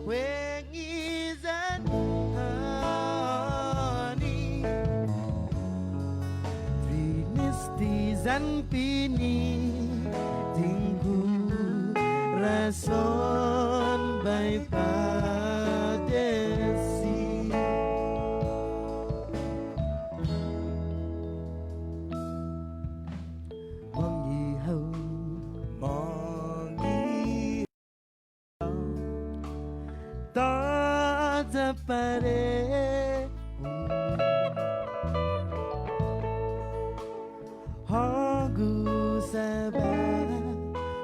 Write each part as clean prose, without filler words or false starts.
When is an honey Trinistizan pini Tinggu rason by padesi Mong yi hầu Toda pare Hogu saba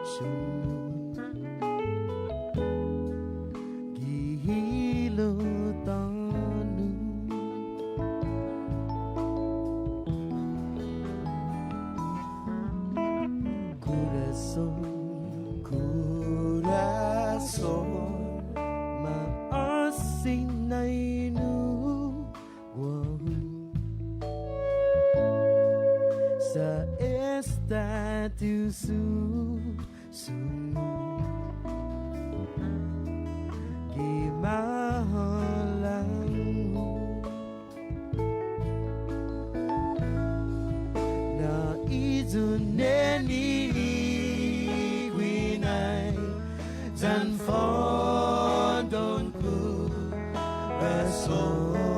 shum Gihilo tonu Corazón Maasin ay nuwang Sa estatu Gimahalang Na izuneni Winay Zan fondon ku Rasolo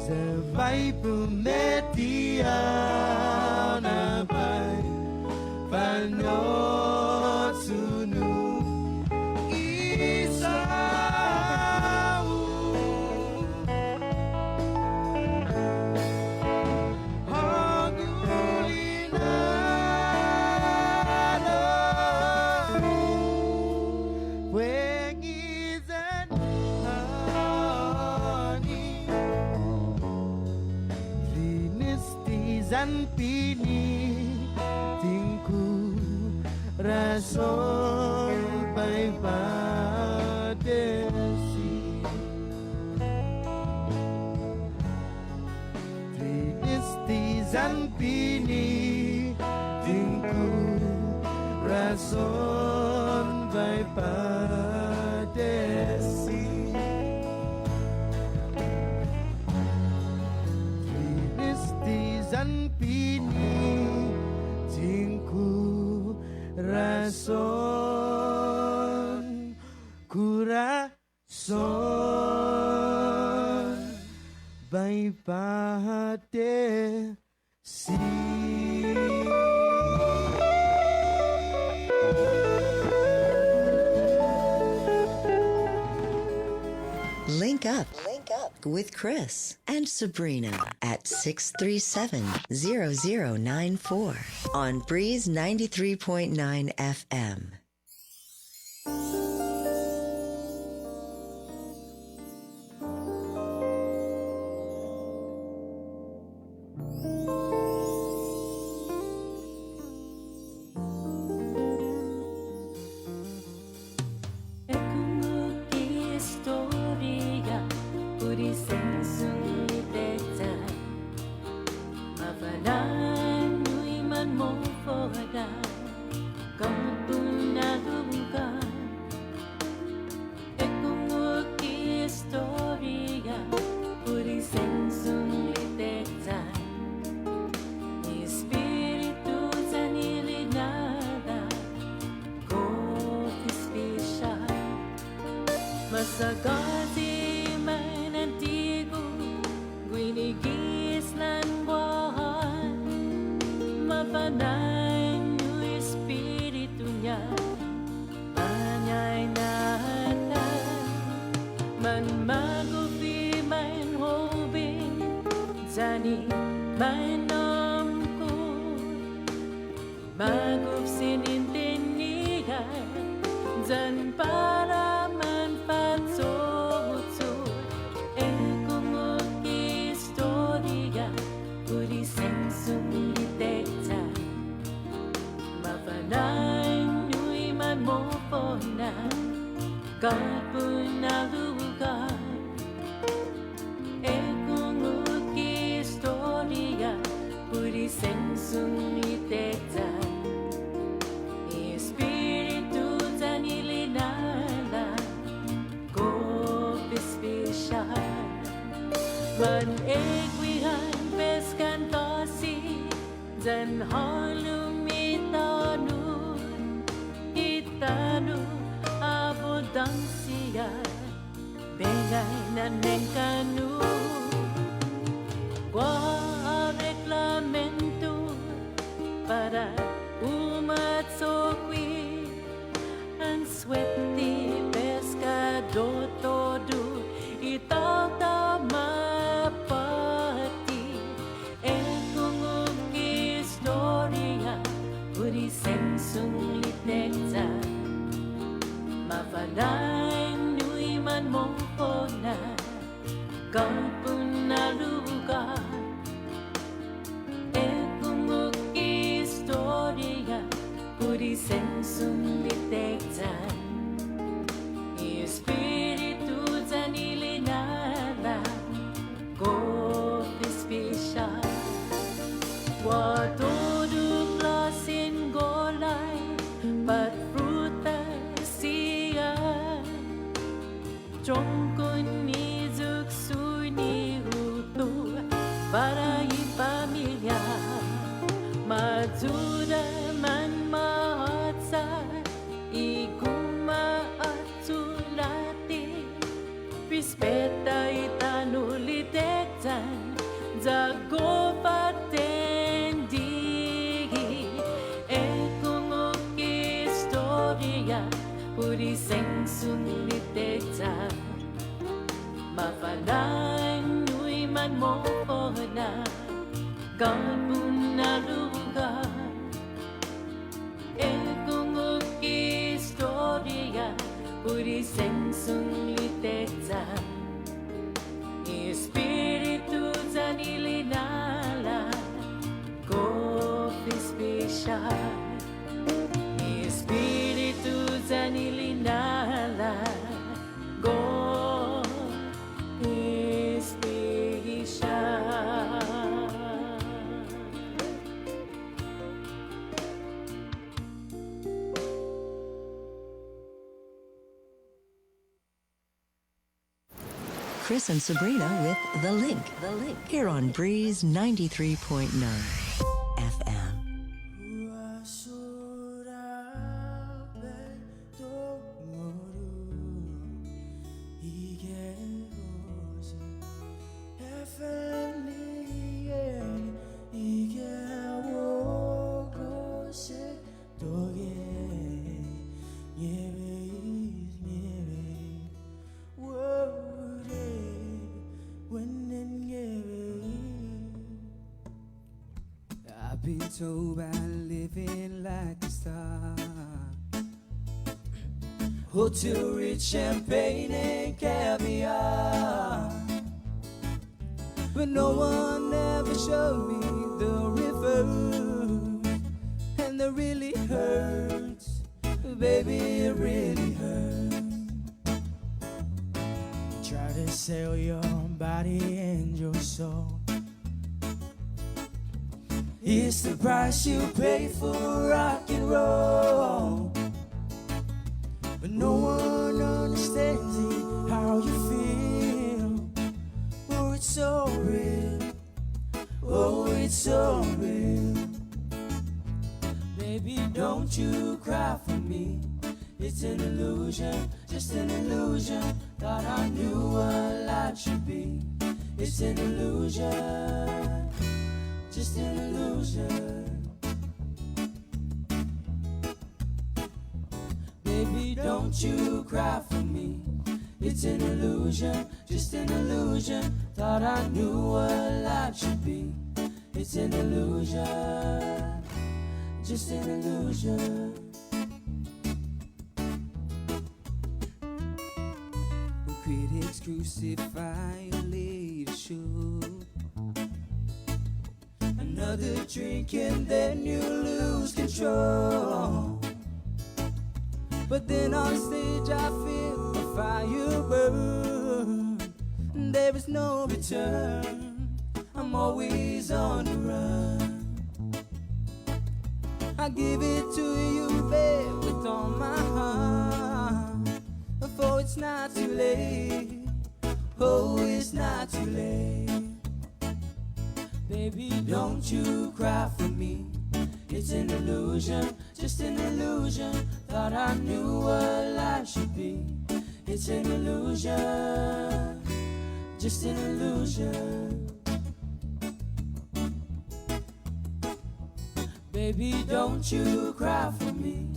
Zavai pumetia na bai Panot sunu Isau Zan pini tingku rason by padesi Trinisti zan pini tingku rason by padesi Zan pini tingku rason Kurason by padesi Link up with Chris and Sabrina at 637-0094 on Breeze 93.9 FM. Masagati man antigo, gwinigis ng buwan, mapanay yung espiritu niya, anyay natin, man magupi man hobing, zani man namko, magup sinintinigan, zan para Kapun na lugar kung uki istorya Puri sensung iteta para umatok ang swerte pescado todo itaw mapati kung istorya uri sensung litekta mapalain nui man mo na kampun na lugar kung istorya uri sensung litekta Espiritu zanilinala go special wa todo klasin golay pat fruta siya Jongkon ni zuksu ni uto para ipamilya Matura man mahatsa iguma at sulati Rispeta itanulitektan Zago patendi kung istorya Puri sensung litektan Mafalang nui man mo na Kampun na lugar kung istorya Puri sensung litektan Espiritu zanilinala Coffee special Espiritu zanilinala Coffee special Chris and Sabrina with The Link. Here on Breeze 93.9 FM. I've been told by living like a star Hotel rich champagne and caviar But no one ever showed me the river And that really hurts Baby, it really hurts Try to sell your body and your soul It's the price you pay for rock and roll But no one understands it, how you feel Oh, it's so real Oh, it's so real Baby, don't you cry for me It's an illusion, just an illusion Thought I knew what life should be It's an illusion just an illusion Baby, don't you cry for me It's an illusion, just an illusion Thought I knew what life should be It's an illusion, just an illusion Critics crucify a late show Another drink and then you lose control But then on stage I feel a fire burn There is no return I'm always on the run I give it to you, babe, with all my heart Before it's not too late Oh, it's not too late Baby, don't you cry for me It's an illusion, just an illusion Thought I knew what life should be It's an illusion, just an illusion Baby, don't you cry for me.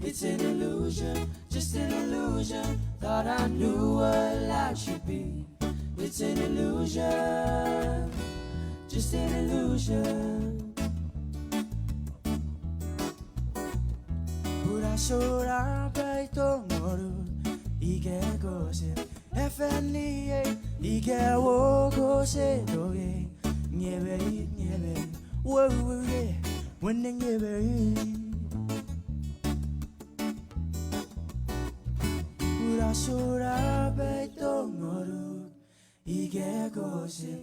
It's an illusion, just an illusion. Thought I knew what life should be. It's an illusion, just an illusion. Pura peito moru, ike kose FNEA, ike wo kose doge. Nyebe, wo ye, when nyebe. Pura peito moru, ike kose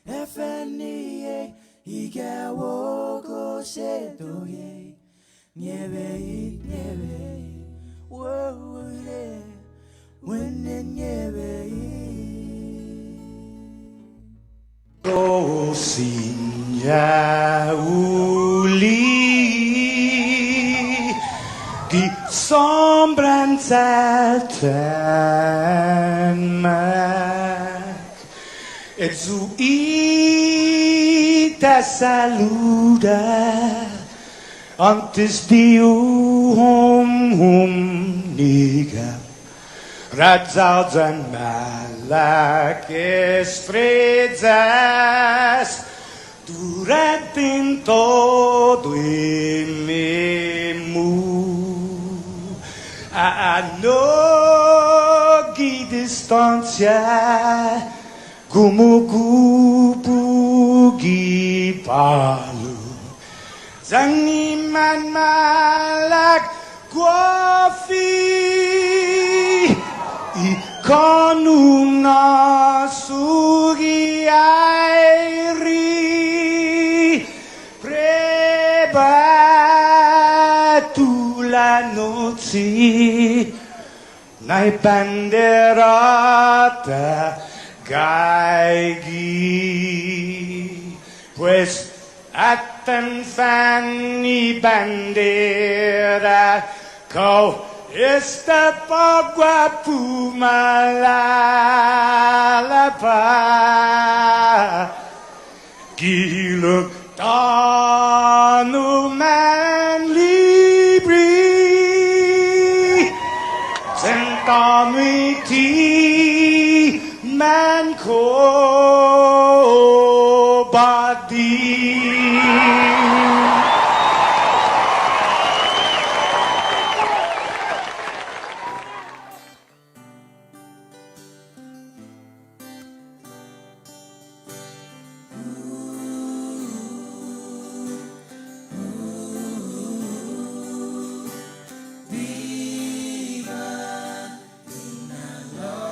FNEA, ike wo kose doge. Nieve, whoa, yeah, when the nieve. Rosinha uli di sombranza tanmak et zuita saluda antes de niga radzaudzan malak estrellas durante todo el memu a no distancia como cupo palu Zangiman malak guafi Ikon una sugi airi Preba tu la noci Nai banderata gaigi Pues Atan Fanny bandera, kau esta pagua pumalapa, giluk tanu man libri, sentamiti man ko badi. Viva una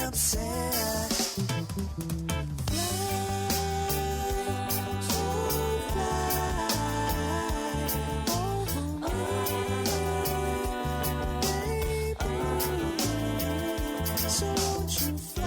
upset. So won't you fly?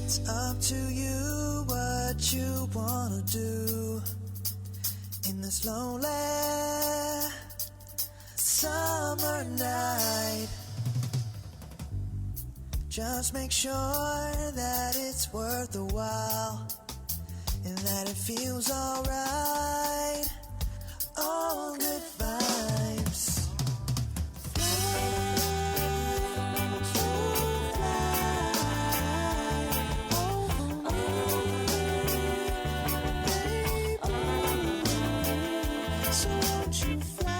It's up to you what you wanna do in this lonely summer night. Just make sure that it's worth the while and that it feels alright. All good vibes. So won't you fly?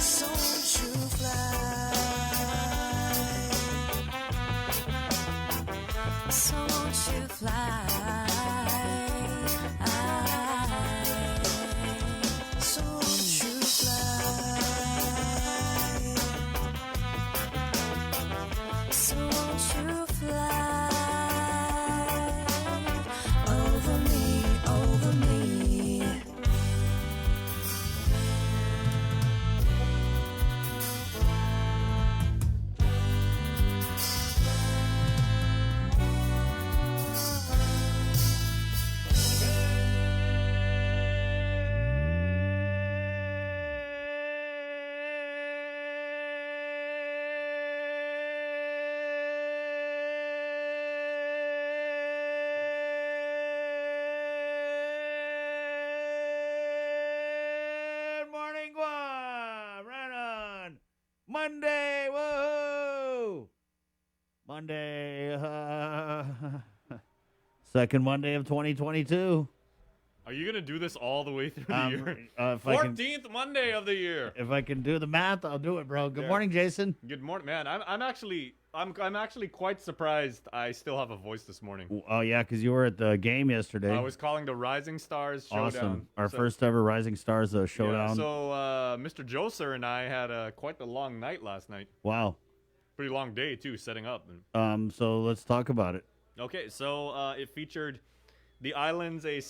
So won't you fly? So won't you fly? So won't you fly? So won't you fly over me, over me? Good morning, Guam. Right on. Monday. Whoa. Monday. Second Monday of 2022. Are you gonna do this all the way through the year? If I can, 14th Monday of the year. if I can do the math, I'll do it, bro. Good morning, Jason. Good morning, man. I'm actually quite surprised. I still have a voice this morning. Oh yeah, because you were at the game yesterday. I was calling the Rising Stars Showdown. awesome. Our So- first ever Rising Stars yeah, showdown. so Mr. Joser and I had quite a long night last night. Wow. Pretty long day too, setting up. And, So let's talk about it. okay, so it featured the island's a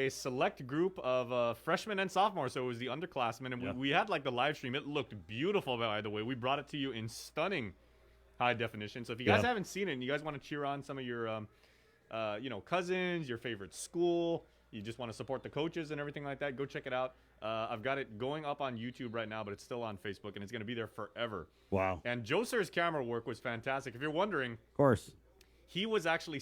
select group of freshmen and sophomores. So it was the underclassmen, and Yeah. we had like the live stream. It looked beautiful, by the way. We brought it to you in stunning high definition. So if you guys Yeah. haven't seen it and you guys want to cheer on some of your cousins, your favorite school, you just want to support the coaches and everything like that, go check it out. I've got it going up on YouTube right now, but it's still on Facebook, and it's going to be there forever. Wow. And Joser's camera work was fantastic. If you're wondering, Of course. he was actually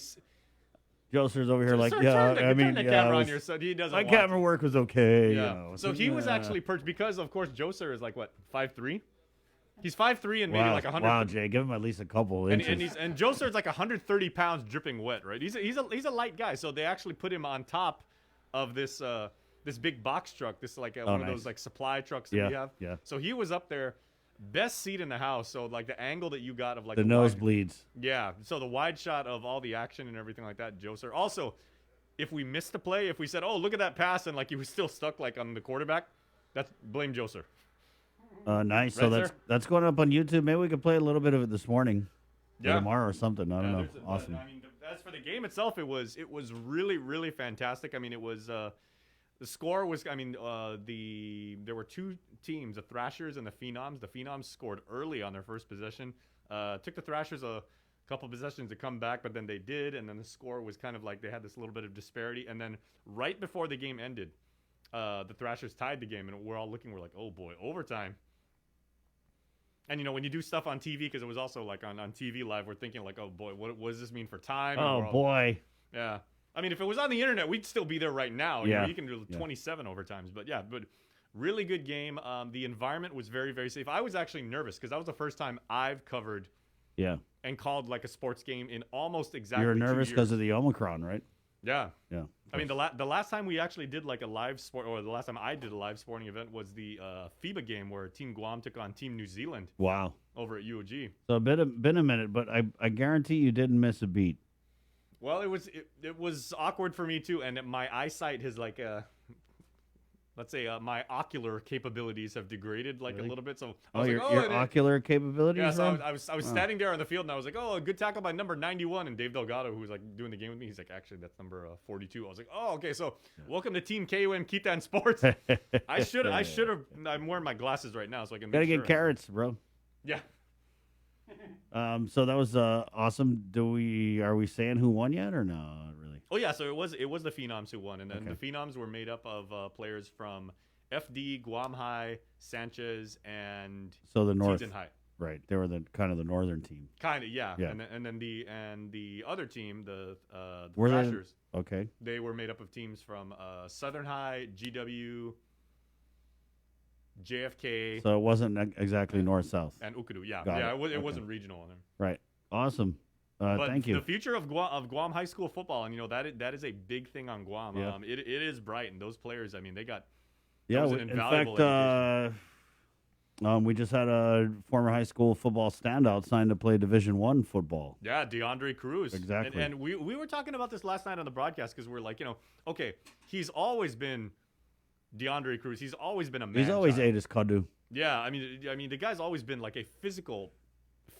Joser's over here like, Sir, yeah, turn the yeah, camera I on was- your son. He doesn't my want camera work was okay. Yeah. You know, So he was actually because of course Joser is like what 5'3". He's 5'3" and maybe wow. like 100. Wow, Jay, give him at least a couple and inches. and Joser's like 130 pounds, dripping wet, right? He's a light guy, so they actually put him on top of this this big box truck, this like one of nice. those like supply trucks that Yeah, we have. yeah. So he was up there, best seat in the house. So like the angle that you got of like the wide- nosebleeds. Yeah. So the wide shot of all the action and everything like that, Joser. Also, if we missed a play, if we said, "Oh, look at that pass," and like he was still stuck like on the quarterback, that's blame Joser. Nice. So Right, that's sir? that's going up on YouTube. Maybe we could play a little bit of it this morning. Or Yeah. tomorrow or something. I don't know. there's- but, Awesome. I mean, as for the game itself, it was really, really fantastic. I mean, it was the score was. I mean, there were two teams, the Thrashers and the Phenoms. The Phenoms scored early on their first possession. Took the Thrashers a couple possessions to come back, but then they did, and then the score was kind of like they had this little bit of disparity. And then right before the game ended, the Thrashers tied the game, and we're all looking. We're like, oh boy, overtime. And, you know, when you do stuff on TV, because it was also, like, on TV Live, we're thinking, like, oh, boy, what does this mean for time? And Oh, we're all- boy. Yeah. I mean, if it was on the internet, we'd still be there right now. You Yeah. know, you can do 27 overtimes. But, yeah, really good game. The environment was very, very safe. I was actually nervous because that was the first time I've covered Yeah. and called, like, a sports game in almost exactly You were 2 nervous years. because of the Omicron, right? Yeah. Yeah. I mean, the last time we actually did like a live sport, or the last time I did a live sporting event was the FIBA game where Team Guam took on Team New Zealand Wow. over at UOG. So been a minute, but I guarantee you didn't miss a beat. Well, it was awkward for me too, and my eyesight has like let's say my ocular capabilities have degraded like a little bit. So I was your like, your and ocular capabilities. yeah. So Ron? I was standing there on the field, and I was like, oh, a good tackle by number 91, and Dave Delgado, who was like doing the game with me, he's like, actually, that's number 42. I was like, oh, okay. So welcome to Team KUM Kitan Sports. I should have. I'm wearing my glasses right now, so I can. Gotta make get sure. carrots, bro. Yeah. So that was awesome. Are we saying who won yet or no? Not really. Oh yeah, so it was the Phenoms who won, and then Okay. the Phenoms were made up of players from FD, Guam High, Sanchez, and So the North, Teton High. right? They were the kind of the northern team. Kind of, yeah. Yeah. And then the other team, the Were they- Thrashers, Okay. they were made up of teams from Southern High, GW, JFK, So it wasn't exactly north south. and Ukudu. Yeah, Got yeah. it. It Okay. wasn't regional on them. Right. Awesome. But Thank you. the future of Guam high school football, and you know that is a big thing on Guam. Yeah. It is bright, and those players, I mean, they got. Yeah. was an In invaluable fact, we just had a former high school football standout signed to play Division I football. Yeah, DeAndre Cruz. Exactly. And we were talking about this last night on the broadcast because we're like, you know, okay, he's always been DeAndre Cruz. He's always been a man. He's always child. ate his kadu. Yeah, I mean, the guy's always been like a physical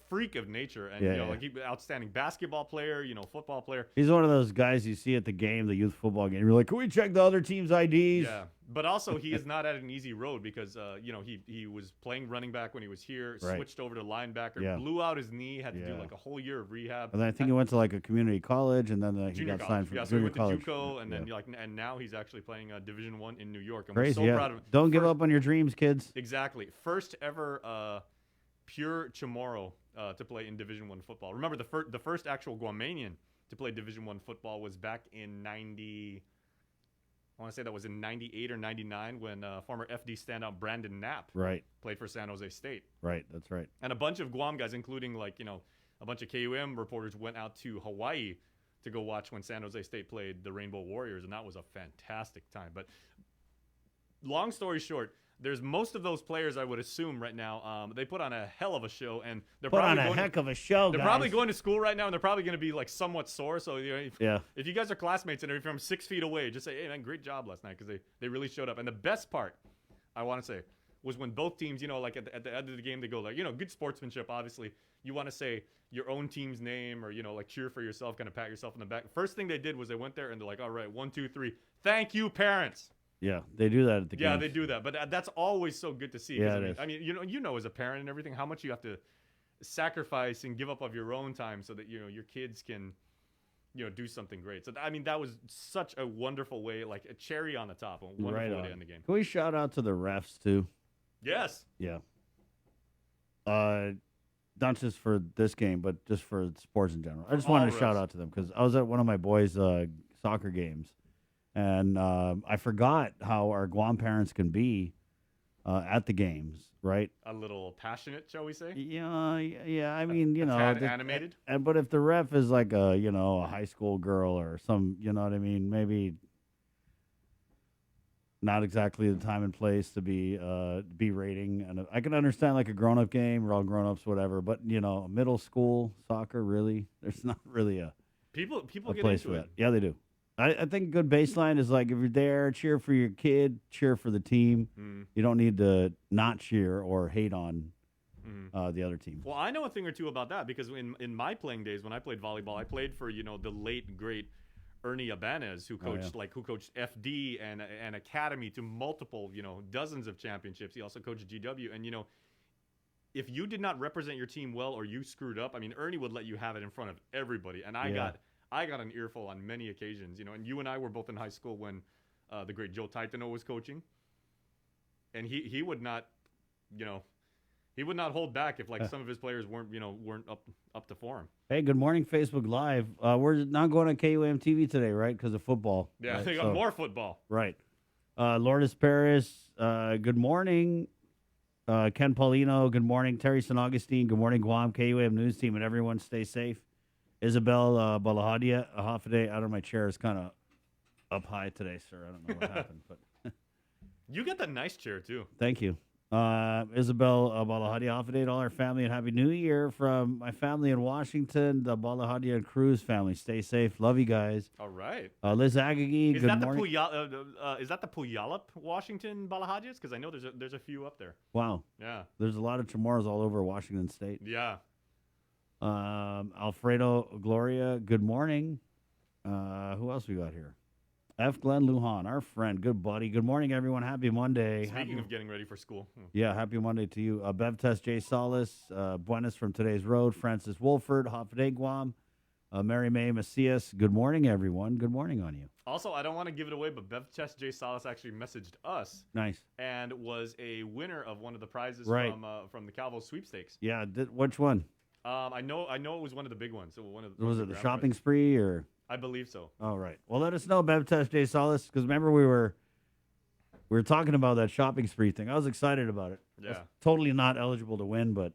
freak of nature, and Yeah, you know, yeah. like he outstanding basketball player, you know, football player. He's one of those guys you see at the game, the youth football game. You're like, can we check the other team's IDs? Yeah, but also he is not at an easy road because you know he was playing running back when he was here, Right. switched over to linebacker, Yeah. blew out his knee, had to do Yeah. like a whole year of rehab. And then I think he went to like a community college, and then he Junior got college. signed for Yeah, so he junior went to college. JUCO, and then Yeah. like, and now he's actually playing Division I in New York. And Crazy, we're so yeah. proud of him. Don't give First- up on your dreams, kids. Exactly, first ever pure Chamorro to play in Division I football. Remember, the first actual Guamanian to play Division I football was back in '90. I want to say that was in '98 or '99 when former FD standout Brandon Knapp Right, played for San Jose State. right. That's right. And a bunch of Guam guys, including like, you know, a bunch of KUM reporters went out to Hawaii to go watch when San Jose State played the Rainbow Warriors, and that was a fantastic time. But long story short, there's most of those players I would assume right now. They put on a hell of a show, and they're Put on probably a going heck of a show, they're guys. probably going to school right now, and they're probably going to be like somewhat sore. So you know, Yeah. if you guys are classmates and if you're from 6 feet away, just say, "Hey man, great job last night," because they really showed up. And the best part, I want to say, was when both teams, you know, like at the end of the game, they go like, you know, good sportsmanship. Obviously, you want to say your own team's name or, you know, like cheer for yourself, kind of pat yourself on the back. First thing they did was they went there and they're like, all right, 1, 2, 3, thank you, parents. Yeah, they do that at the Yeah, games. they do that, but that's always so good to see. 'cause, Yeah, I it mean, is. I mean, you know, as a parent and everything, how much you have to sacrifice and give up of your own time so that, you know, your kids can, you know, do something great. So I mean, that was such a wonderful way, like a cherry on the top, a wonderful Right way on. to end the game. Can we shout out to the refs too? Yes. Yeah. Not just for this game, but just for sports in general. I just wanted to all shout refs. out to them because I was at one of my boys' soccer games, and I forgot how our Guam parents can be at the games, right? A little passionate, shall we say? Yeah. I mean, you know, tad animated? But if the ref is like a high school girl or some, you know what I mean, maybe not exactly the time and place to be rating. And I can understand like a grown up game, we're all grown ups, whatever. But you know, middle school soccer, really, there's not really a People get place into for it. that. Yeah, they do. I think good baseline is like if you're there, cheer for your kid, cheer for the team. Mm. You don't need to not cheer or hate on the other team. Well, I know a thing or two about that because in my playing days when I played volleyball, I played for the late great Ernie Ibanez, who coached who coached FD and academy to multiple dozens of championships. He also coached GW, and if you did not represent your team well or you screwed up, I mean, Ernie would let you have it in front of everybody, and I got an earful on many occasions. And you and I were both in high school when the great Joe Taitano was coaching, and he would not, he would not hold back if some of his players weren't up to form. Hey, good morning, Facebook Live. We're not going on KUAM TV today, right? Because of football. Yeah, right? they got more football. Right. Lourdes Paris, good morning. Ken Paulino, good morning. Terry San Augustine, good morning. Guam KUAM News Team, and everyone stay safe. Isabel Balahadia, a half a day out of my chair is kind of up high today, sir. I don't know what happened, but You got the nice chair too. thank you. Isabel Balahadia, half a day to all our family, and Happy New Year from my family in Washington, the Balahadia and Cruz family. Stay safe. Love you guys. All right. Liz Agagi, Is good that morning. is that the Puyallup, Washington Balahadias? Because I know there's a few up there. Wow. Yeah. There's a lot of Chamorros all over Washington State. Yeah. Alfredo Gloria, good morning. Who else we got here? F. Glenn Lujan, our friend, good buddy. Good morning, everyone. Happy Monday. Speaking of getting ready for school. Yeah, happy Monday to you. Bev Test, Jay Solis, Buenas from Today's Road, Francis Wolford, Hafaday Guam, Mary May Macias. Good morning, everyone. Good morning on you. Also, I don't want to give it away, but Bev Chess J Salas actually messaged us Nice. and was a winner of one of the prizes Right. from the Calvo sweepstakes. Yeah, which one? I know it was one of the big ones. So one of the, Was one it of the grand shopping prizes. spree or? I believe so. All right. Well, let us know, Bev Test, Jay Solis, because remember we were talking about that shopping spree thing. I was excited about it. I was Yeah. totally not eligible to win, but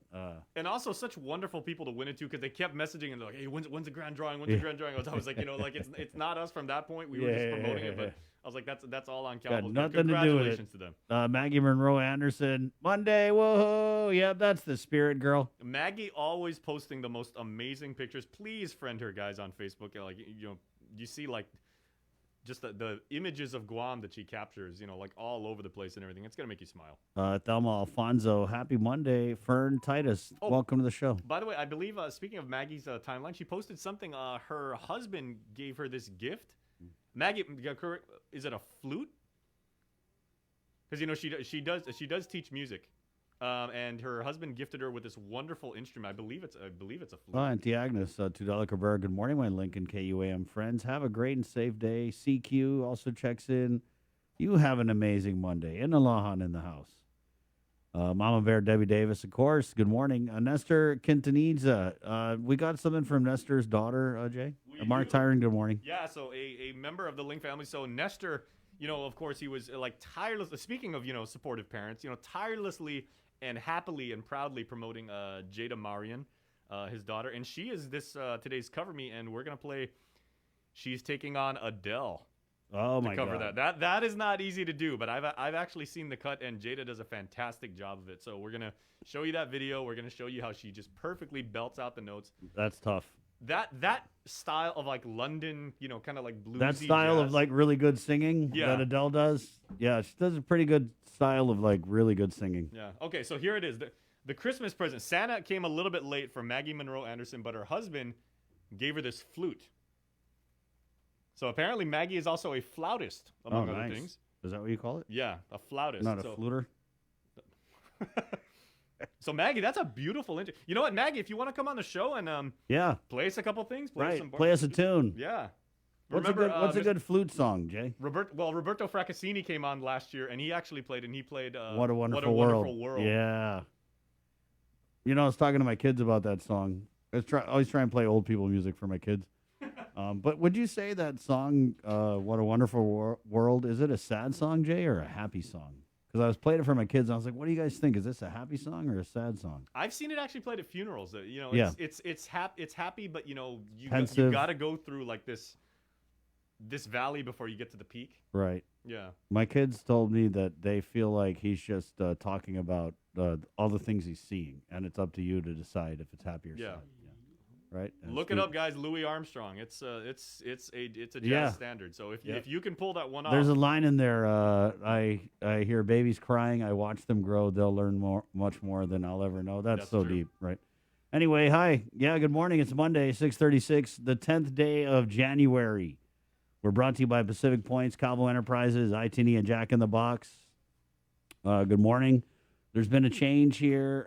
And also such wonderful people to win it to because they kept messaging and they're like, "Hey, when's the grand drawing? When's the grand drawing?" I was like, it's not us from that point. We were just promoting it, but I was like, that's all on Calvo. nothing to do with it. Congratulations to them. Maggie Monroe Anderson, Monday, whoa, yep, that's the spirit girl. Maggie always posting the most amazing pictures. Please friend her, guys, on Facebook. Like you see just the images of Guam that she captures, all over the place and everything. It's gonna make you smile. Thelma Alfonso, happy Monday. Fern Titus, welcome to the show. By the way, I believe speaking of Maggie's timeline, she posted something. Her husband gave her this gift. Maggie, is it a flute? Because she does teach music, and her husband gifted her with this wonderful instrument. I believe it's a flute. Oh, Auntie Agnes, $2 Cabrera, good morning, my Lincoln KUAM friends. Have a great and safe day. CQ also checks in. You have an amazing Monday. And Alahan in the house. Mama Bear, Debbie Davis, of course. Good morning. Nestor Quintanilla. We got something from Nestor's daughter, Jay. Mark do. Tyron, good morning. Yeah, so a member of the Ling family. So Nestor, of course, he was tirelessly, speaking of, supportive parents, tirelessly and happily and proudly promoting Jada Marian, his daughter. And she is today's Cover Me, and we're going to play She's Taking on Adele. Oh, my cover God. that is not easy to do, but I've actually seen the cut, and Jada does a fantastic job of it. So we're gonna show you that video. We're gonna show you how she just perfectly belts out the notes. That's tough. That style of London, kind of bluesy. That style jazz. of really good singing Yeah. that Adele does. Yeah, she does a pretty good style of really good singing. Yeah. Okay, so here it is. The Christmas present. Santa came a little bit late for Maggie Monroe Anderson, but her husband gave her this flute. So apparently Maggie is also a flautist, among other things. Is that what you call it? Yeah, a flautist. Not a fluter? So Maggie, that's a beautiful intro. You know what, Maggie? If you want to come on the show and Yeah. play us a couple things, Play us a tune. Yeah. What's a good flute song, Jay? Roberto Fraccassini came on last year, and he actually played. What a Wonderful World. Yeah. I was talking to my kids about that song. I always try and play old people music for my kids. But would you say that song, What a Wonderful World, is it a sad song, Jay, or a happy song? Because I was playing it for my kids, and I was like, what do you guys think? Is this a happy song or a sad song? I've seen it actually played at funerals. Yeah. It's happy, but you Pensive. got to go through this valley before you get to the peak. Right. Yeah. My kids told me that they feel like he's just talking about all the things he's seeing, and it's up to you to decide if it's happy or Yeah. sad. right? And Look it up, guys. Louis Armstrong. It's a jazz Yeah. standard. So if Yep. if you can pull that one off, There's a line in there. I hear babies crying. I watch them grow. They'll learn much more than I'll ever know. That's so true. deep, right? Anyway, hi. Yeah, good morning. It's Monday, 6:36, the 10th day of January. We're brought to you by Pacific Points, Calvo Enterprises, ITNE, and Jack in the Box. Good morning. There's been a change here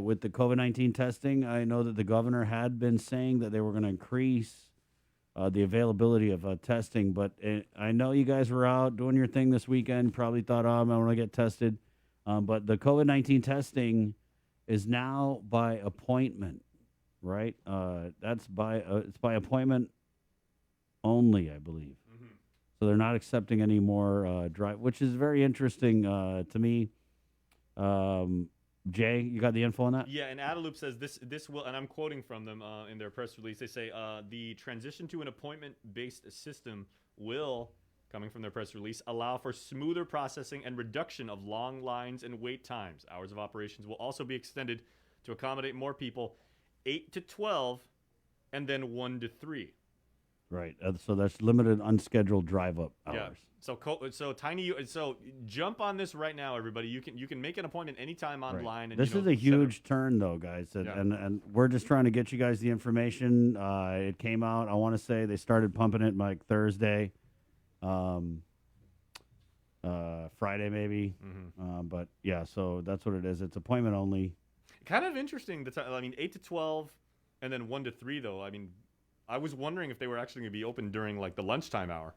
with the COVID-19 testing. I know that the governor had been saying that they were going to increase the availability of testing, but I know you guys were out doing your thing this weekend. Probably thought, oh, I'm going to get tested. But the COVID-19 testing is now by appointment, right? It's by appointment only, I believe. So they're not accepting any more drive, which is very interesting to me. Jay, you got the info on that? Yeah, and Adaloop says this will, and I'm quoting from them in their press release. They say the transition to an appointment-based system will, coming from their press release, allow for smoother processing and reduction of long lines and wait times. Hours of operations will also be extended to accommodate more people, 8 to 12, and then 1 to 3. Right. So that's limited unscheduled drive-up hours. Yeah. So jump on this right now, everybody. You can make an appointment anytime online. Right. And This is a huge turn, though, guys, and we're just trying to get you guys the information. It came out. I want to say they started pumping it like Thursday, Friday maybe. But yeah, so that's what it is. It's appointment only. Kind of interesting. I mean, 8 to 12, and then 1 to 3 though. I mean, I was wondering if they were actually going to be open during like the lunchtime hour,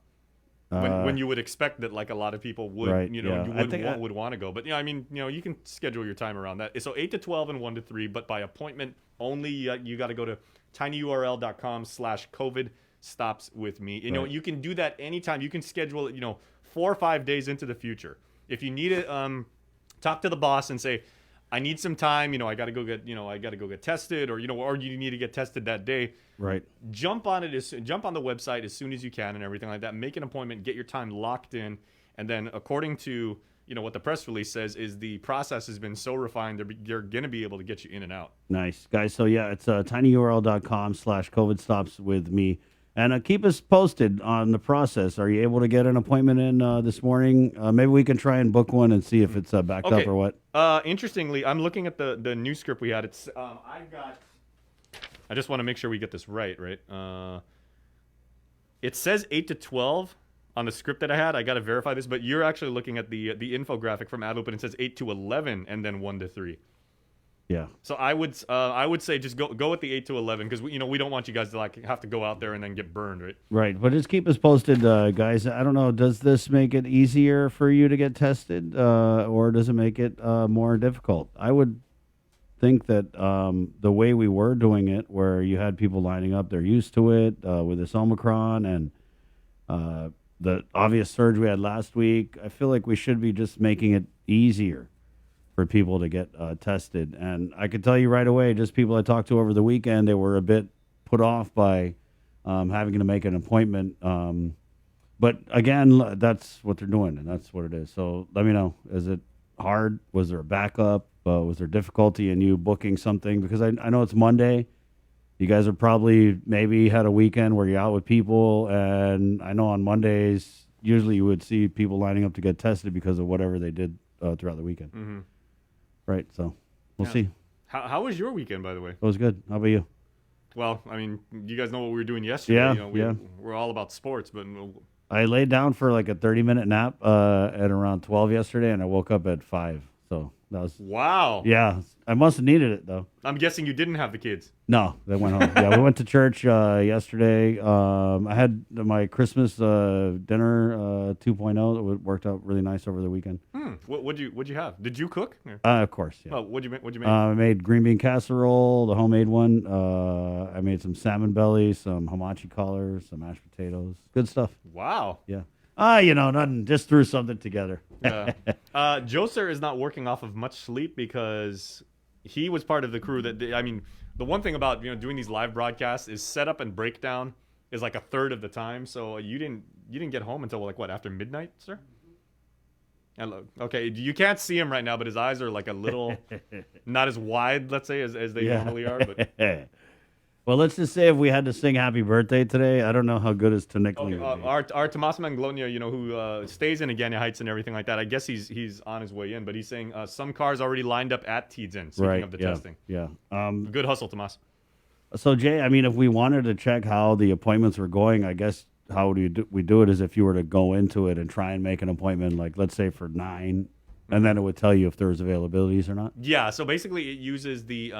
when you would expect that like a lot a lot of people would, right, would want to go. But I mean, you can schedule your time around that. So 8 to 12 and 1 to 3, but by appointment only. You got to go to tinyurl.com/COVID stops with me. You can do that anytime. You can schedule it, 4 or 5 days into the future. If you need it, talk to the boss and say, I need some time. I got to go get tested, or you need to get tested that day. Right. Jump on the website as soon as you can and everything like that. Make an appointment, get your time locked in, and then according to what the press release says is the process has been so refined they're going to be able to get you in and out. Nice, guys. So yeah, it's tinyurl.com/COVID stops with me. And keep us posted on the process. Are you able to get an appointment in this morning? Maybe we can try and book one and see if it's backed up or what. Interestingly, I'm looking at the news script we had. It's I just want to make sure we get this right. It says 8 to 12 on the script that I had. I got to verify this, but you're actually looking at the infographic from Adloop, and it says 8 to 11 and then 1 to 3. Yeah. So I would say just go with the 8 to 11 because we don't want you guys to like have to go out there and then get burned, right? Right, but just keep us posted, guys. I don't know. Does this make it easier for you to get tested, or does it make it more difficult? I would think that the way we were doing it, where you had people lining up, they're used to it with this Omicron and the obvious surge we had last week. I feel like we should be just making it easier for people to get tested. And I could tell you right away, just people I talked to over the weekend, they were a bit put off by having to make an appointment. But again, that's what they're doing, and that's what it is. So let me know. Is it hard? Was there a backup? Was there difficulty in you booking something? Because I know it's Monday. You guys are probably maybe had a weekend where you're out with people, and I know on Mondays, usually you would see people lining up to get tested because of whatever they did throughout the weekend. Mm-hmm. Right, so we'll see. How was your weekend, by the way? It was good. How about you? Well, I mean, you guys know what we were doing yesterday. Yeah, We're all about sports, but I laid down for like a 30-minute nap at around 12 yesterday, and I woke up at 5. So that was wow. Yeah, I must have needed it though. I'm guessing you didn't have the kids. No, they went home. Yeah, we went to church yesterday. I had my Christmas dinner 2.0. It worked out really nice over the weekend. What'd you have? Did you cook? Of course. Yeah. Oh, what'd you make? I made green bean casserole, the homemade one. I made some salmon belly, some hamachi collars, some mashed potatoes. Good stuff. Wow. Yeah. Nothing. Just threw something together. Joe Sir is not working off of much sleep because he was part of the crew that the one thing about doing these live broadcasts is setup and breakdown is like a third of the time. So you didn't get home until like what, after midnight, sir? Hello. Okay, you can't see him right now, but his eyes are like a little not as wide, let's say, as they normally are. But Well, let's just say if we had to sing happy birthday today, I don't know how good his Tonickling would be. Our Tomas Manglonia, who stays in Agana Heights and everything like that. I guess he's on his way in, but he's saying some cars already lined up at Tidzen. Speaking of the testing, Yeah. Good hustle, Tomas. So Jay, I mean, if we wanted to check how the appointments were going, I guess how we do it is if you were to go into it and try and make an appointment, like let's say for 9, and then it would tell you if there's availabilities or not. Yeah. So basically, it uses the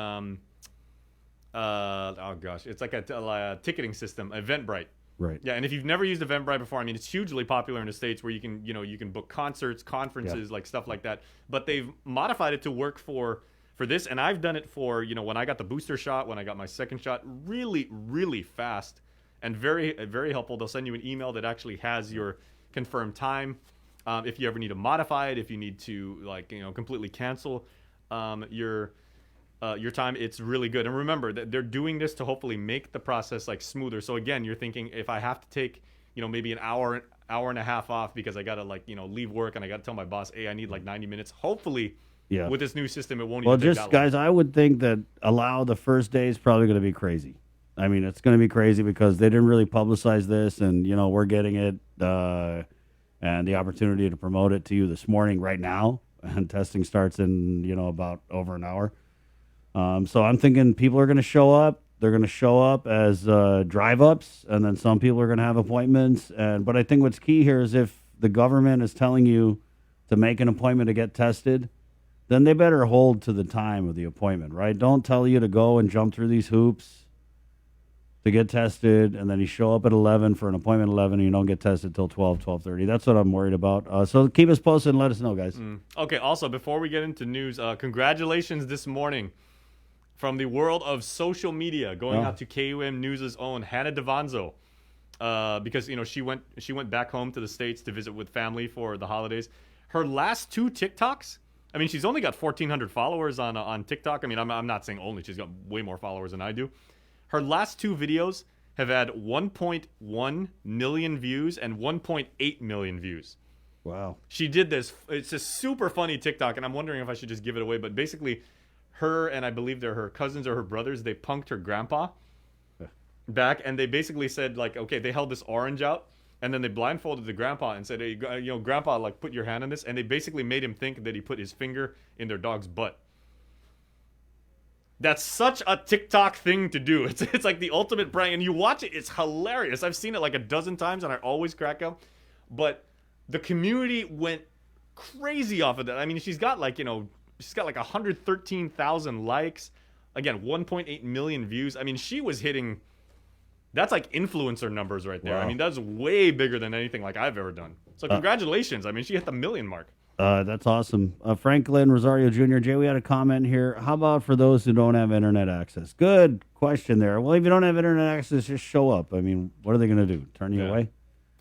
it's like a ticketing system, Eventbrite. Right. Yeah, and if you've never used Eventbrite before, I mean, it's hugely popular in the States where you can book concerts, conferences, like stuff like that. But they've modified it to work for this, and I've done it for, when I got the booster shot, when I got my second shot, really, really fast and very, very helpful. They'll send you an email that actually has your confirmed time. If you ever need to modify it, if you need to completely cancel your time, it's really good. And remember that they're doing this to hopefully make the process smoother. So again, you're thinking if I have to take maybe an hour and a half off because I gotta leave work and I gotta tell my boss, hey, I need 90 minutes. Hopefully, with this new system, it won't. Well, even take just that long. guys, I would think that allow the first day is probably going to be crazy. I mean, it's going to be crazy because they didn't really publicize this, and we're getting it and the opportunity to promote it to you this morning, right now, and testing starts in about over an hour. So I'm thinking people are going to show up. They're going to show up as drive-ups, and then some people are going to have appointments. But I think what's key here is if the government is telling you to make an appointment to get tested, then they better hold to the time of the appointment, right? Don't tell you to go and jump through these hoops to get tested, and then you show up at 11 for an appointment at 11, and you don't get tested till 12:30. That's what I'm worried about. So keep us posted and let us know, guys. Okay, also, before we get into news, congratulations this morning from the world of social media, going out to KUM News' own Hannah Devanzo, because she went back home to the States to visit with family for the holidays. Her last 2 TikToks, I mean, she's only got 1,400 followers on TikTok. I mean, I'm not saying only; she's got way more followers than I do. Her last 2 videos have had 1.1 million views and 1.8 million views. Wow. She did this. It's a super funny TikTok, and I'm wondering if I should just give it away. But basically, her and I believe they're her cousins or her brothers, they punked her grandpa back, and they basically said, okay, they held this orange out, and then they blindfolded the grandpa and said, hey, grandpa, put your hand on this. And they basically made him think that he put his finger in their dog's butt. That's such a TikTok thing to do. It's like the ultimate prank, and you watch it, it's hilarious. I've seen it a dozen times, and I always crack up. But the community went crazy off of that. I mean, she's got 113,000 likes. Again, 1.8 million views. I mean, she was hitting. That's influencer numbers right there. Wow. I mean, that's way bigger than anything I've ever done. So congratulations. I mean, she hit the 1 million mark. That's awesome. Franklin Rosario Jr. Jay, we had a comment here. How about for those who don't have internet access? Good question there. Well, if you don't have internet access, just show up. I mean, what are they going to do? Turn you away?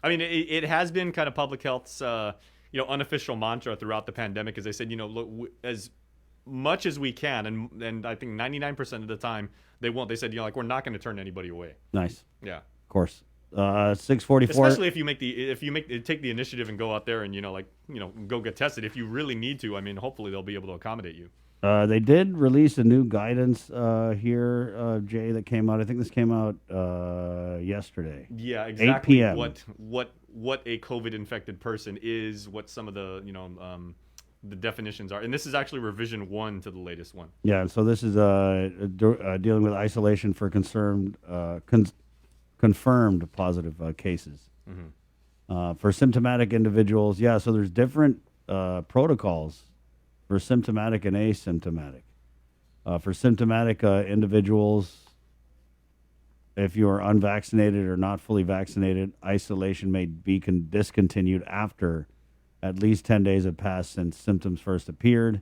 I mean, it has been kind of public health's unofficial mantra throughout the pandemic, as they said, look, as much as we can, and I think 99% of the time they won't. They said, we're not going to turn anybody away. Nice. Yeah. Of course. 644. Especially if you take the initiative and go out there and go get tested. If you really need to, I mean, hopefully they'll be able to accommodate you. They did release a new guidance here, Jay, that came out. I think this came out yesterday. Yeah, exactly. 8 p.m. What a COVID infected person is, what some of the the definitions are, and this is actually revision 1 to the latest one. Yeah, and so this is dealing with isolation for confirmed positive cases. For symptomatic individuals, so there's different protocols for symptomatic and asymptomatic. For symptomatic individuals, if you are unvaccinated or not fully vaccinated, isolation may be discontinued after at least 10 days have passed since symptoms first appeared,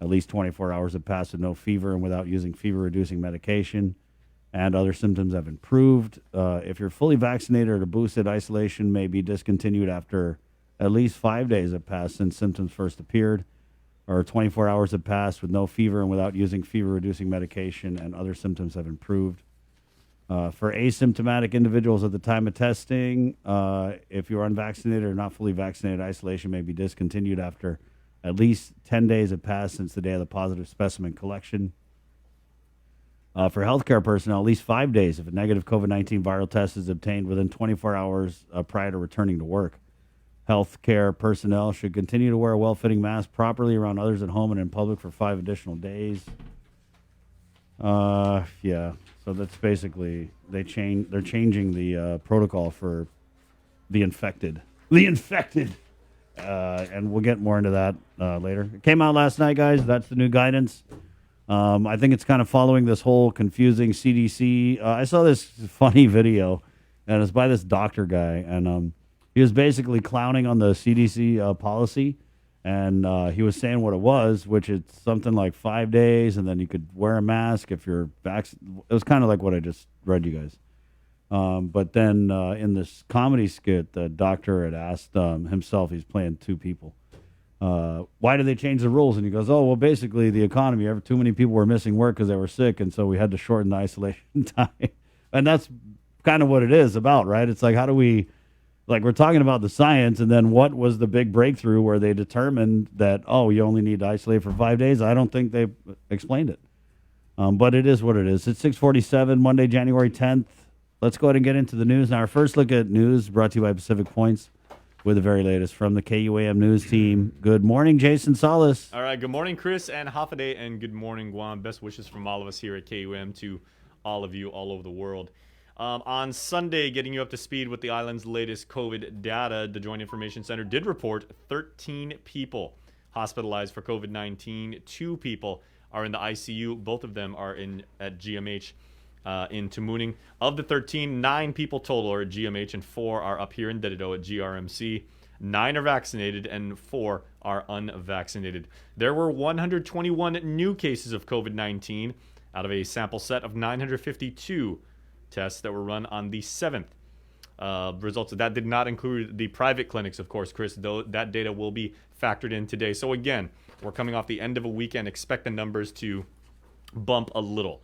at least 24 hours have passed with no fever and without using fever-reducing medication, and other symptoms have improved. If you're fully vaccinated or boosted, isolation may be discontinued after at least 5 days have passed since symptoms first appeared, or 24 hours have passed with no fever and without using fever-reducing medication, and other symptoms have improved. For asymptomatic individuals at the time of testing, if you're unvaccinated or not fully vaccinated, isolation may be discontinued after at least 10 days have passed since the day of the positive specimen collection. For healthcare personnel, at least 5 days if a negative COVID-19 viral test is obtained within 24 hours prior to returning to work. Healthcare personnel should continue to wear a well-fitting mask properly around others at home and in public for 5 additional days. Yeah. So that's basically they're changing the protocol for the infected. The infected. And we'll get more into that later. It came out last night, guys. That's the new guidance. I think it's kind of following this whole confusing CDC. I saw this funny video, and it's by this doctor guy, and he was basically clowning on the CDC policy, and he was saying what it was, which it's something like 5 days, and then you could wear a mask if you're vaccinated. It was kind of like what I just read you guys. But then in this comedy skit, the doctor had asked himself, he's playing two people, why did they change the rules? And he goes, oh, well, basically the economy, too many people were missing work because they were sick, and so we had to shorten the isolation time. And that's kind of what it is about, right? It's like, how do we, like, we're talking about the science, and then what was the big breakthrough where they determined that, oh, you only need to isolate for 5 days? I don't think they explained it. But it is what it is. It's 6:47, Monday, January 10th. Let's go ahead and get into the news. Now, our first look at news brought to you by Pacific Points with the very latest from the KUAM news team. Good morning, Jason Salas. All right, good morning, Chris and Hafaday, and good morning, Guam. Best wishes from all of us here at KUAM to all of you all over the world. On Sunday, getting you up to speed with the island's latest COVID data, the Joint Information Center did report 13 people hospitalized for COVID-19. 2 people are in the ICU. Both of them are at GMH. In Tamuning. Of the 13, 9 people total are at GMH and 4 are up here in Dededo at GRMC. 9 are vaccinated and 4 are unvaccinated. There were 121 new cases of COVID-19 out of a sample set of 952 tests that were run on the 7th. Results of that did not include the private clinics, of course, Chris, though that data will be factored in today. So again, we're coming off the end of a weekend. Expect the numbers to bump a little.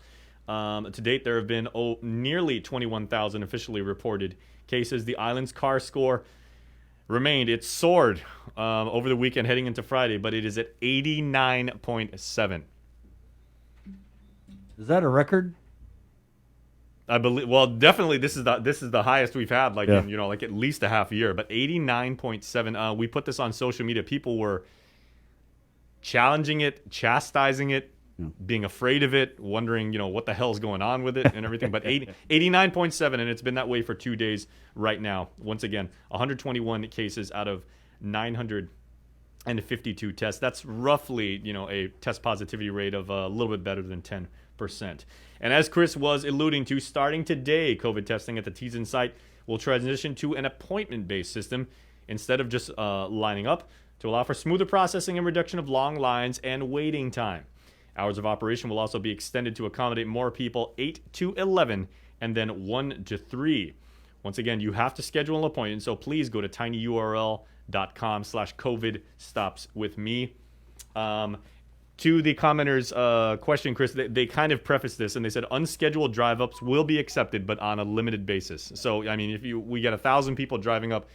To date, there have been nearly 21,000 officially reported cases. The island's CAR score remained. It soared over the weekend heading into Friday, but it is at 89.7. Is that a record? I believe. Well, definitely this is the highest we've had, like in, like at least a half year. But 89.7. We put this on social media. People were challenging it, chastising it, being afraid of it, wondering, what the hell's going on with it and everything. But 89.7, and it's been that way for 2 days right now. Once again, 121 cases out of 952 tests. That's roughly, a test positivity rate of a little bit better than 10%. And as Chris was alluding to, starting today, COVID testing at the Teason site will transition to an appointment-based system instead of just lining up, to allow for smoother processing and reduction of long lines and waiting time. Hours of operation will also be extended to accommodate more people, 8 to 11, and then 1 to 3. Once again, you have to schedule an appointment, so please go to tinyurl.com/COVID-stops-with-me. To the commenter's question, Chris, they kind of prefaced this, and they said unscheduled drive-ups will be accepted, but on a limited basis. So, I mean, if we get 1,000 people driving up,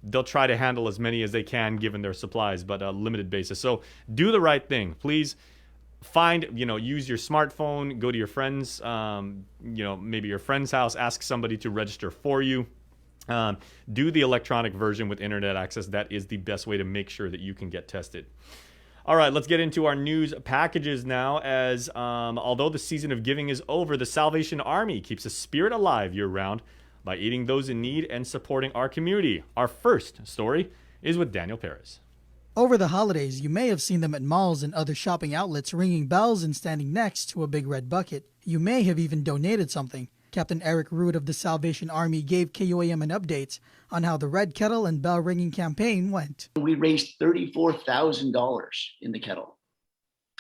they'll try to handle as many as they can given their supplies, but a limited basis. So do the right thing. Please use your smartphone, go to your friends, maybe your friend's house, ask somebody to register for you. Do the electronic version with internet access. That is the best way to make sure that you can get tested. All right, let's get into our news packages now. As although the season of giving is over, the Salvation Army keeps the spirit alive year-round by aiding those in need and supporting our community. Our first story is with Daniel Perez. Over the holidays, you may have seen them at malls and other shopping outlets ringing bells and standing next to a big red bucket. You may have even donated something. Captain Eric Root of the Salvation Army gave KUAM an update on how the Red Kettle and Bell Ringing campaign went. We raised $34,000 in the kettle.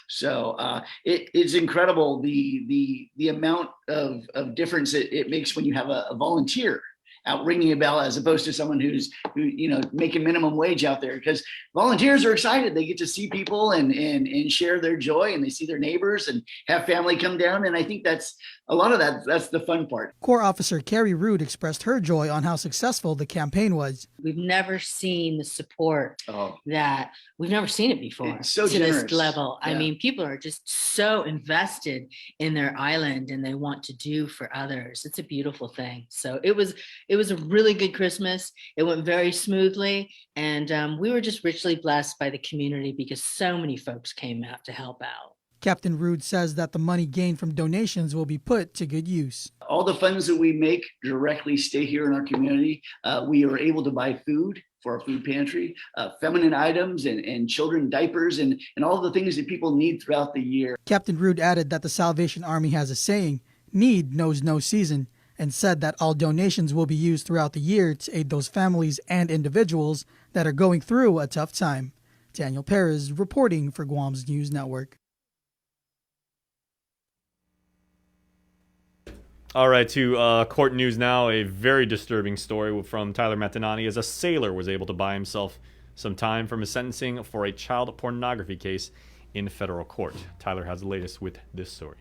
So it's incredible the amount of difference it makes when you have a volunteer out ringing a bell as opposed to someone who's making minimum wage out there, because volunteers are excited. They get to see people and share their joy, and they see their neighbors and have family come down. And I think that's a lot of that's the fun part. Corps Officer Carrie Rood expressed her joy on how successful the campaign was. We've never seen the support that we've never seen it before It's so to generous. this level. Yeah. I mean, people are just so invested in their island and they want to do for others. It's a beautiful thing. So it was a really good Christmas. It went very smoothly, and we were just richly blessed by the community because so many folks came out to help out. Captain Rood says that the money gained from donations will be put to good use. All the funds that we make directly stay here in our community. We are able to buy food for our food pantry, feminine items and children diapers and all the things that people need throughout the year. Captain Rood added that the Salvation Army has a saying, "Need knows no season," and said that all donations will be used throughout the year to aid those families and individuals that are going through a tough time. Daniel Perez reporting for Guam's News Network. All right, to court news now. A very disturbing story from Tyler Matinani as a sailor was able to buy himself some time from his sentencing for a child pornography case in federal court. Tyler has the latest with this story.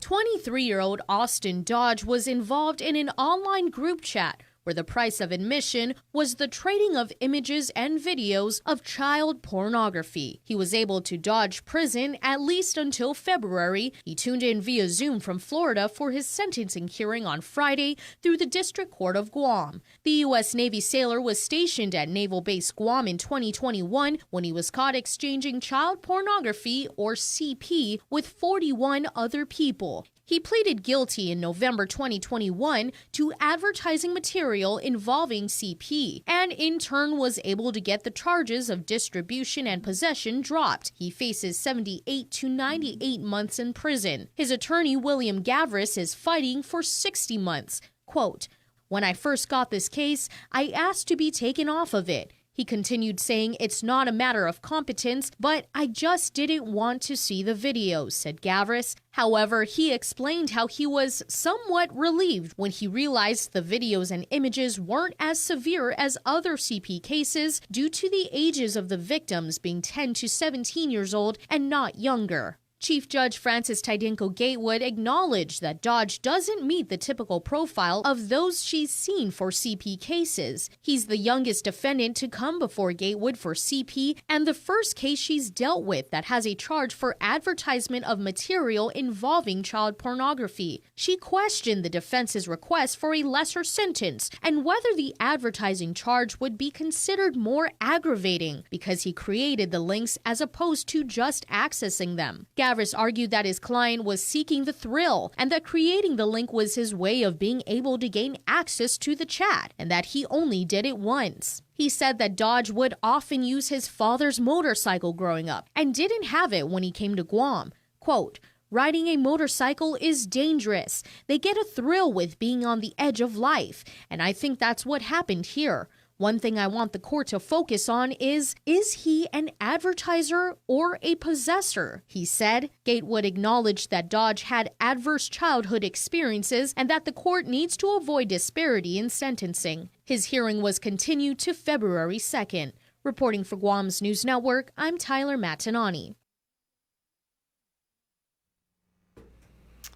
23-year-old Austin Dodge was involved in an online group chat where the price of admission was the trading of images and videos of child pornography. He was able to dodge prison at least until February. He tuned in via Zoom from Florida for his sentencing hearing on Friday through the District Court of Guam. The U.S. Navy sailor was stationed at Naval Base Guam in 2021 when he was caught exchanging child pornography, or CP, with 41 other people. He pleaded guilty in November 2021 to advertising material involving CP, and in turn was able to get the charges of distribution and possession dropped. He faces 78 to 98 months in prison. His attorney, William Gavris, is fighting for 60 months. Quote, "When I first got this case, I asked to be taken off of it." He continued saying, "It's not a matter of competence, but I just didn't want to see the videos," said Gavris. However, he explained how he was somewhat relieved when he realized the videos and images weren't as severe as other CP cases due to the ages of the victims being 10 to 17 years old and not younger. Chief Judge Francis Tydenko Gatewood acknowledged that Dodge doesn't meet the typical profile of those she's seen for CP cases. He's the youngest defendant to come before Gatewood for CP and the first case she's dealt with that has a charge for advertisement of material involving child pornography. She questioned the defense's request for a lesser sentence and whether the advertising charge would be considered more aggravating because he created the links as opposed to just accessing them. Gavris argued that his client was seeking the thrill and that creating the link was his way of being able to gain access to the chat and that he only did it once. He said that Dodge would often use his father's motorcycle growing up and didn't have it when he came to Guam. Quote, "Riding a motorcycle is dangerous. They get a thrill with being on the edge of life, and I think that's what happened here. One thing I want the court to focus on is he an advertiser or a possessor?" he said. Gatewood acknowledged that Dodge had adverse childhood experiences and that the court needs to avoid disparity in sentencing. His hearing was continued to February 2nd. Reporting for Guam's News Network, I'm Tyler Matinani.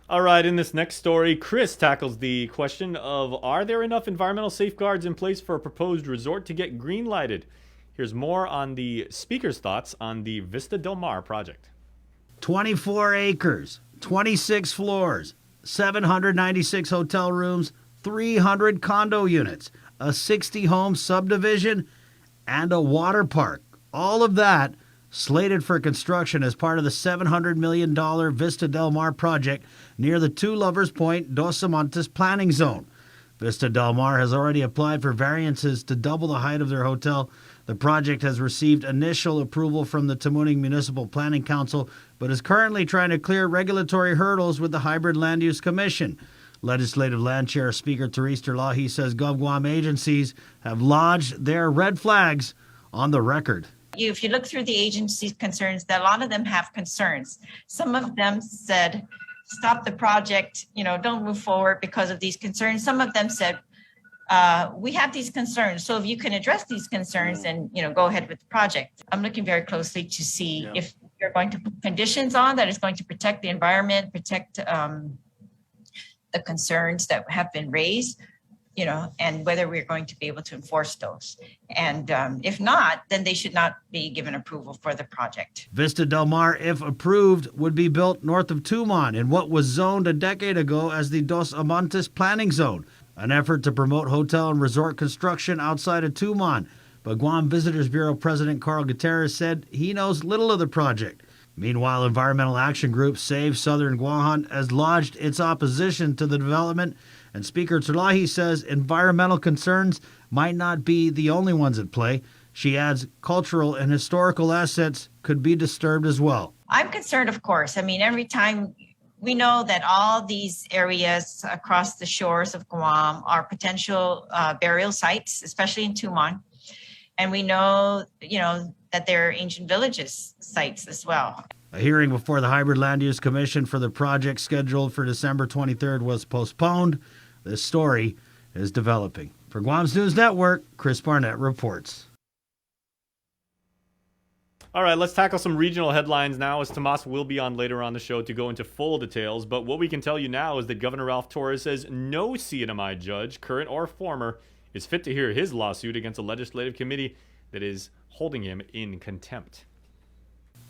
All right, in this next story, Chris tackles the question of, are there enough environmental safeguards in place for a proposed resort to get green-lighted? Here's more on the speaker's thoughts on the Vista Del Mar project. 24 acres, 26 floors, 796 hotel rooms, 300 condo units, a 60-home subdivision, and a water park. All of that slated for construction as part of the $700 million Vista Del Mar project near the Two Lovers Point, Dos Amantes planning zone. Vista Del Mar has already applied for variances to double the height of their hotel. The project has received initial approval from the Tamuning Municipal Planning Council, but is currently trying to clear regulatory hurdles with the Hybrid Land Use Commission. Legislative Land Chair Speaker Therese Terlahi says GovGuam agencies have lodged their red flags on the record. If you look through the agency's concerns, a lot of them have concerns. Some of them said, stop the project, don't move forward because of these concerns. Some of them said, we have these concerns. So if you can address these concerns and, go ahead with the project. I'm looking very closely to see if you're going to put conditions on that is going to protect the environment, protect the concerns that have been raised, and whether we're going to be able to enforce those. And if not, then they should not be given approval for the project. Vista Del Mar, if approved, would be built north of Tumon in what was zoned a decade ago as the Dos Amantes Planning Zone, an effort to promote hotel and resort construction outside of Tumon. But Guam Visitors Bureau President Carl Gutierrez said he knows little of the project. Meanwhile, Environmental Action Group Save Southern Guahan has lodged its opposition to the development, and Speaker Terlahi says environmental concerns might not be the only ones at play. She adds cultural and historical assets could be disturbed as well. I'm concerned, of course. I mean, every time we know that all these areas across the shores of Guam are potential burial sites, especially in Tumon. And we know, that there are ancient villages sites as well. A hearing before the Hybrid Land Use Commission for the project scheduled for December 23rd was postponed. This story is developing. For Guam's News Network, Chris Barnett reports. All right, let's tackle some regional headlines now, as Tomas will be on later on the show to go into full details. But what we can tell you now is that Governor Ralph Torres says no CNMI judge, current or former, is fit to hear his lawsuit against a legislative committee that is holding him in contempt.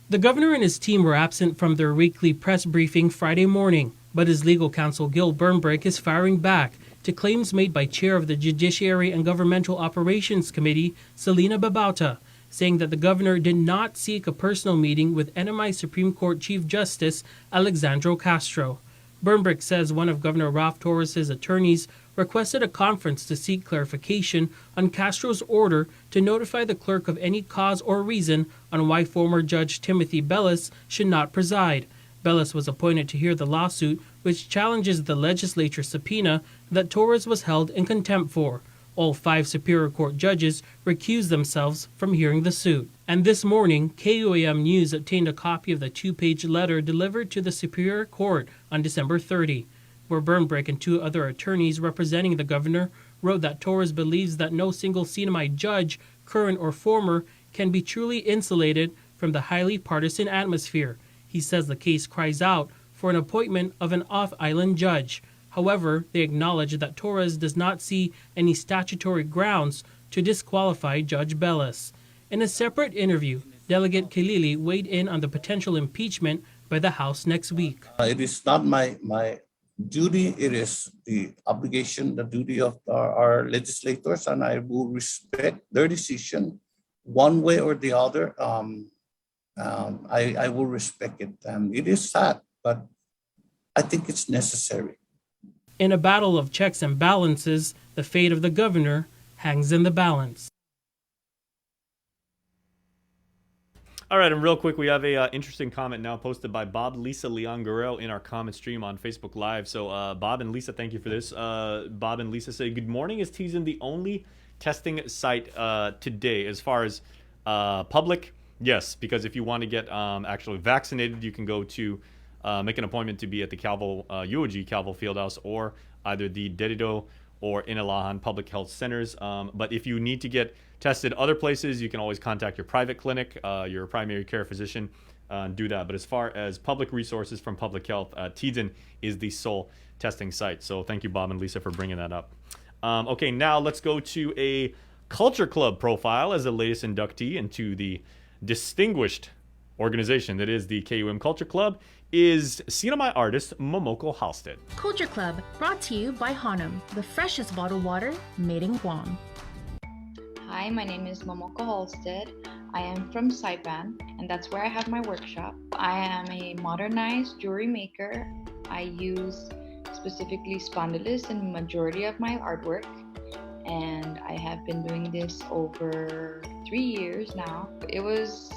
The governor and his team were absent from their weekly press briefing Friday morning, but his legal counsel Gil Burnbrick is firing back to claims made by Chair of the Judiciary and Governmental Operations Committee, Selena Babauta, saying that the governor did not seek a personal meeting with NMI Supreme Court Chief Justice Alexandro Castro. Burnbrick says one of Governor Ralph Torres' attorneys requested a conference to seek clarification on Castro's order to notify the clerk of any cause or reason on why former Judge Timothy Bellis should not preside. Bellis was appointed to hear the lawsuit, which challenges the legislature's subpoena that Torres was held in contempt for. All 5 Superior Court judges recused themselves from hearing the suit. And this morning, KUAM News obtained a copy of the 2-page letter delivered to the Superior Court on December 30, where Burnbrick and 2 other attorneys representing the governor wrote that Torres believes that no single CNMI judge, current or former, can be truly insulated from the highly partisan atmosphere. He says the case cries out for an appointment of an off-island judge. However, they acknowledge that Torres does not see any statutory grounds to disqualify Judge Bellis. In a separate interview, Delegate Kilili weighed in on the potential impeachment by the House next week. It is not my duty. It is the obligation, the duty of our legislators, and I will respect their decision one way or the other. I will respect it. It is sad, but I think it's necessary. In a battle of checks and balances, the fate of the governor hangs in the balance. All right, and real quick, we have a interesting comment now posted by Bob, Lisa, Leon Guerrero in our comment stream on Facebook Live. So Bob and Lisa, thank you for this. Bob and Lisa say, good morning. Is Tizen the only testing site today as far as public? Yes, because if you want to get actually vaccinated, you can go to make an appointment to be at the UOG Calvo Fieldhouse or either the Derido or Inalahan Public Health Centers. But if you need to get tested other places, you can always contact your private clinic, your primary care physician, and do that. But as far as public resources from public health, Tizen is the sole testing site. So thank you, Bob and Lisa, for bringing that up. Okay, now let's go to a Culture Club profile as the latest inductee into the distinguished organization that is the KUM Culture Club is CNMI artist Momoko Halstead. Culture Club, brought to you by Hanum, the freshest bottled water made in Guam. Hi, my name is Momoko Halstead. I am from Saipan, and that's where I have my workshop. I am a modernized jewelry maker. I use specifically spondylis in the majority of my artwork, and I have been doing this over 3 years now. It was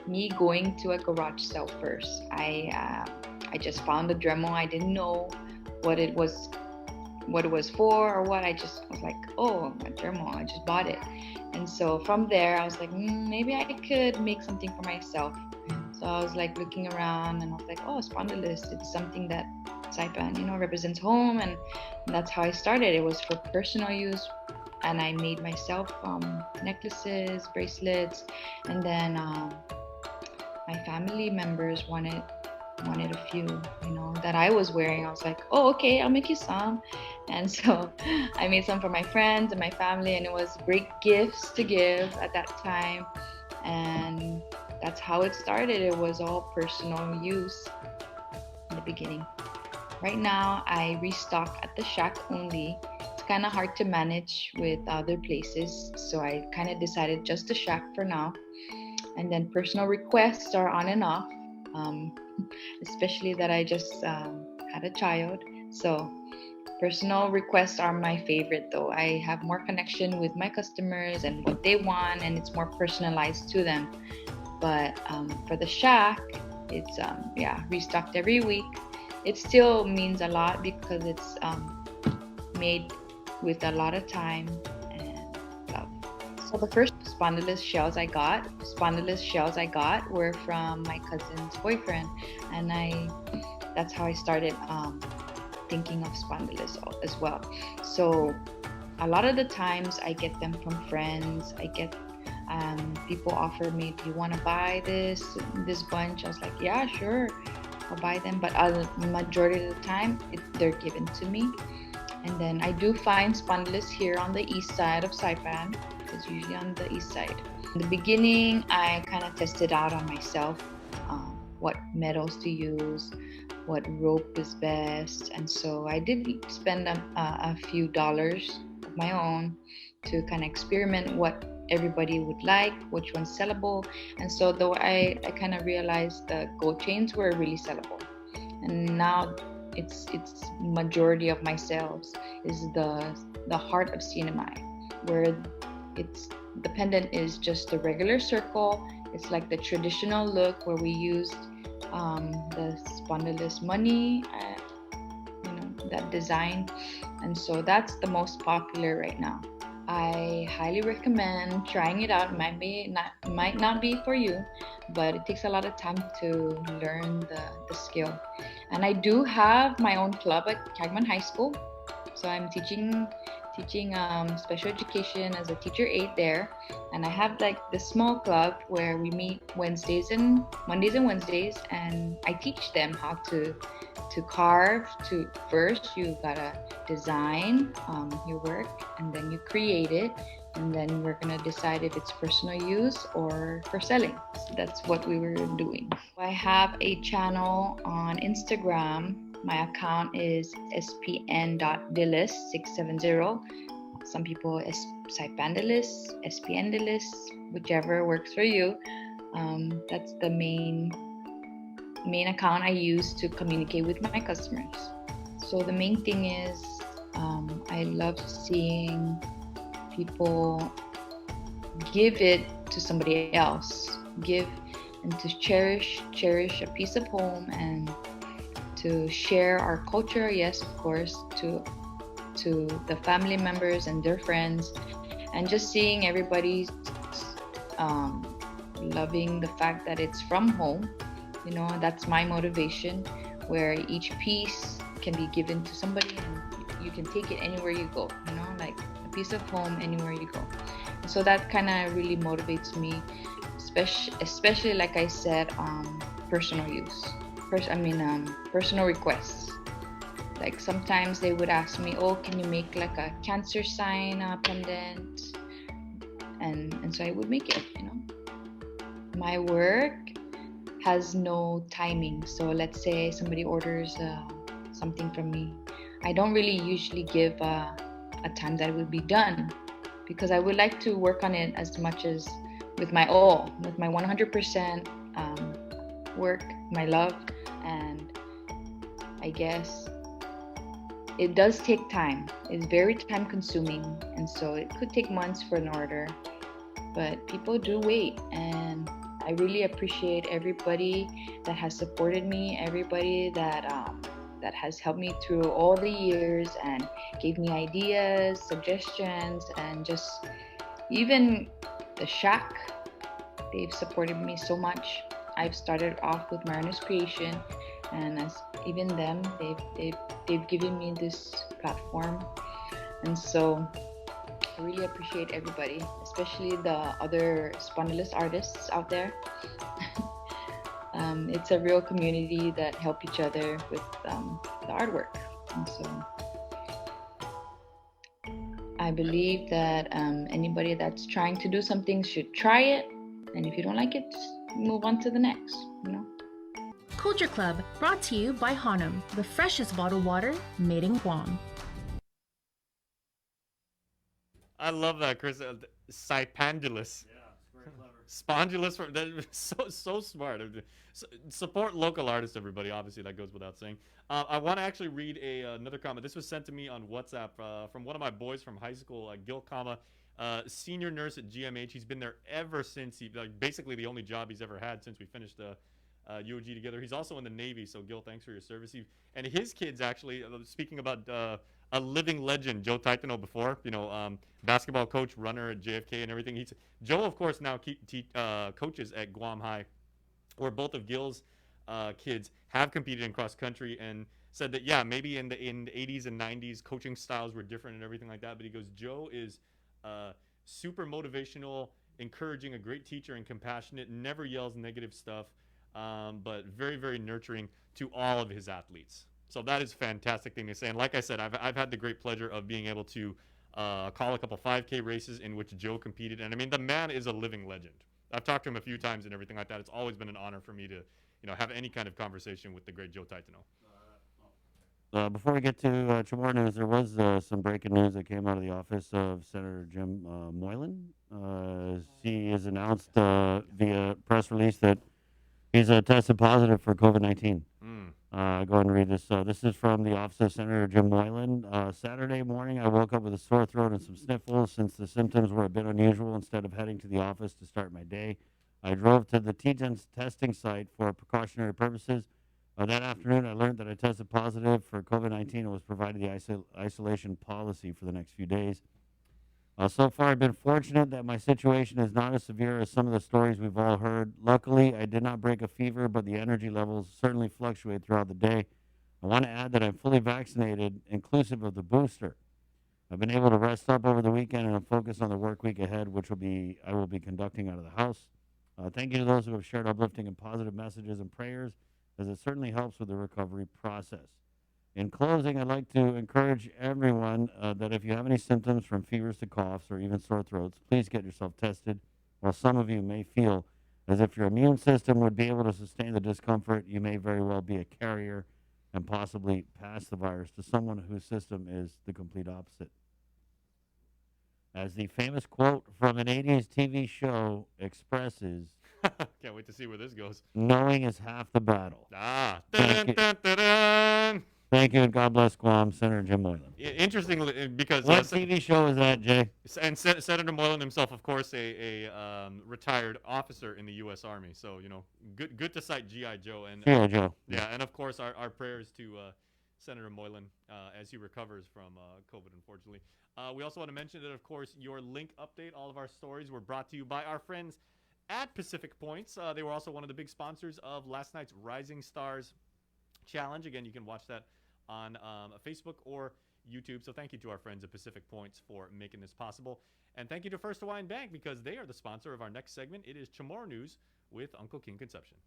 me going to a garage sale first. I just found the Dremel. I didn't know what it was for or what. I just was like, oh, a Dremel. I just bought it. And so from there, I was like, maybe I could make something for myself. So I was like looking around, and I was like, oh, spondylist. It's something that Saipan, represents home, and that's how I started. It was for personal use. And I made myself necklaces, bracelets, and then my family members wanted wanted a few, that I was wearing. I was like, oh, okay, I'll make you some. And so I made some for my friends and my family, and it was great gifts to give at that time. And that's how it started. It was all personal use in the beginning. Right now, I restock at the Shack only. It's kind of hard to manage with other places, so I kind of decided just the Shack for now. And then personal requests are on and off, especially that I just had a child. So personal requests are my favorite, though. I have more connection with my customers and what they want, and it's more personalized to them. But for the Shack, it's restocked every week. It still means a lot because it's made with a lot of time and love. So the first spondylus shells I got were from my cousin's boyfriend, and that's how I started thinking of spondylus as well. So a lot of the times I get them from friends. I get people offer me, do you want to buy this bunch? I was like, yeah, sure, I'll buy them. But the majority of the time, they're given to me. And then I do find spondylus here on the east side of Saipan. It's usually on the east side. In the beginning, I kind of tested out on myself what metals to use, what rope is best. And so I did spend a few dollars of my own to kind of experiment what everybody would like, which one's sellable. And so though I kind of realized the gold chains were really sellable. And now it's majority of my sales is the heart of CNMI, where the pendant is just the regular circle. It's like the traditional look where we used the spondylus money, that design. And so that's the most popular right now. I highly recommend trying it out. It might not be for you, but it takes a lot of time to learn the skill. And I do have my own club at Cagman High School. So I'm teaching special education as a teacher aide there. And I have like this small club where we meet Mondays and Wednesdays, and I teach them how to carve. First you gotta design your work, and then you create it, and then we're gonna decide if it's personal use or for selling. So that's what we were doing. I have a channel on Instagram. My account is spn.dillis670. Some people Saipandillis, SPNdillis, whichever works for you. That's the main account I use to communicate with my customers. So the main thing is I love seeing people give it to somebody else, give and to cherish a piece of home, and to share our culture, yes, of course, to the family members and their friends, and just seeing everybody loving the fact that it's from home. That's my motivation, where each piece can be given to somebody and you can take it anywhere you go, like a piece of home anywhere you go. So that kind of really motivates me, especially like I said, personal use. Personal requests. Like sometimes they would ask me, oh, can you make like a cancer sign pendant? And so I would make it, My work has no timing. So let's say somebody orders something from me. I don't really usually give a time that it would be done, because I would like to work on it as much as with my 100% work, my love. And I guess it does take time. It's very time consuming, and so it could take months for an order, but people do wait. And I really appreciate everybody that has supported me, everybody that has helped me through all the years and gave me ideas, suggestions, and just even the Shack, they've supported me so much. I've started off with Mariners Creation, and even them, they've given me this platform. And so I really appreciate everybody, especially the other spondylus artists out there. it's a real community that help each other with the artwork. And so I believe that anybody that's trying to do something should try it. And if you don't like it, just move on to the next, you know. Culture Club, brought to you by Hanum, the freshest bottled water made in Guam. I love that, Chris. Cypandulus. Yeah, it's very clever. Spondulus. So smart. Support local artists, everybody. Obviously, that goes without saying. I want to actually read another comment. This was sent to me on WhatsApp from one of my boys from high school, Gil Kama, senior nurse at GMH. He's been there ever since basically the only job he's ever had since we finished UOG together. He's also in the Navy, so Gil, thanks for your service. And his kids actually, speaking about a living legend, Joe Taitano before, basketball coach, runner at JFK and everything. Joe, of course, now coaches at Guam High, where both of Gil's kids have competed in cross country, and said that, yeah, maybe in the 80s and 90s, coaching styles were different and everything like that. But he goes, Joe is super motivational, encouraging, a great teacher and compassionate, never yells negative stuff, but very, very nurturing to all of his athletes. So that is a fantastic thing to say. And like I said, I've had the great pleasure of being able to call a couple 5K races in which Joe competed. And I mean, the man is a living legend. I've talked to him a few times and everything like that. It's always been an honor for me to, have any kind of conversation with the great Joe Taitano. Before we get to Chamorro news, there was some breaking news that came out of the office of Senator Jim Moylan. He has announced via press release that he's tested positive for COVID-19. Go ahead and read this. This is from the office of Senator Jim Moylan. Saturday morning, I woke up with a sore throat and some sniffles. Since the symptoms were a bit unusual, instead of heading to the office to start my day, I drove to the TGEN's testing site for precautionary purposes. That afternoon, I learned that I tested positive for COVID-19 and was provided the isolation policy for the next few days. So far, I've been fortunate that my situation is not as severe as some of the stories we've all heard. Luckily, I did not break a fever, but the energy levels certainly fluctuate throughout the day. I want to add that I'm fully vaccinated, inclusive of the booster. I've been able to rest up over the weekend and focus on the work week ahead, which I will be conducting out of the house. Thank you to those who have shared uplifting and positive messages and prayers, as it certainly helps with the recovery process. In closing, I'd like to encourage everyone that if you have any symptoms from fevers to coughs or even sore throats, please get yourself tested. While some of you may feel as if your immune system would be able to sustain the discomfort, you may very well be a carrier and possibly pass the virus to someone whose system is the complete opposite. As the famous quote from an 80s TV show expresses, can't wait to see where this goes. Knowing is half the battle. Thank you, and God bless Guam, Senator Jim Moylan. Interestingly, because what TV show is that, Jay? And Senator Moylan himself, of course, a retired officer in the U.S. Army. So good to cite G.I. Joe and G.I. Joe. Yeah, and of course our prayers to Senator Moylan as he recovers from COVID, unfortunately. We also want to mention that, of course, your link update, all of our stories were brought to you by our friends at Pacific Points. They were also one of the big sponsors of last night's Rising Stars Challenge. Again, you can watch that on Facebook or YouTube. So thank you to our friends at Pacific Points for making this possible. And thank you to First Hawaiian Bank because they are the sponsor of our next segment. It is Chamorro News with Uncle King Conception.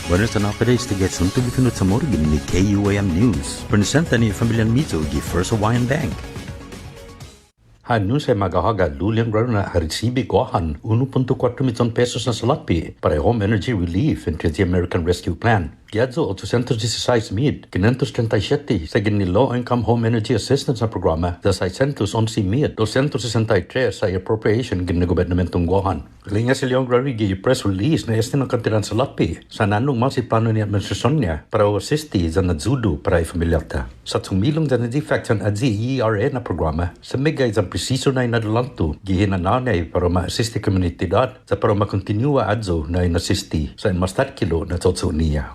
Buenos updates to get some to be sa Chamorro ni KUAM News. Presenta ni Familian Mito gi First Hawaiian Bank. Hanun sa magahaga luliang grado na harisibi kohan 1.4 milyon pesos na salapi para home energy relief into the American Rescue Plan. Giadzo 816 mid, 537 sa low-income home energy assistance na programa sa 611 mid, 263 sa appropriation ginagobernamentong gohan. Linya sa Leong Grado gi press release na este ng kantiran salapi sa nanong masi plano ni administrasyon niya para asisti sa nadzudo para ifamilyarta. Sa tumilong sa na-defect sa ERA na programa sa migay sa preciso na inadulanto gihinananay para ma-assist komunidad sa para makontinua adzo na inasisti sa mastat kilo na totso niya.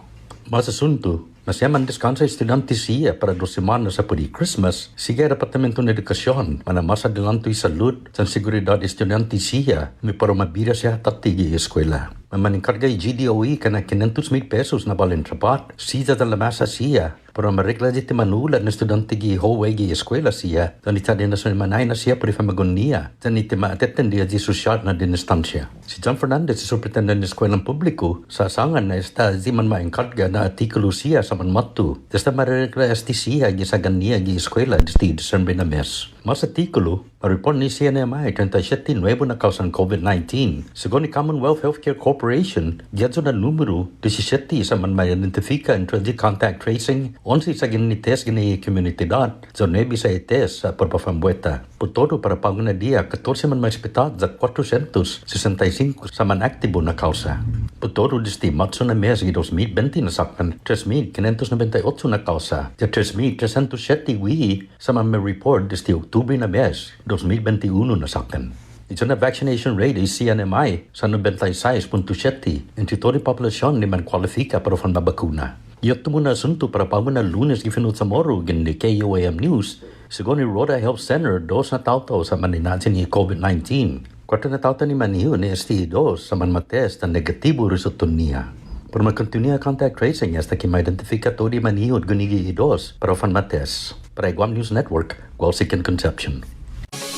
Masasunto, na siya man descansa estudyante siya para 2 semanas sa Christmas, siya Departamento ng Edukasyon, mana mas adelanto'y salud sa seguridad estudyante siya, may para mabira siya tatigi eskwela. Mamaningkargay GDOE ka na 500,000 pesos na balintrapat, siya talamasa siya, para mareklajit manula na estudyante gi hallway gi eskwela siya, dan itadi na sa manay na siya para famagonia, dan iti maatetan dia di sosyal na dinistansya. Si John Fernandez, si Superintendent ng Eskwelaang Publiko, sa asangan na esta di man maingkarga na artikulo siya sa manmatu, desta mareklajit siya gi sa ganiya gi eskwela di December na mes. Mas artikulo, maripon ni CNMI 37 nuevo na kausang COVID-19. Según ni Commonwealth Healthcare Corporation, giadso na numero 17 sa man ma-identifika in contact tracing, 11 sa ginites gini komunidad, sa 9 sa ites sa pagpapambueta. Putodo para paguna dia, 14 man ma-hospital sa 465 sa man aktibo na kausa. Putodo disti matso na mes gi 2020 na sakpan, 3,598 na kausa, sa 3,307 wihi sa man ma-report disti Oktubre na mes 2021 na sakpan. Ito na vaccination rate is CNMI sa 96.7 in total populasyon ni man kwalifika para fan mabakuna. Iyot mo na asunto para pamuna Lunes gifinot sa moro gin ni KUAM News, según ni Rhoda Health Center, 2 na tao sa maninatin ni COVID-19. 4 na tao ni maniho ni ST2 sa manmatest na negatibo resulto niya. Para magkontinuya contact tracing hasta que ma-identifica todo di maniho at gunigi idos para fan matest. Para Guam News Network, Gualsican Conception.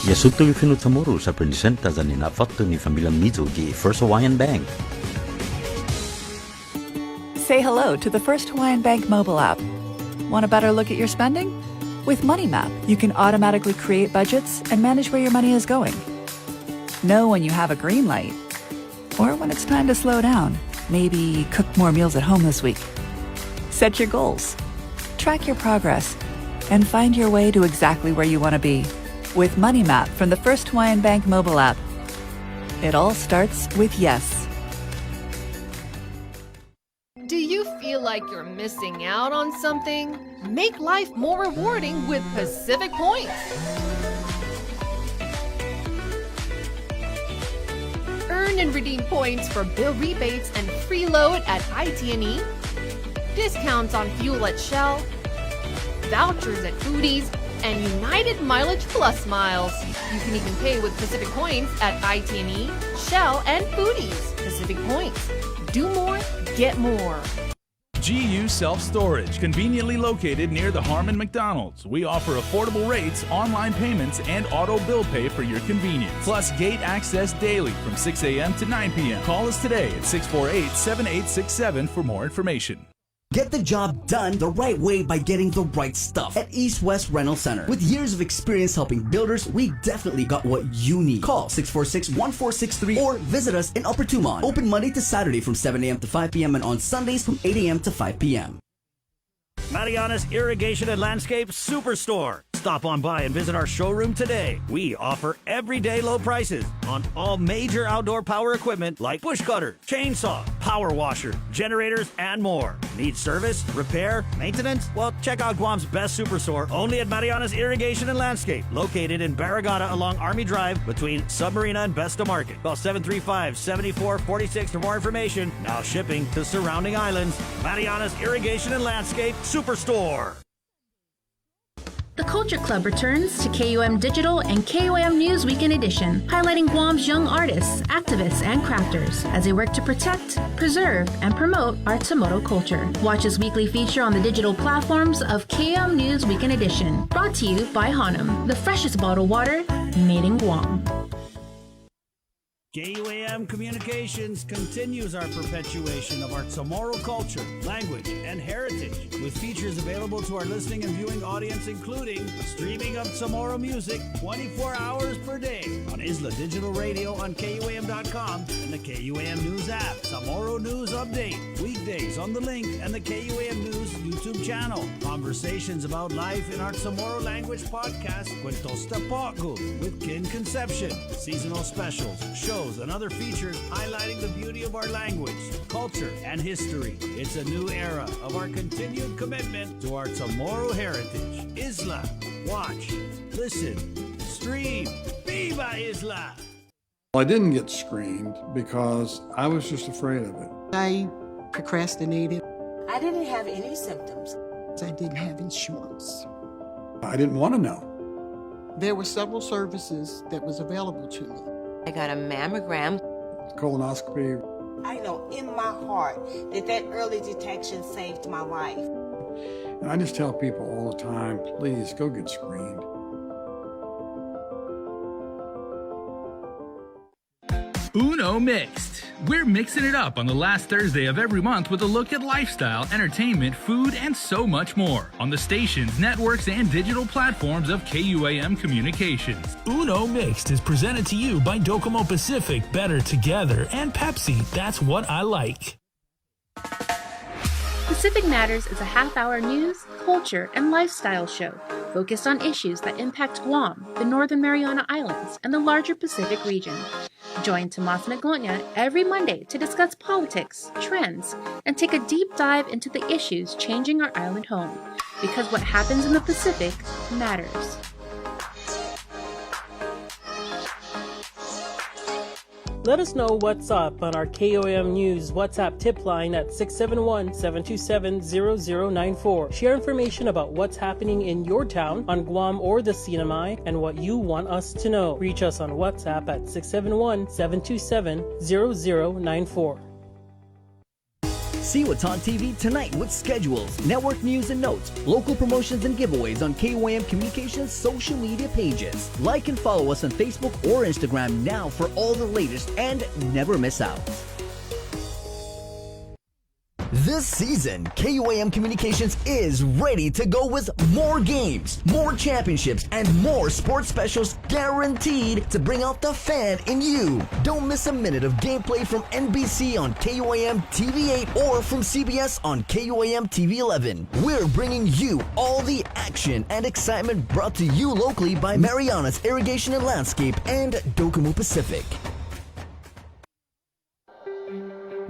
Yasuto gifinot sa moro sa presenta sa ninafatto ni Familia Mizo gi First Hawaiian Bank. Say hello to the First Hawaiian Bank mobile app. Want a better look at your spending? With MoneyMap, you can automatically create budgets and manage where your money is going. Know when you have a green light or when it's time to slow down. Maybe cook more meals at home this week. Set your goals, track your progress, and find your way to exactly where you want to be. With MoneyMap from the First Hawaiian Bank mobile app. It all starts with yes. Do you feel like you're missing out on something? Make life more rewarding with Pacific Points. Earn and redeem points for bill rebates and free load at IT&E, discounts on fuel at Shell, vouchers at Foodies, and United Mileage Plus miles. You can even pay with Pacific Points at IT&E, Shell, and Foodies. Pacific Points. Do more, get more. GU Self-Storage, conveniently located near the Harmon McDonald's. We offer affordable rates, online payments, and auto bill pay for your convenience. Plus gate access daily from 6 a.m. to 9 p.m. Call us today at 648-7867 for more information. Get the job done the right way by getting the right stuff at East West Rental Center. With years of experience helping builders, we definitely got what you need. Call 646-1463 or visit us in Upper Tumon. Open Monday to Saturday from 7 a.m. to 5 p.m. and on Sundays from 8 a.m. to 5 p.m. Marianas Irrigation and Landscape Superstore. Stop on by and visit our showroom today. We offer everyday low prices on all major outdoor power equipment like bush cutter, chainsaw, power washer, generators, and more. Need service, repair, maintenance? Well, check out Guam's best superstore only at Marianas Irrigation and Landscape, located in Barragata along Army Drive between Submarina and Besta Market. Call 735-7446 for more information. Now shipping to surrounding islands. Marianas Irrigation and Landscape Superstore. The Culture Club returns to KUM Digital and KUM News Weekend Edition, highlighting Guam's young artists, activists, and crafters as they work to protect, preserve, and promote our Tomoto culture. Watch this weekly feature on the digital platforms of KUM News Weekend Edition, brought to you by Hanum, the freshest bottled water made in Guam. KUAM Communications continues our perpetuation of our Chamorro culture, language, and heritage with features available to our listening and viewing audience, including streaming of Chamorro music 24 hours per day on Isla Digital Radio on KUAM.com and the KUAM News app. Chamorro News Update, weekdays on The Link and the KUAM News YouTube channel. Conversations about life in our Chamorro language podcast, Cuentos Tapaco with Kin Conception. Seasonal specials, shows, and other features highlighting the beauty of our language, culture, and history. It's a new era of our continued commitment to our Chamorro heritage. Isla, watch, listen, stream. Viva Isla! I didn't get screened because I was just afraid of it. I procrastinated. I didn't have any symptoms. I didn't have insurance. I didn't want to know. There were several services that was available to me. I got a mammogram. Colonoscopy. I know in my heart that early detection saved my life. And I just tell people all the time, please go get screened. Uno Mixed. We're mixing it up on the last Thursday of every month with a look at lifestyle, entertainment, food, and so much more on the stations, networks, and digital platforms of KUAM Communications. Uno Mixed is presented to you by Docomo Pacific, Better Together, and Pepsi. That's what I like. Pacific Matters is a half-hour news, culture, and lifestyle show focused on issues that impact Guam, the Northern Mariana Islands, and the larger Pacific region. Join Tomas Naglona every Monday to discuss politics, trends, and take a deep dive into the issues changing our island home, because what happens in the Pacific matters. Let us know what's up on our KOM News WhatsApp tip line at 671-727-0094. Share information about what's happening in your town, on Guam or the Sinamai, and what you want us to know. Reach us on WhatsApp at 671-727-0094. See what's on TV tonight with schedules, network news and notes, local promotions and giveaways on KUAM Communications social media pages. Like and follow us on Facebook or Instagram now for all the latest and never miss out. This season, KUAM Communications is ready to go with more games, more championships, and more sports specials guaranteed to bring out the fan in you. Don't miss a minute of gameplay from NBC on KUAM TV8 or from CBS on KUAM TV11. We're bringing you all the action and excitement brought to you locally by Marianas Irrigation and Landscape and Docomo Pacific.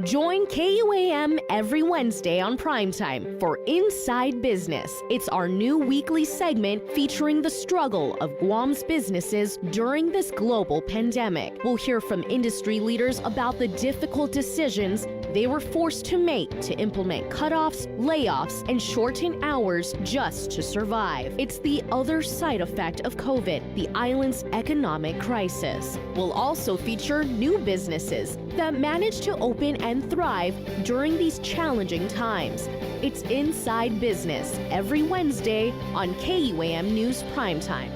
Join KUAM every Wednesday on Primetime for Inside Business. It's our new weekly segment featuring the struggle of Guam's businesses during this global pandemic. We'll hear from industry leaders about the difficult decisions they were forced to make to implement cutoffs, layoffs, and shorten hours just to survive. It's the other side effect of COVID, the island's economic crisis. We'll also feature new businesses that managed to open and thrive during these challenging times. It's Inside Business every Wednesday on KUAM News Primetime.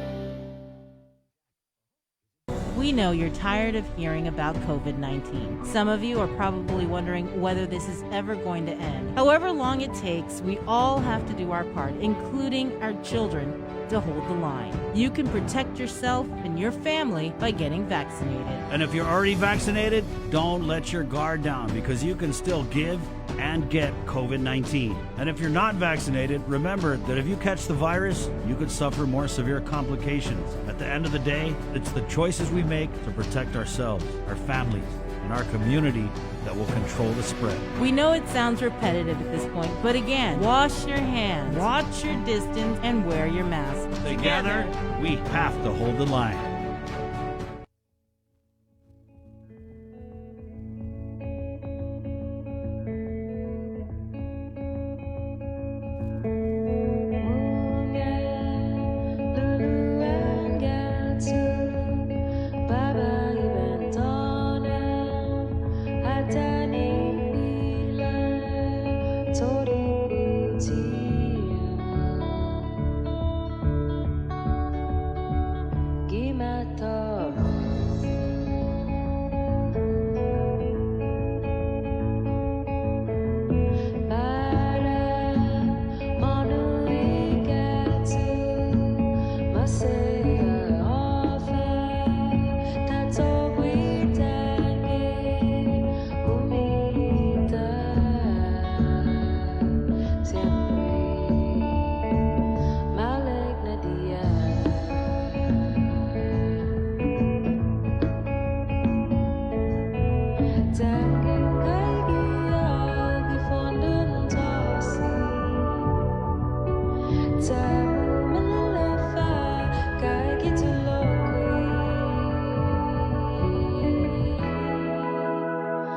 We know you're tired of hearing about COVID-19. Some of you are probably wondering whether this is ever going to end. However long it takes, we all have to do our part, including our children, to hold the line. You can protect yourself and your family by getting vaccinated. And if you're already vaccinated, don't let your guard down, because you can still give and get COVID-19. And if you're not vaccinated, remember that if you catch the virus, you could suffer more severe complications. At the end of the day, it's the choices we make to protect ourselves, our families, and our community that will control the spread. We know it sounds repetitive at this point, but again, wash your hands, watch your distance, and wear your mask. Together, we have to hold the line.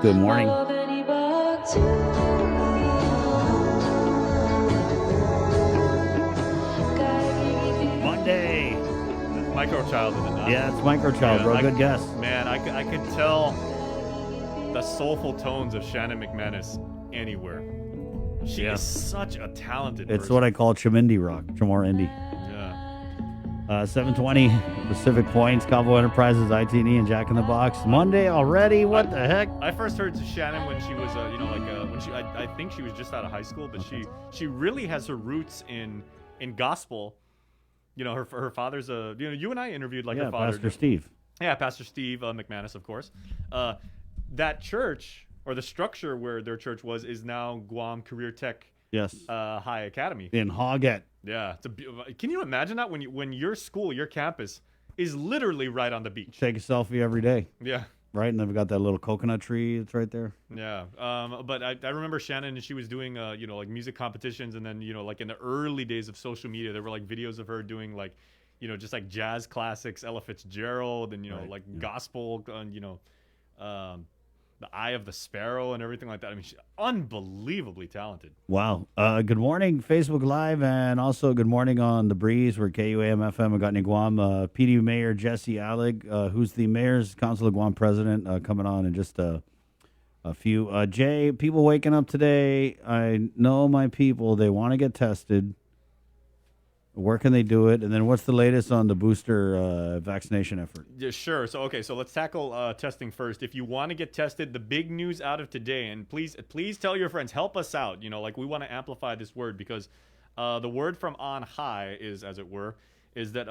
Good morning. Microchild, is it not? Yeah, it's Microchild, bro. Good guess. Man, I could tell the soulful tones of Shannon McManus anywhere. She is such a talented It's person. what I call Chimindi rock, Chamor Indie. Yeah. 720 Pacific Points, Cabo Enterprises, IT&E, and Jack in the Box. Monday already? What the heck? I first heard Shannon when she was, when she, I think she was just out of high school, but she really has her roots in gospel. You know, her father's you and I interviewed her father. Pastor Steve. Yeah, Pastor Steve McManus, of course. That church, or the structure where their church was, is now Guam Career Tech High Academy. In Hoggett. Yeah. Can you imagine that when your school, your campus, is literally right on the beach? Take a selfie every day. Yeah. Right, and then we got that little coconut tree that's right there. Yeah. But I remember Shannon, and she was doing, music competitions, and then, in the early days of social media, there were videos of her doing just jazz classics, Ella Fitzgerald, and, gospel, and, The Eye of the Sparrow and everything like that. I mean, she's unbelievably talented. Wow. Good morning, Facebook Live, and also good morning on The Breeze. We're KUAM FM, Agutni, Guam. PD Mayor Jesse Allig, who's the Mayor's Council of Guam president, coming on in just a few. Jay, people waking up today. I know my people, they want to get tested. Where can they do it? And then what's the latest on the booster vaccination effort? Yeah, sure. So let's tackle testing first. If you want to get tested, the big news out of today, and please tell your friends, help us out. We want to amplify this word, because the word from on high is, as it were, is that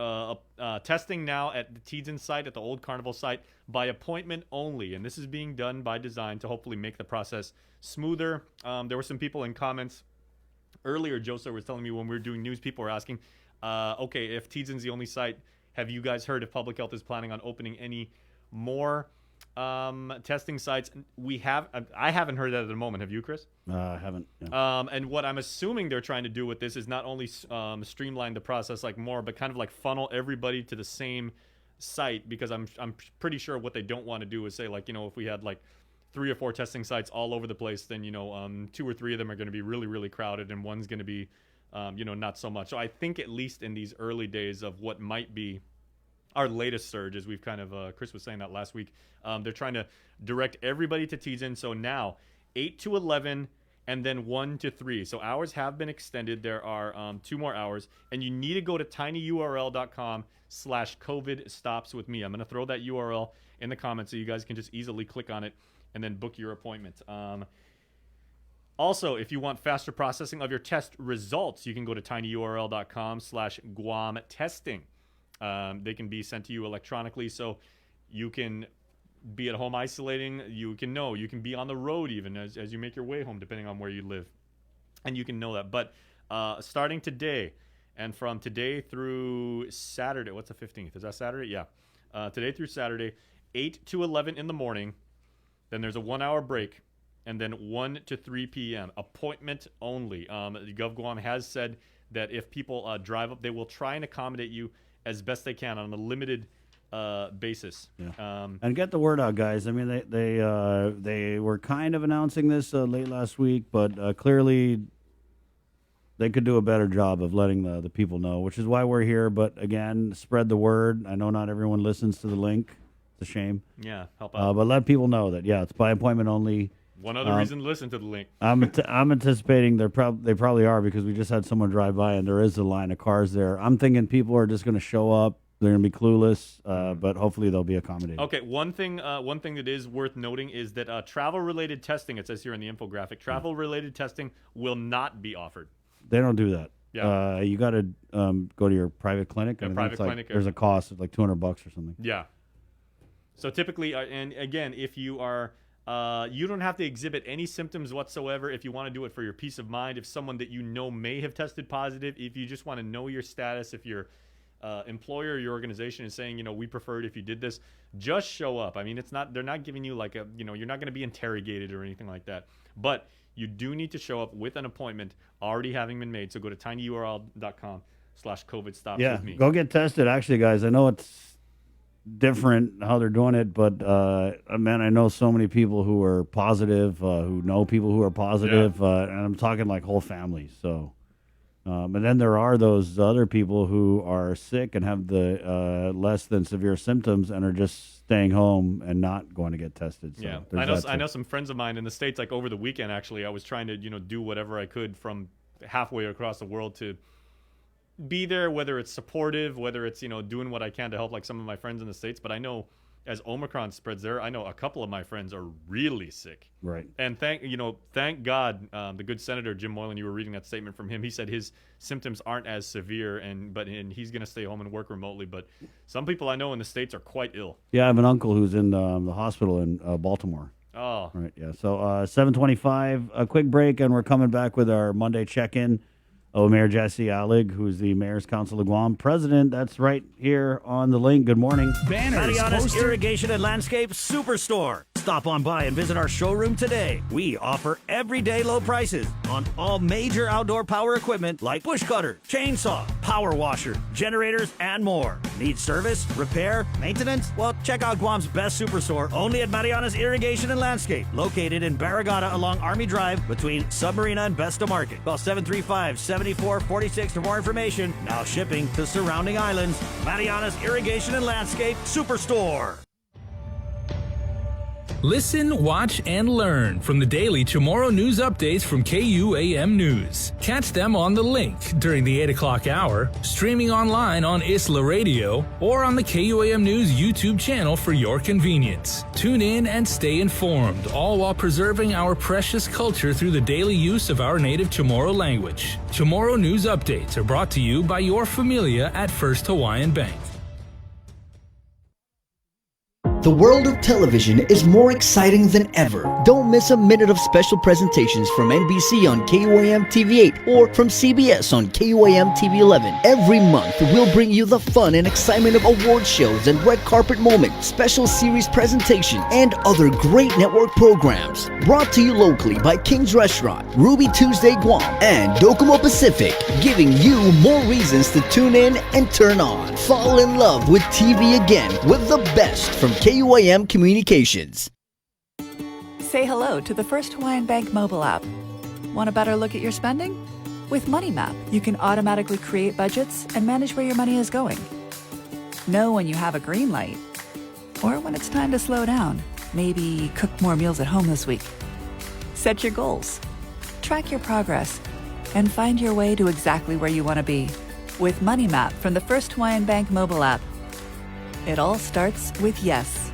testing now at the Teedzin site, at the old Carnival site, by appointment only. And this is being done by design to hopefully make the process smoother. There were some people in comments earlier. Joseph was telling me when we were doing news, people were asking, okay, if Teedzin's the only site, have you guys heard if Public Health is planning on opening any more testing sites? I haven't heard that at the moment. Have you, Chris? I haven't. Yeah. And what I'm assuming they're trying to do with this is not only streamline the process more, but kind of funnel everybody to the same site, because I'm pretty sure what they don't want to do is say if we had 3 or 4 testing sites all over the place, then 2 or 3 of them are going to be really, really crowded, and one's going to be not so much. So I think at least in these early days of what might be our latest surge, as we've kind of Chris was saying that last week, they're trying to direct everybody to Teedzin. So now 8 to 11 and then 1 to 3. So hours have been extended. There are 2 more hours, and you need to go to tinyurl.com/COVID stops with me. I'm going to throw that URL in the comments so you guys can just easily click on it and then book your appointment. Also, if you want faster processing of your test results, you can go to tinyurl.com/Guam testing. They can be sent to you electronically, so you can be at home isolating. You can be on the road even as you make your way home, depending on where you live. And you can know that. But starting today, and from today through Saturday, what's the 15th? Is that Saturday? Yeah. Today through Saturday, 8 to 11 in the morning. Then there's a 1-hour break, and then 1 to 3 p.m. Appointment only. Gov Guam has said that if people drive up, they will try and accommodate you as best they can on a limited basis. Yeah. And get the word out, guys. I mean, they were kind of announcing this late last week, but clearly they could do a better job of letting the people know, which is why we're here. But again, spread the word. I know not everyone listens to the link. It's a shame. Yeah, help out. But let people know that, it's by appointment only. One other reason to listen to the link. I'm anticipating they probably are, because we just had someone drive by and there is a line of cars there. I'm thinking people are just going to show up. They're going to be clueless, but hopefully they'll be accommodated. Okay, one thing that is worth noting is that travel-related testing, it says here in the infographic, travel-related testing will not be offered. They don't do that. Yeah. You got to go to your private clinic. Yeah, private clinic. There's a cost of $200 or something. Yeah. So typically, and again, if you are, you don't have to exhibit any symptoms whatsoever if you want to do it for your peace of mind. If someone that you know may have tested positive, if you just want to know your status, if your employer or your organization is saying, we prefer it if you did this, just show up. I mean, they're not giving you you're not going to be interrogated or anything like that. But you do need to show up with an appointment already having been made. So go to tinyurl.com/COVID stops with me. Go get tested. Actually, guys, I know it's different how they're doing it, but man, I know so many people who are positive, who know people who are positive, and I'm talking whole families. So And then there are those other people who are sick and have the less than severe symptoms and are just staying home and not going to get tested. So Yeah, there's I know some friends of mine in the States, like over the weekend, actually, I was trying to, do whatever I could from halfway across the world to be there, whether it's supportive, whether it's, doing what I can to help like some of my friends in the States. But I know as Omicron spreads there, I know a couple of my friends are really sick. Right. And thank God, the good Senator Jim Moylan, you were reading that statement from him. He said his symptoms aren't as severe, and he's going to stay home and work remotely. But some people I know in the States are quite ill. Yeah, I have an uncle who's in the hospital in Baltimore. Oh. Right, yeah. So 7:25, a quick break, and we're coming back with our Monday check-in. Mayor Jesse Allig, who's the Mayor's Council of Guam president. That's right here on the link. Good morning. Banners, Mariana's Irrigation and Landscape Superstore. Stop on by and visit our showroom today. We offer everyday low prices on all major outdoor power equipment like bush cutter, chainsaw, power washer, generators, and more. Need service, repair, maintenance? Well, check out Guam's best superstore only at Mariana's Irrigation and Landscape, located in Barragata along Army Drive between Submarina and Besta Market. Call 735-7446 for more information. Now shipping to surrounding islands. Mariana's Irrigation and Landscape Superstore. Listen, watch, and learn from the daily Chamorro news updates from KUAM News. Catch them on the link during the 8 o'clock hour, streaming online on Isla Radio, or on the KUAM News YouTube channel for your convenience. Tune in and stay informed, all while preserving our precious culture through the daily use of our native Chamorro language. Chamorro news updates are brought to you by your familia at First Hawaiian Bank. The world of television is more exciting than ever. Don't miss a minute of special presentations from NBC on KUAM TV8 or from CBS on KUAM TV11. Every month, we'll bring you the fun and excitement of award shows and red carpet moments, special series presentations, and other great network programs. Brought to you locally by King's Restaurant, Ruby Tuesday Guam, and Docomo Pacific, giving you more reasons to tune in and turn on. Fall in love with TV again with the best from KUAM Communications. Say hello to the First Hawaiian Bank mobile app. Want a better look at your spending? With Money Map, you can automatically create budgets and manage where your money is going. Know when you have a green light or when it's time to slow down. Maybe cook more meals at home this week. Set your goals, track your progress, and find your way to exactly where you want to be. With Money Map from the First Hawaiian Bank mobile app. It all starts with yes.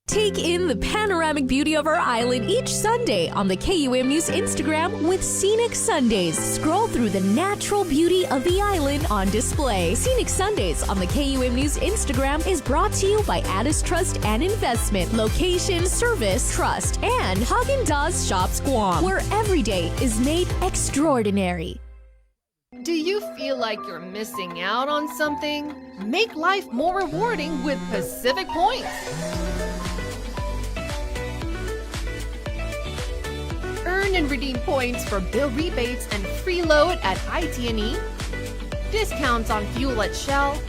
Take in the panoramic beauty of our island each Sunday on the KUAM News Instagram with Scenic Sundays. Scroll through the natural beauty of the island on display. Scenic Sundays on the KUAM News Instagram is brought to you by Addis Trust and Investment, Location, Service, Trust, and Haagen-Dazs Shops Guam, where every day is made extraordinary. Do you feel like you're missing out on something? Make life more rewarding with Pacific Points. Earn and redeem points for bill rebates and free load at IT&E, discounts on fuel at Shell,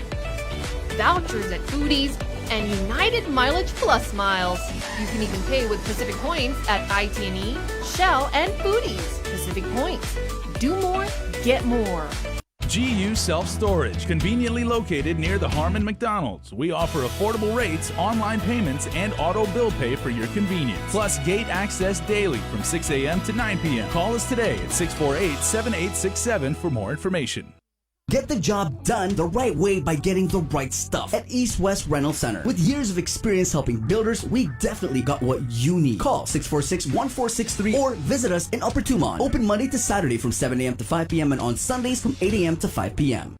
vouchers at Foodies, and United Mileage Plus miles. You can even pay with Pacific Points at IT&E, Shell, and Foodies. Pacific Points. Do more, get more. GU Self-Storage, conveniently located near the Harmon McDonald's. We offer affordable rates, online payments, and auto bill pay for your convenience. Plus gate access daily from 6 a.m. to 9 p.m. Call us today at 648-7867 for more information. Get the job done the right way by getting the right stuff at East West Rental Center. With years of experience helping builders, we definitely got what you need. Call 646-1463 or visit us in Upper Tumon. Open Monday to Saturday from 7 a.m. to 5 p.m. and on Sundays from 8 a.m. to 5 p.m.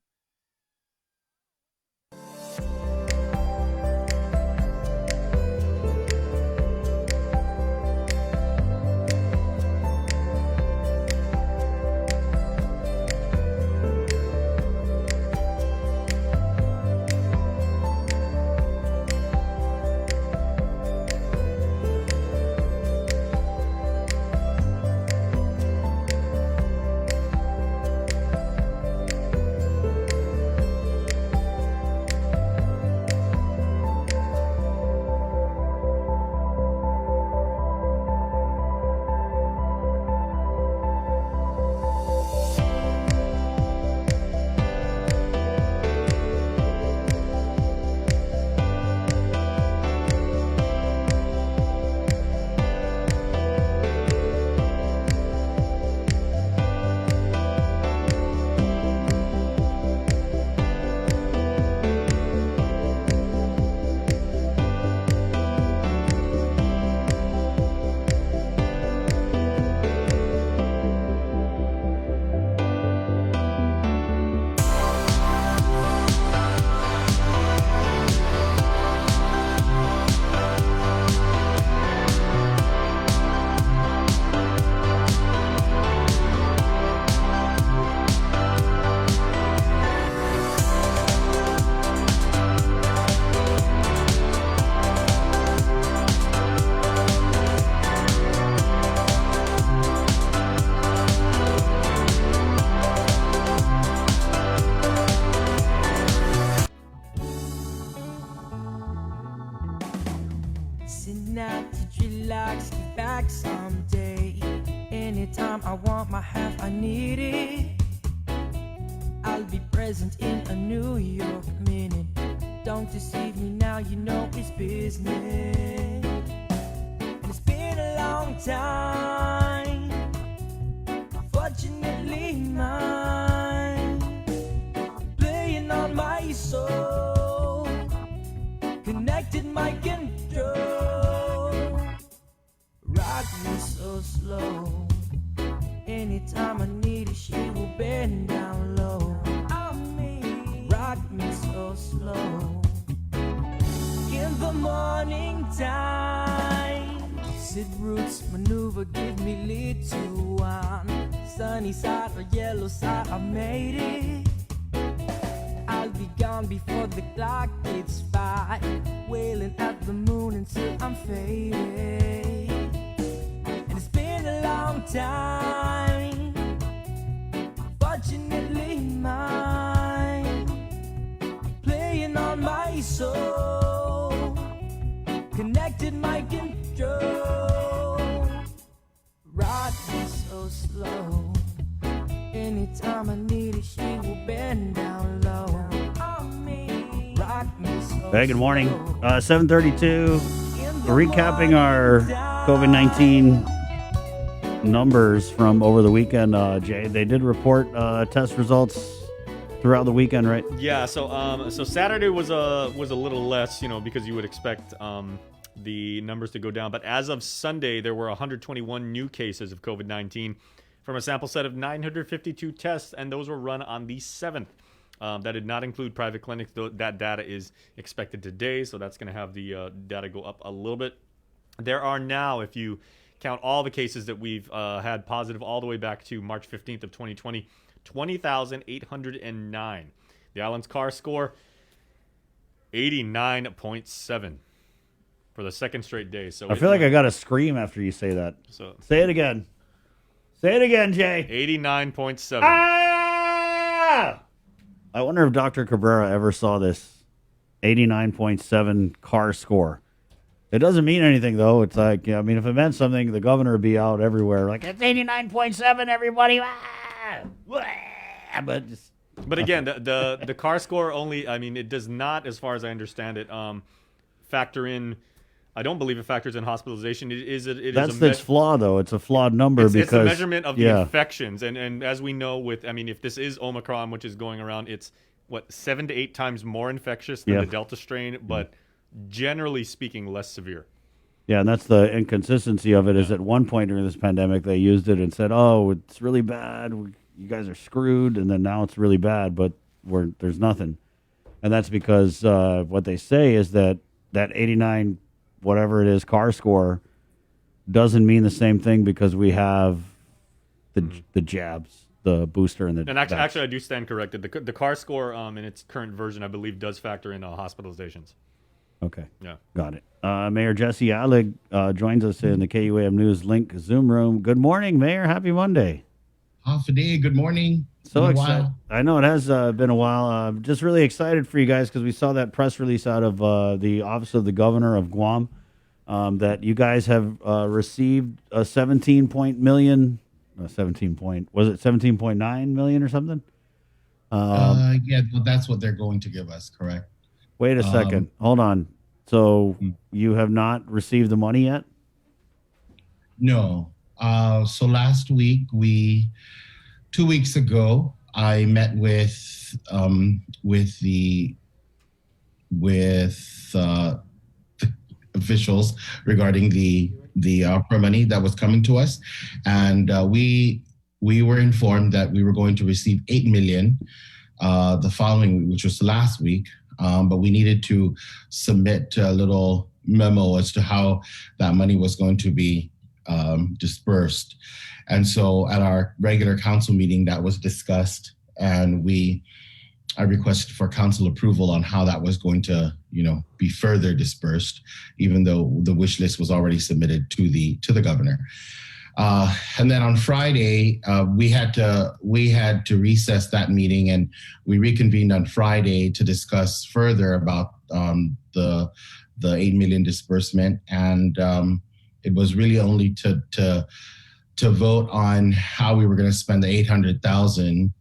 snap to relax, get back someday. Anytime I want my half, I need it. I'll be present in a New York minute. Don't deceive me now, you know it's business. And it's been a long time, fortunately mine, playing on my soul, connected my control. Rock me so slow, anytime I need it, she will bend down low. On me, rock me so slow. In the morning time, sit roots maneuver, give me lead to one. Sunny side or yellow side, I made it. I'll be gone before the clock hits 5, wailing at the moon until I'm faded. And it's been a long time, fortunately mine, playing on my soul, connected my control. Rock me so slow, anytime I need it, she will bend down low. On me, rock me so Hey, good morning. 7:32. Recapping our COVID-19 numbers from over the weekend, Jay. They did report test results throughout the weekend, right? Yeah. So Saturday was a little less, because you would expect the numbers to go down. But as of Sunday, there were 121 new cases of COVID-19 from a sample set of 952 tests, and those were run on the 7th. That did not include private clinics. That data is expected today, so that's going to have the data go up a little bit. There are now, if you count all the cases that we've had positive all the way back to March 15th of 2020, 20,809. The island's CAR score, 89.7 for the second straight day. So I feel like I got to scream after you say that. So say it again. Say it again, Jay. 89.7. Ah! I wonder if Dr. Cabrera ever saw this 89.7 CAR score. It doesn't mean anything, though. It's like, if it meant something, the governor would be out everywhere. Like, it's 89.7, everybody. But again, the CAR score only, it does not, as far as I understand it, factor in. I don't believe it factors in hospitalization. That's its flaw, though. It's a flawed number because it's the measurement of the infections, and as we know, if this is Omicron, which is going around, it's 7 to 8 times more infectious than the Delta strain, but generally speaking, less severe. Yeah, and that's the inconsistency of it. Is at one point during this pandemic, they used it and said, "Oh, it's really bad. You guys are screwed," and then now it's really bad, but there's nothing, and that's because what they say is that 89. Whatever it is, CAR score doesn't mean the same thing because we have the jabs, the booster, and the. And actually, I do stand corrected. The CAR score in its current version, I believe, does factor in hospitalizations. Okay. Yeah. Got it. Mayor Jesse Allig joins us in the KUAM News Link Zoom room. Good morning, Mayor. Happy Monday. Half a day. Good morning. So excited. I know it has been a while. Just really excited for you guys because we saw that press release out of the Office of the Governor of Guam that you guys have received a 17.9 million or something? Yeah, well, that's what they're going to give us, correct? Wait a second. Hold on. So you have not received the money yet? No. So last week, 2 weeks ago, I met with the officials regarding the ARPA money that was coming to us, and we were informed that we were going to receive $8 million the following week, which was last week, but we needed to submit a little memo as to how that money was going to be dispersed. And so at our regular council meeting, that was discussed, and I requested for council approval on how that was going to, be further dispersed, even though the wish list was already submitted to the governor. And then on Friday, we had to recess that meeting, and we reconvened on Friday to discuss further about the 8 million disbursement. And it was really only to vote on how we were going to spend the 800,000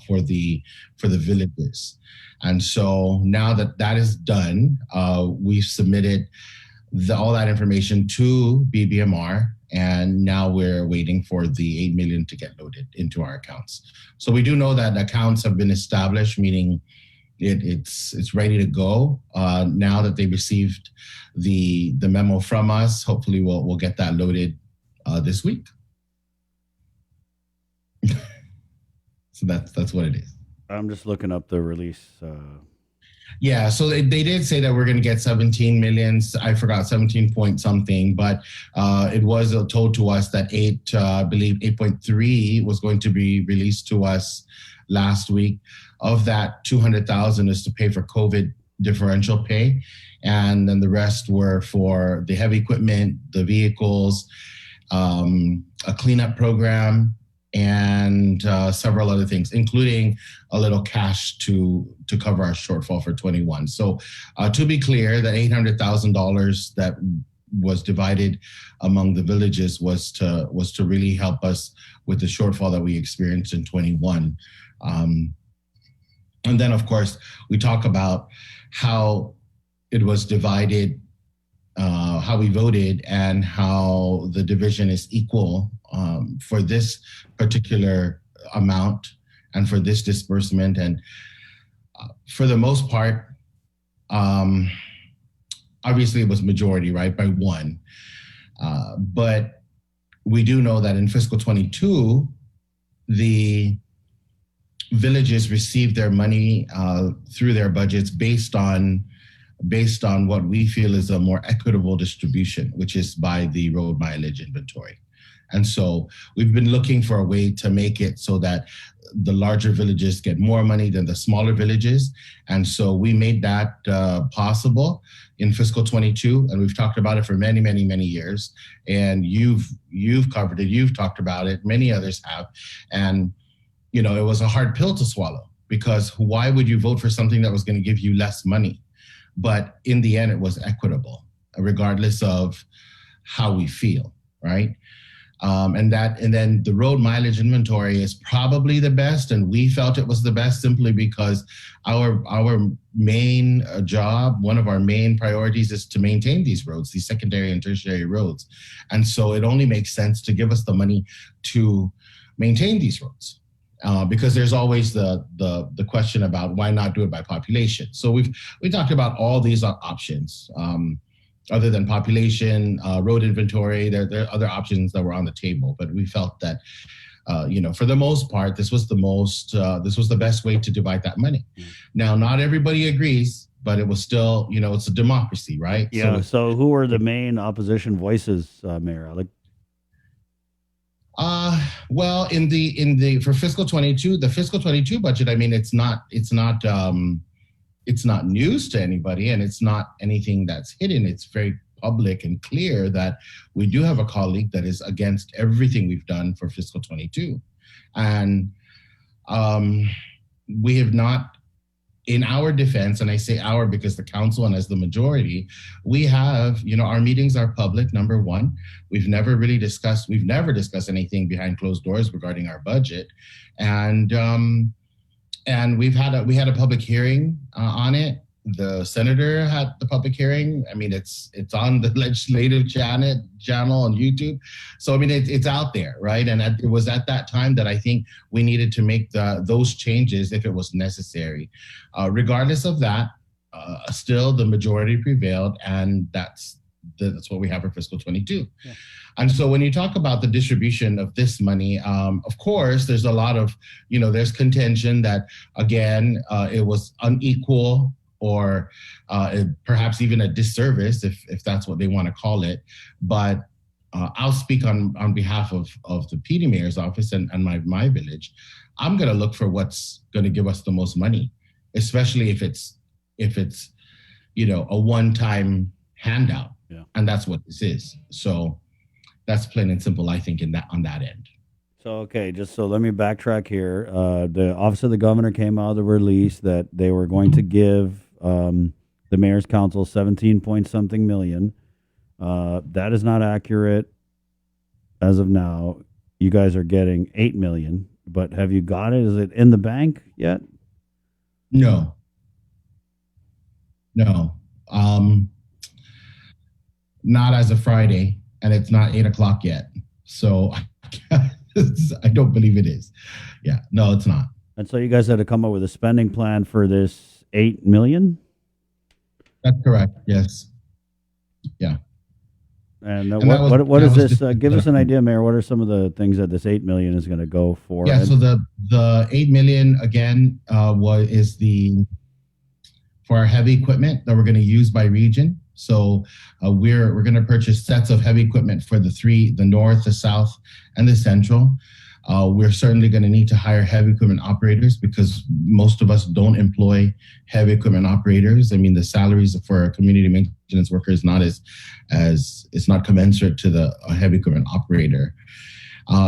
for the villages. And so now that is done, we've submitted all that information to BBMR, and now we're waiting for the 8 million to get loaded into our accounts. So we do know that accounts have been established, meaning it's ready to go. Now that they received the memo from us, hopefully we'll get that loaded this week. So that's what it is. I'm just looking up the release. Yeah, so they did say that we're going to get 17 million. I forgot 17 point something, but it was told to us that 8.3 was going to be released to us last week. Of that, 200,000 is to pay for COVID differential pay, and then the rest were for the heavy equipment, the vehicles, a cleanup program, and several other things, including a little cash to cover our shortfall for 21. So to be clear, that $800,000 that was divided among the villages was to really help us with the shortfall that we experienced in 21. And then, of course, we talk about how it was divided, how we voted, and how the division is equal for this particular amount and for this disbursement. And for the most part, obviously it was majority, right, by one. But we do know that in fiscal 22, the villages received their money through their budgets based on what we feel is a more equitable distribution, which is by the road mileage inventory. And so we've been looking for a way to make it so that the larger villages get more money than the smaller villages. And so we made that possible in fiscal 22, and we've talked about it for many, many, many years. And you've covered it, you've talked about it, many others have. And it was a hard pill to swallow, because why would you vote for something that was going to give you less money? But in the end, it was equitable, regardless of how we feel, right? And then the road mileage inventory is probably the best, and we felt it was the best simply because our main job, one of our main priorities, is to maintain these roads, these secondary and tertiary roads. And so it only makes sense to give us the money to maintain these roads. Because there's always the question about why not do it by population. So we talked about all these options. Other than population, road inventory, there are other options that were on the table. But we felt that, for the most part, this was the best way to divide that money. Now, not everybody agrees, but it was still, it's a democracy, right? Yeah. So who were the main opposition voices, Mayor Alec? Well, for fiscal 22, the fiscal 22 budget, I mean, it's not news to anybody, and it's not anything that's hidden. It's very public and clear that we do have a colleague that is against everything we've done for fiscal 22. And we have not, in our defense, and I say our because the council and as the majority, we have, our meetings are public, number one. We've never discussed anything behind closed doors regarding our budget. And we had a public hearing on it. The senator had the public hearing. I mean, it's on the legislative channel on YouTube. So, I mean, it's out there, right? And it was at that time that I think we needed to make those changes if it was necessary. Regardless of that, still the majority prevailed, and that's what we have for fiscal 22. Yeah. And so when you talk about the distribution of this money, of course, there's a lot of, there's contention that, again, it was unequal, or perhaps even a disservice, if that's what they want to call it. But I'll speak on behalf of the PD Mayor's office and my village. I'm going to look for what's going to give us the most money, especially if it's a one-time handout. Yeah. And that's what this is. So that's plain and simple, I think, on that end. So, okay, just so let me backtrack here. The Office of the Governor came out with a release that they were going to give the Mayor's Council 17 point something million. That is not accurate as of now. You guys are getting 8 million, but have you got it? Is it in the bank yet? No. Not as of Friday, and it's not 8 o'clock yet. So I don't believe it is. Yeah, no, it's not. And so you guys had to come up with a spending plan for this 8 million? That's correct. Yes. Yeah. And what is this? Give us an idea, Mayor. What are some of the things that this 8 million is going to go for? Yeah. So the 8 million again is for our heavy equipment that we're going to use by region. So we're going to purchase sets of heavy equipment for the north, the south, and the central. We're certainly going to need to hire heavy equipment operators because most of us don't employ heavy equipment operators. I mean, the salaries for a community maintenance worker is not as it's not commensurate to the heavy equipment operator.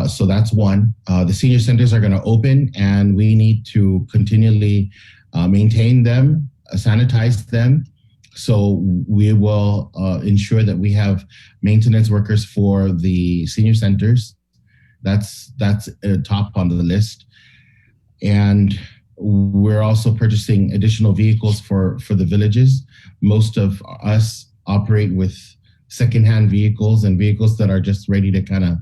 So that's one. The senior centers are going to open, and we need to continually maintain them, sanitize them. So we will ensure that we have maintenance workers for the senior centers. That's top on the list. And we're also purchasing additional vehicles for the villages. Most of us operate with secondhand vehicles and vehicles that are just ready to kind of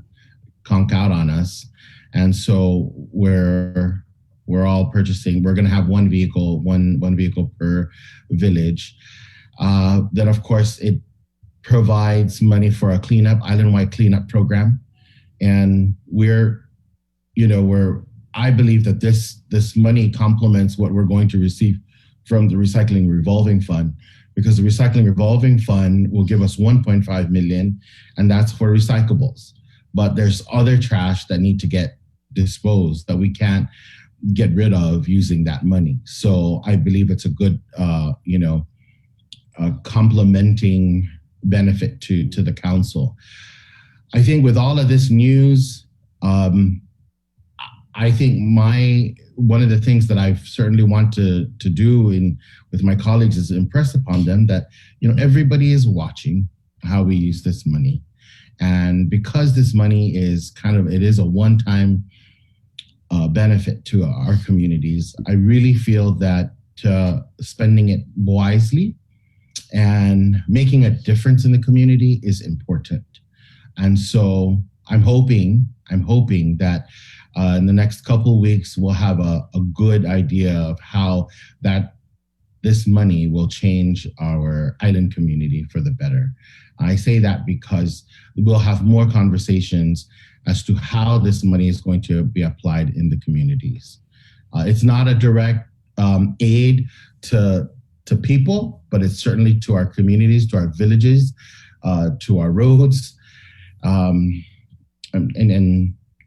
conk out on us. And so we're all purchasing. We're going to have one vehicle per village. Then, of course, it provides money for a island-wide cleanup program. And I believe that this money complements what we're going to receive from the Recycling Revolving Fund, because the Recycling Revolving Fund will give us 1.5 million, and that's for recyclables. But there's other trash that need to get disposed that we can't get rid of using that money. So I believe it's a good, complementing benefit to the council. I think with all of this news, I think one of the things that I certainly want to do with my colleagues is impress upon them that everybody is watching how we use this money, and because this money is it is a one-time benefit to our communities. I really feel that spending it wisely and making a difference in the community is important. And so I'm hoping that in the next couple of weeks, we'll have a good idea of how this money will change our island community for the better. I say that because we'll have more conversations as to how this money is going to be applied in the communities. It's not a direct aid to people, but it's certainly to our communities, to our villages, to our roads, and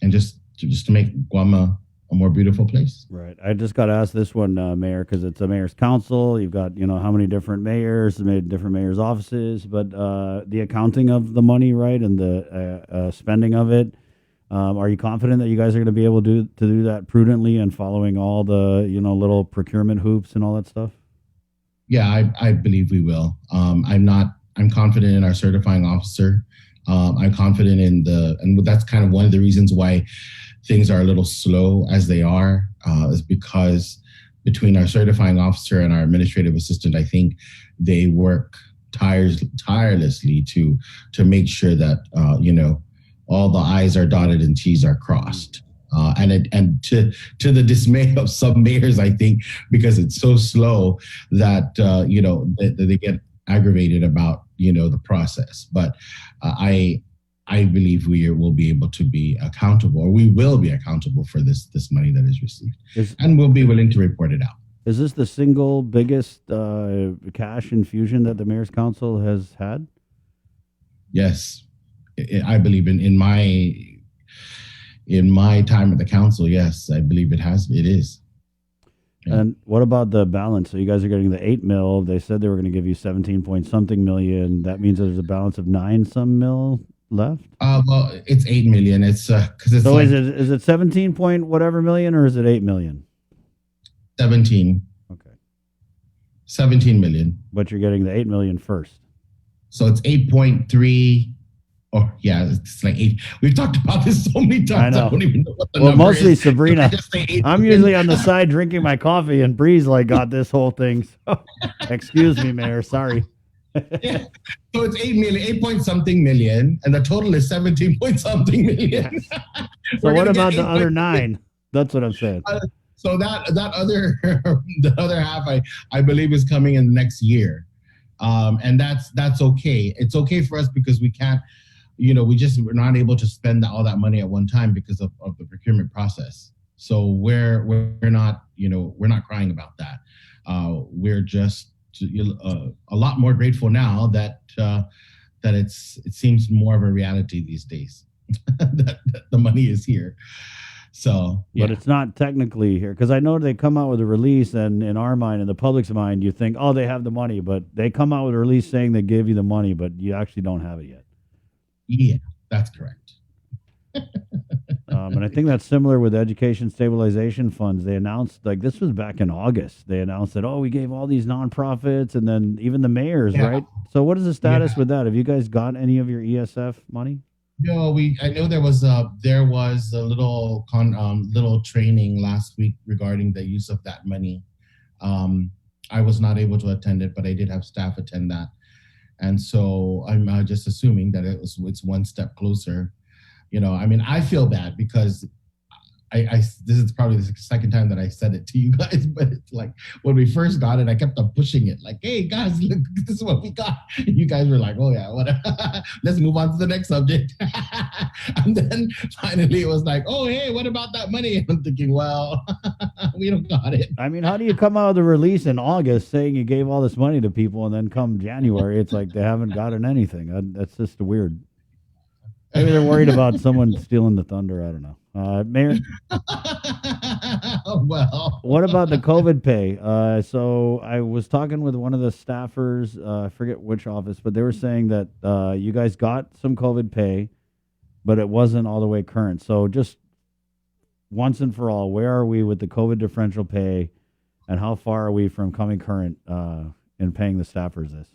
just to make Guam a more beautiful place. Right. I just got to ask this one, Mayor, because it's a mayor's council. You've got, how many different mayors, different mayors' offices, but the accounting of the money, right, and the spending of it. Are you confident that you guys are going to be able to do that prudently and following all the, little procurement hoops and all that stuff? Yeah, I believe we will. I'm confident in our certifying officer. I'm confident and that's kind of one of the reasons why things are a little slow as they are, is because between our certifying officer and our administrative assistant, I think they work tirelessly to make sure that, all the I's are dotted and T's are crossed. And to the dismay of some mayors, I think, because it's so slow that, they get aggravated about, the process. But I believe we will be able to be accountable, or we will be accountable for this money that is received. And we'll be willing to report it out. Is this the single biggest cash infusion that the Mayor's Council has had? Yes. I believe in my time at the council, yes, I believe it is. Yeah. And what about the balance? So you guys are getting the 8 mil. They said they were going to give you 17 point something million. That means there's a balance of 9 some mil left? Well, it's 8 million. It's because it's So like is it 17 point whatever million, or is it 8 million? 17. Okay. 17 million. But you're getting the 8 million first. So it's 8.3. Oh, yeah, it's like 8. We've talked about this so many times. I know. I don't even know what the Well, number mostly is. Sabrina. I just say 8 I'm million. usually on the side drinking my coffee, and Bree's like got this whole thing. So, excuse me, Mayor. Sorry. Yeah. So it's 8 million, 8 point something million, and the total is 17 point something million. So what about the other 9? That's what I'm saying. So that other the other half I believe is coming in the next year, and that's okay. It's okay for us because we can't, we're not able to spend all that money at one time because of the procurement process. So we're not we're not crying about that. We're just a lot more grateful now that it seems more of a reality these days that the money is here. So, But it's not technically here, because I know they come out with a release, and in our mind, in the public's mind, you think, oh, they have the money, but they come out with a release saying they give you the money, but you actually don't have it yet. Yeah, that's correct. And I think that's similar with education stabilization funds. They announced, like, this was back in August. They announced that, we gave all these nonprofits, and then even the mayors, right? So what is the status with that? Have you guys got any of your ESF money? No, I know there was a little little training last week regarding the use of that money. I was not able to attend it, but I did have staff attend that, and so I'm just assuming that it's one step closer. I feel bad because this is probably the second time that I said it to you guys, but it's like when we first got it, I kept on pushing it like, hey guys, look, this is what we got. And you guys were like, oh yeah, whatever. Let's move on to the next subject. And then finally it was like, oh, hey, what about that money? And I'm thinking, well, we don't got it. I mean, how do you come out with a release in August saying you gave all this money to people, and then come January, it's like they haven't gotten anything? That's just weird. Maybe they're worried about someone stealing the thunder. I don't know. Mayor? Well. What about the COVID pay? So I was talking with one of the staffers, I forget which office, but they were saying that you guys got some COVID pay, but it wasn't all the way current. So just once and for all, where are we with the COVID differential pay, and how far are we from coming current in paying the staffers this?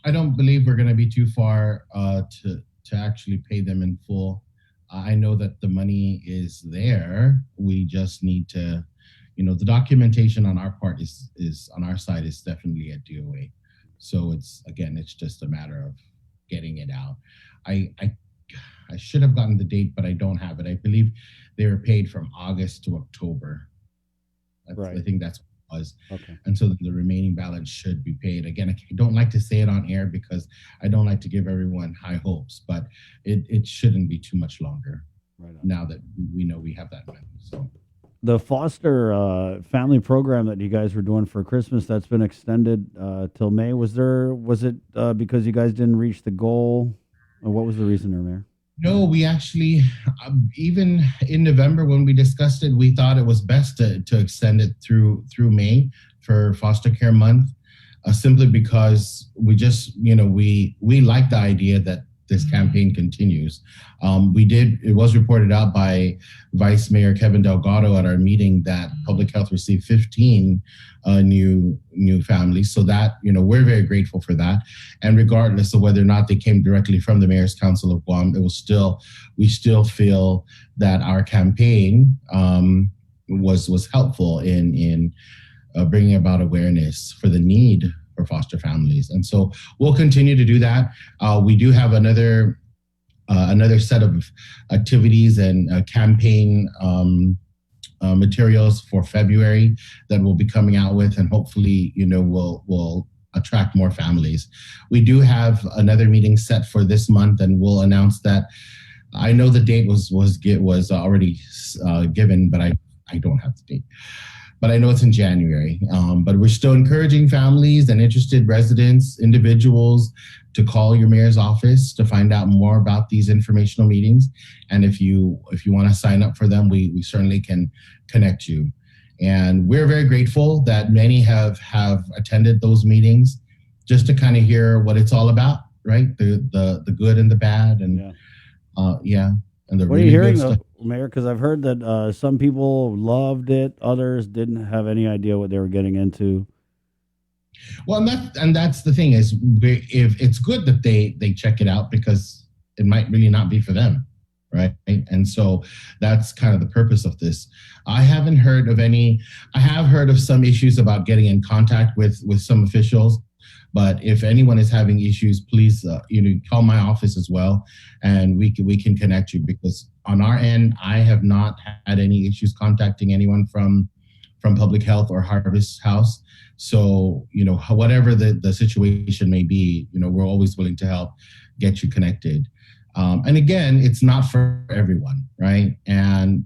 I don't believe we're going to be too far to actually pay them in full. I know that the money is there. We just need to, the documentation on our part is on our side is definitely at DOA. So it's just a matter of getting it out. I should have gotten the date, but I don't have it. I believe they were paid from August to October. Right. I think that's was. Okay. And so the remaining balance should be paid. Again, I don't like to say it on air because I don't like to give everyone high hopes, but it shouldn't be too much longer now that we know we have that money. So the foster family program that you guys were doing for Christmas, that's been extended till May. Was it because you guys didn't reach the goal? Or what was the reason there, Mayor? No, we actually, even in November when we discussed it, we thought it was best to extend it through May for Foster Care Month, simply because we just, we like the idea that this campaign continues. It was reported out by Vice Mayor Kevin Delgado at our meeting that public health received 15 new families. So that, we're very grateful for that. And regardless of whether or not they came directly from the Mayor's Council of Guam, we still feel that our campaign was helpful in bringing about awareness for the need for foster families. And so we'll continue to do that. We do have another set of activities and campaign materials for February that we'll be coming out with, and hopefully, we'll attract more families. We do have another meeting set for this month, and we'll announce that. I know the date was already given, but I don't have the date. But I know it's in January. But we're still encouraging families and interested residents, individuals, to call your mayor's office to find out more about these informational meetings. And if you want to sign up for them, we certainly can connect you. And we're very grateful that many have attended those meetings just to kind of hear what it's all about, right? The good and the bad, and and the What are really you hearing, good though, stuff. Mayor? Because I've heard that some people loved it, others didn't have any idea what they were getting into. Well, and that's the thing is, if it's good that they check it out, because it might really not be for them, right? And so that's kind of the purpose of this. I haven't heard of any. I have heard of some issues about getting in contact with some officials, but if anyone is having issues, please call my office as well, and we can connect you, because on our end, I have not had any issues contacting anyone from Public Health or Harvest House. So, whatever the situation may be, we're always willing to help get you connected. And again, it's not for everyone, right? And,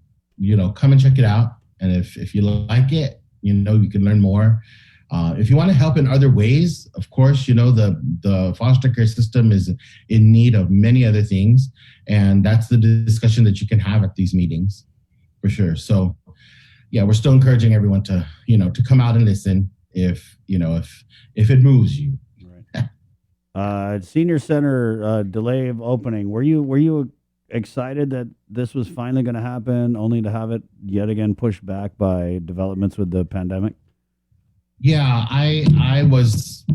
come and check it out. And if you like it, you can learn more. If you want to help in other ways, of course, the foster care system is in need of many other things. And that's the discussion that you can have at these meetings, for sure. So, yeah, we're still encouraging everyone to come out and listen if it moves you. Senior Center delay of opening. Were you excited that this was finally going to happen, only to have it yet again pushed back by developments with the pandemic? Yeah, I was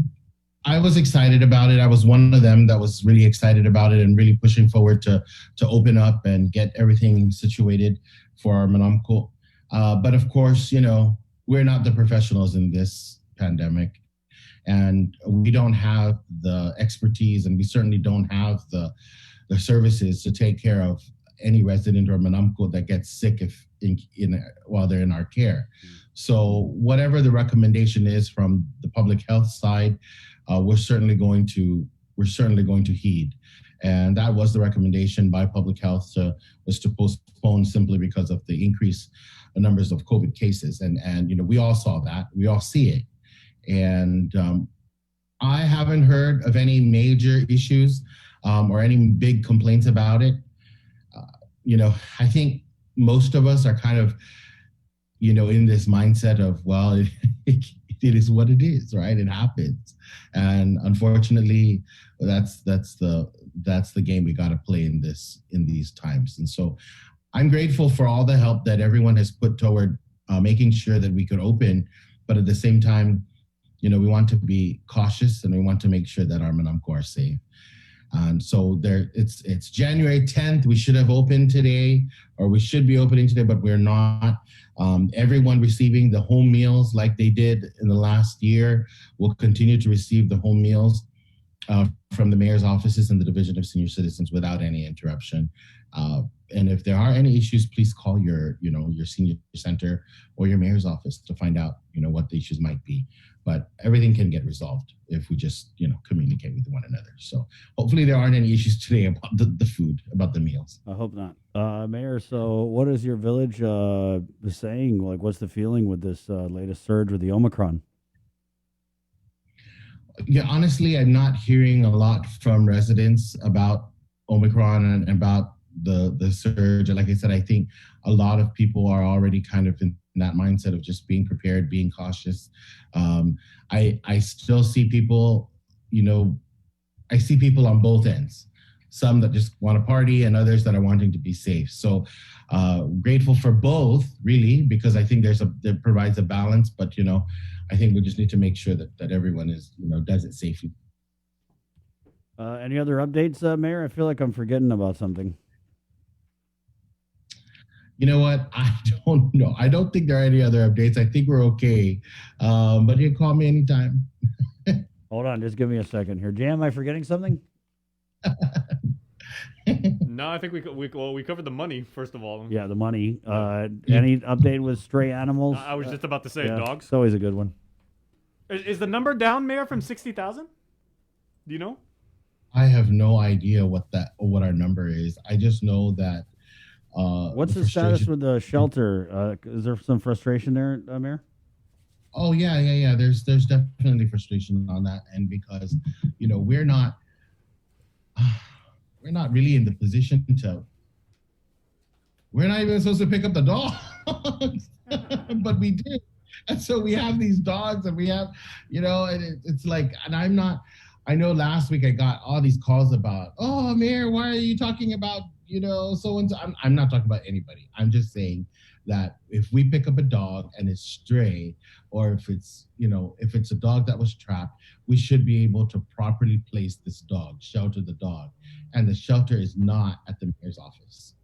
excited about it. I was one of them that was really excited about it and really pushing forward to open up and get everything situated for our Manamco. But of course, we're not the professionals in this pandemic, and we don't have the expertise, and we certainly don't have the services to take care of any resident or Manamco that gets sick while they're in our care. So whatever the recommendation is from the public health side, we're certainly going to heed. And that was the recommendation by public health was to postpone, simply because of the increased numbers of COVID cases. And we all saw that. We all see it. And I haven't heard of any major issues or any big complaints about it. I think most of us are kind of, in this mindset of, well, it is what it is, right? It happens. And unfortunately, that's the game we got to play in these times. And so I'm grateful for all the help that everyone has put toward making sure that we could open, but at the same time, we want to be cautious, and we want to make sure that our Manamco are safe. And so it's January 10th. We should have opened today, or we should be opening today, but we're not. Everyone receiving the home meals like they did in the last year will continue to receive the home meals from the mayor's offices and the Division of Senior Citizens without any interruption. And if there are any issues, please call your senior center or your mayor's office to find out, what the issues might be. But everything can get resolved if we just, communicate with one another. So hopefully there aren't any issues today about the food, about the meals. I hope not. Mayor, so what is your village saying? Like, what's the feeling with this latest surge with the Omicron? Yeah, honestly, I'm not hearing a lot from residents about Omicron and about the surge. Like I said, I think a lot of people are already kind of in that mindset of just being prepared, being cautious. I still see people, I see people on both ends. Some that just want to party and others that are wanting to be safe. So grateful for both, really, because I think that provides a balance. But, I think we just need to make sure that everyone is, does it safely. Any other updates, Mayor? I feel like I'm forgetting about something. You know what? I don't know. I don't think there are any other updates. I think we're okay. But you can call me anytime. Hold on. Just give me a second here. Jam, am I forgetting something? No, I think we covered the money, first of all. Yeah, the money. Any update with stray animals? I was just about to say, dogs. It's always a good one. Is the number down, Mayor, from 60,000? Do you know? I have no idea what our number is. I just know that. What's the status with the shelter? Is there some frustration there, Mayor? Oh yeah. There's definitely frustration on that end because, we're not really in the position to. We're not even supposed to pick up the dogs, but we did, and so we have these dogs, and we have, and it's like, and I'm I know last week I got all these calls about, oh, Mayor, why are you talking about, so and so? I'm not talking about anybody. I'm just saying that if we pick up a dog and it's stray, or if it's a dog that was trapped, we should be able to properly place this dog, shelter the dog. And the shelter is not at the mayor's office,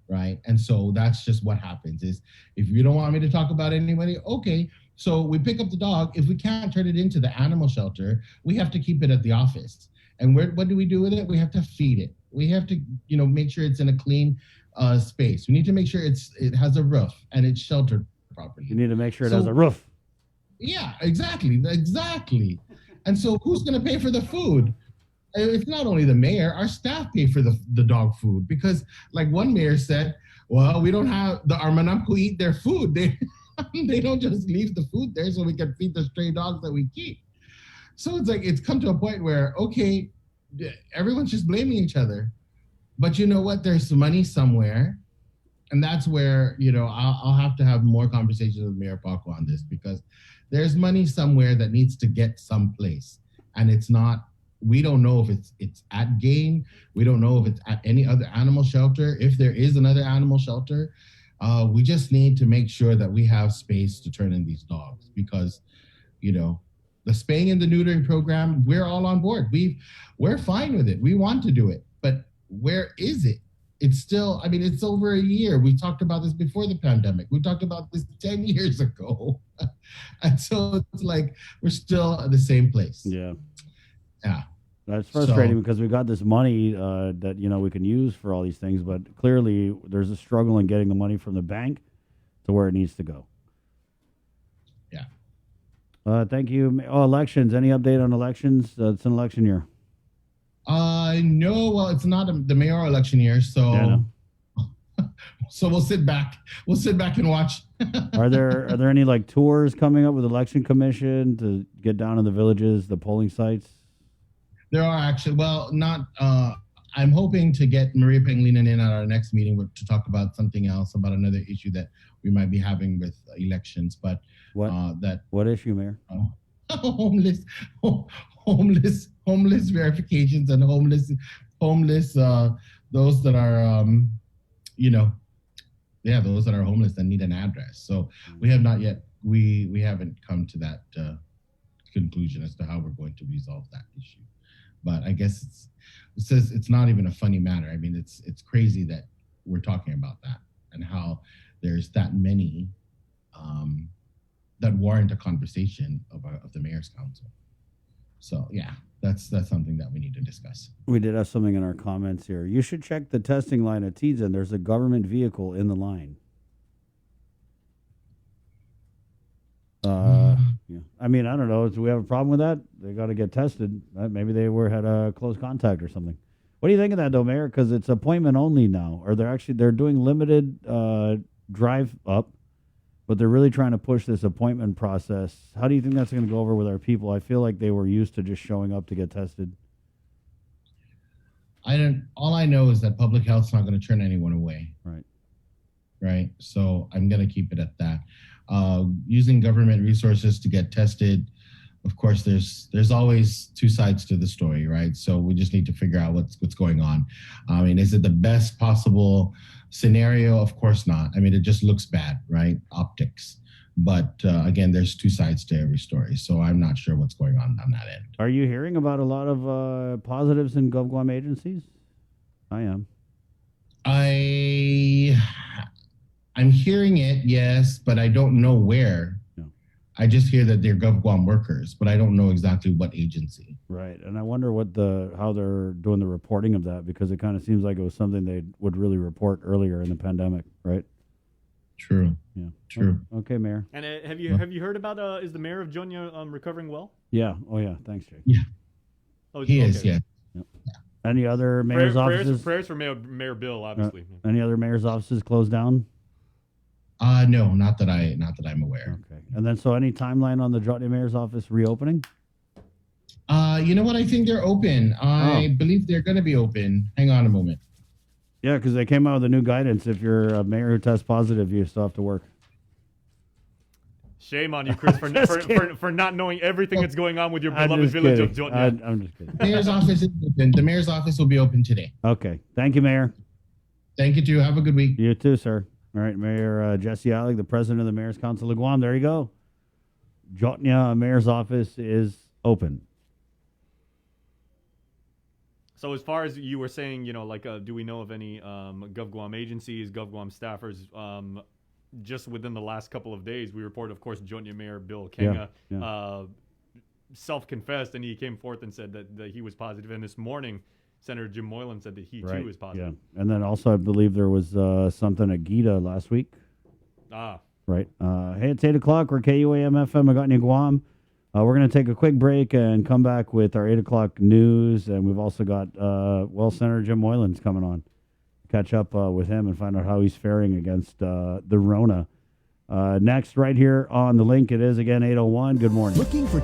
right? And so that's just what happens is if you don't want me to talk about anybody, okay. So we pick up the dog. If we can't turn it into the animal shelter, we have to keep it at the office. And what do we do with it? We have to feed it. We have to, make sure it's in a clean space. We need to make sure it has a roof and it's sheltered properly. You need to make sure it has a roof. Yeah, exactly. And so who's going to pay for the food? It's not only the mayor, our staff pay for the dog food because like one mayor said, well, we don't have our manamco eat their food. They don't just leave the food there so we can feed the stray dogs that we keep. So it's like, it's come to a point where, okay, everyone's just blaming each other. But you know what? There's money somewhere. And that's where, I'll have to have more conversations with Mayor Paco on this because there's money somewhere that needs to get someplace. And we don't know if it's at Game. We don't know if it's at any other animal shelter. If there is another animal shelter, we just need to make sure that we have space to turn in these dogs because, the spaying and the neutering program, we're all on board. We're fine with it. We want to do it. But where is it? It's still, it's over a year. We talked about this before the pandemic. We talked about this 10 years ago. And so it's like, we're still at the same place. Yeah. Yeah. That's frustrating because we got this money that, we can use for all these things, but clearly there's a struggle in getting the money from the bank to where it needs to go. Yeah. Thank you. Oh, elections. Any update on elections? It's an election year. No, well, it's not the mayoral election year, so Yeah, no. so we'll sit back and watch. Are there any like tours coming up with election commission to get down in the villages, the polling sites? There are actually, not. I'm hoping to get Maria Pangilinan in at our next meeting to talk about something else, about another issue that we might be having with elections. But what issue, Mayor? Homeless verifications and homeless. Those that are, those that are homeless and need an address. So we have not yet. We haven't come to that conclusion as to how we're going to resolve that issue. But I guess it's not even a funny matter. It's crazy that we're talking about that and how there's that many that warrant a conversation of the mayor's council. So yeah, that's something that we need to discuss. We did have something in our comments here. You should check the testing line at Tizen. There's a government vehicle in the line. Yeah. I don't know. Do we have a problem with that? They got to get tested. Maybe they had a close contact or something. What do you think of that, though, Mayor? Because it's appointment only now. Or they're doing limited drive up, but they're really trying to push this appointment process. How do you think that's going to go over with our people? I feel like they were used to just showing up to get tested. All I know is that public health's not going to turn anyone away. Right. So I'm going to keep it at that. Using government resources to get tested, of course, there's always two sides to the story, right? So we just need to figure out what's going on. Is it the best possible scenario? Of course not. It just looks bad, right? Optics. But again, there's two sides to every story. So I'm not sure what's going on that end. Are you hearing about a lot of positives in GovGuam agencies? I am. I'm hearing it, yes, but I don't know where. No. I just hear that they're GovGuam workers, but I don't know exactly what agency. Right, and I wonder how they're doing the reporting of that, because it kind of seems like it was something they would really report earlier in the pandemic, right? True. Yeah. True. Okay, Mayor. And have you heard about is the mayor of Jonia recovering well? Yeah. Oh yeah. Thanks, Jake. Yeah. Oh, he is. Yeah. Yep. Any other mayor's offices? Prayers for Mayor Bill, obviously. Any other mayor's offices closed down? No, not that I'm aware. Okay. And then, so any timeline on the Jonia mayor's office reopening? You know what? I think they're open. I believe they're going to be open. Hang on a moment. Yeah, because they came out with a new guidance. If you're a mayor who tests positive, you still have to work. Shame on you, Chris, for not knowing everything that's going on with your beloved village of Jotnya. I'm just kidding. The mayor's office is open. The mayor's office will be open today. Okay. Thank you, Mayor. Thank you, too. Have a good week. You too, sir. All right, Mayor Jesse Alec, the president of the Mayor's Council of Guam. There you go. Jotnya Mayor's office is open. So as far as you were saying, do we know of any GovGuam agencies, GovGuam staffers? Just within the last couple of days, we report, of course, Jotnya Mayor Bill Kenga self-confessed, and he came forth and said that he was positive. And this morning, Senator Jim Moylan said that he too is positive. Yeah, and then also I believe there was something at Gita last week. Right. Hey, it's 8 o'clock. We're KUAM FM Agotnya, Guam. We're going to take a quick break and come back with our 8 o'clock news. And we've also got, Senator Jim Moylan's coming on. Catch up with him and find out how he's faring against the Rona. Next, right here on the link, it is again 8:01. Good morning. Looking for...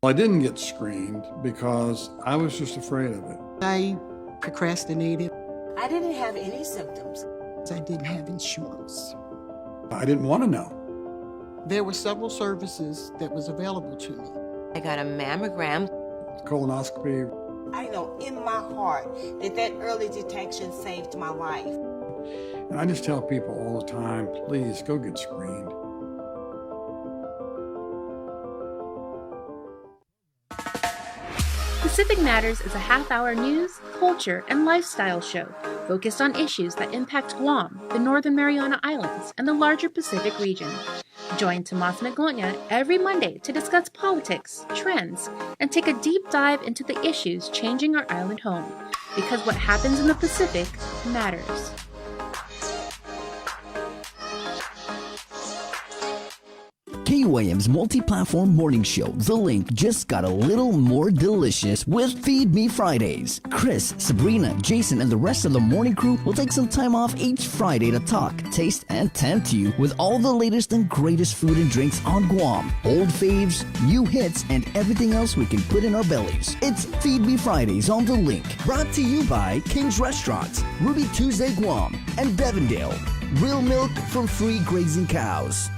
I didn't get screened because I was just afraid of it. I procrastinated. I didn't have any symptoms. I didn't have insurance. I didn't want to know. There were several services that was available to me. I got a mammogram. Colonoscopy. I know in my heart that early detection saved my life. And I just tell people all the time, please go get screened. Pacific Matters is a half-hour news, culture, and lifestyle show focused on issues that impact Guam, the Northern Mariana Islands, and the larger Pacific region. Join Tomas Magotnya every Monday to discuss politics, trends, and take a deep dive into the issues changing our island home, because what happens in the Pacific matters. KUAM's multi-platform morning show, The Link, just got a little more delicious with Feed Me Fridays. Chris, Sabrina, Jason, and the rest of the morning crew will take some time off each Friday to talk, taste, and tempt you with all the latest and greatest food and drinks on Guam. Old faves, new hits, and everything else we can put in our bellies. It's Feed Me Fridays on The Link. Brought to you by King's Restaurants, Ruby Tuesday Guam, and Devondale. Real milk from free grazing cows.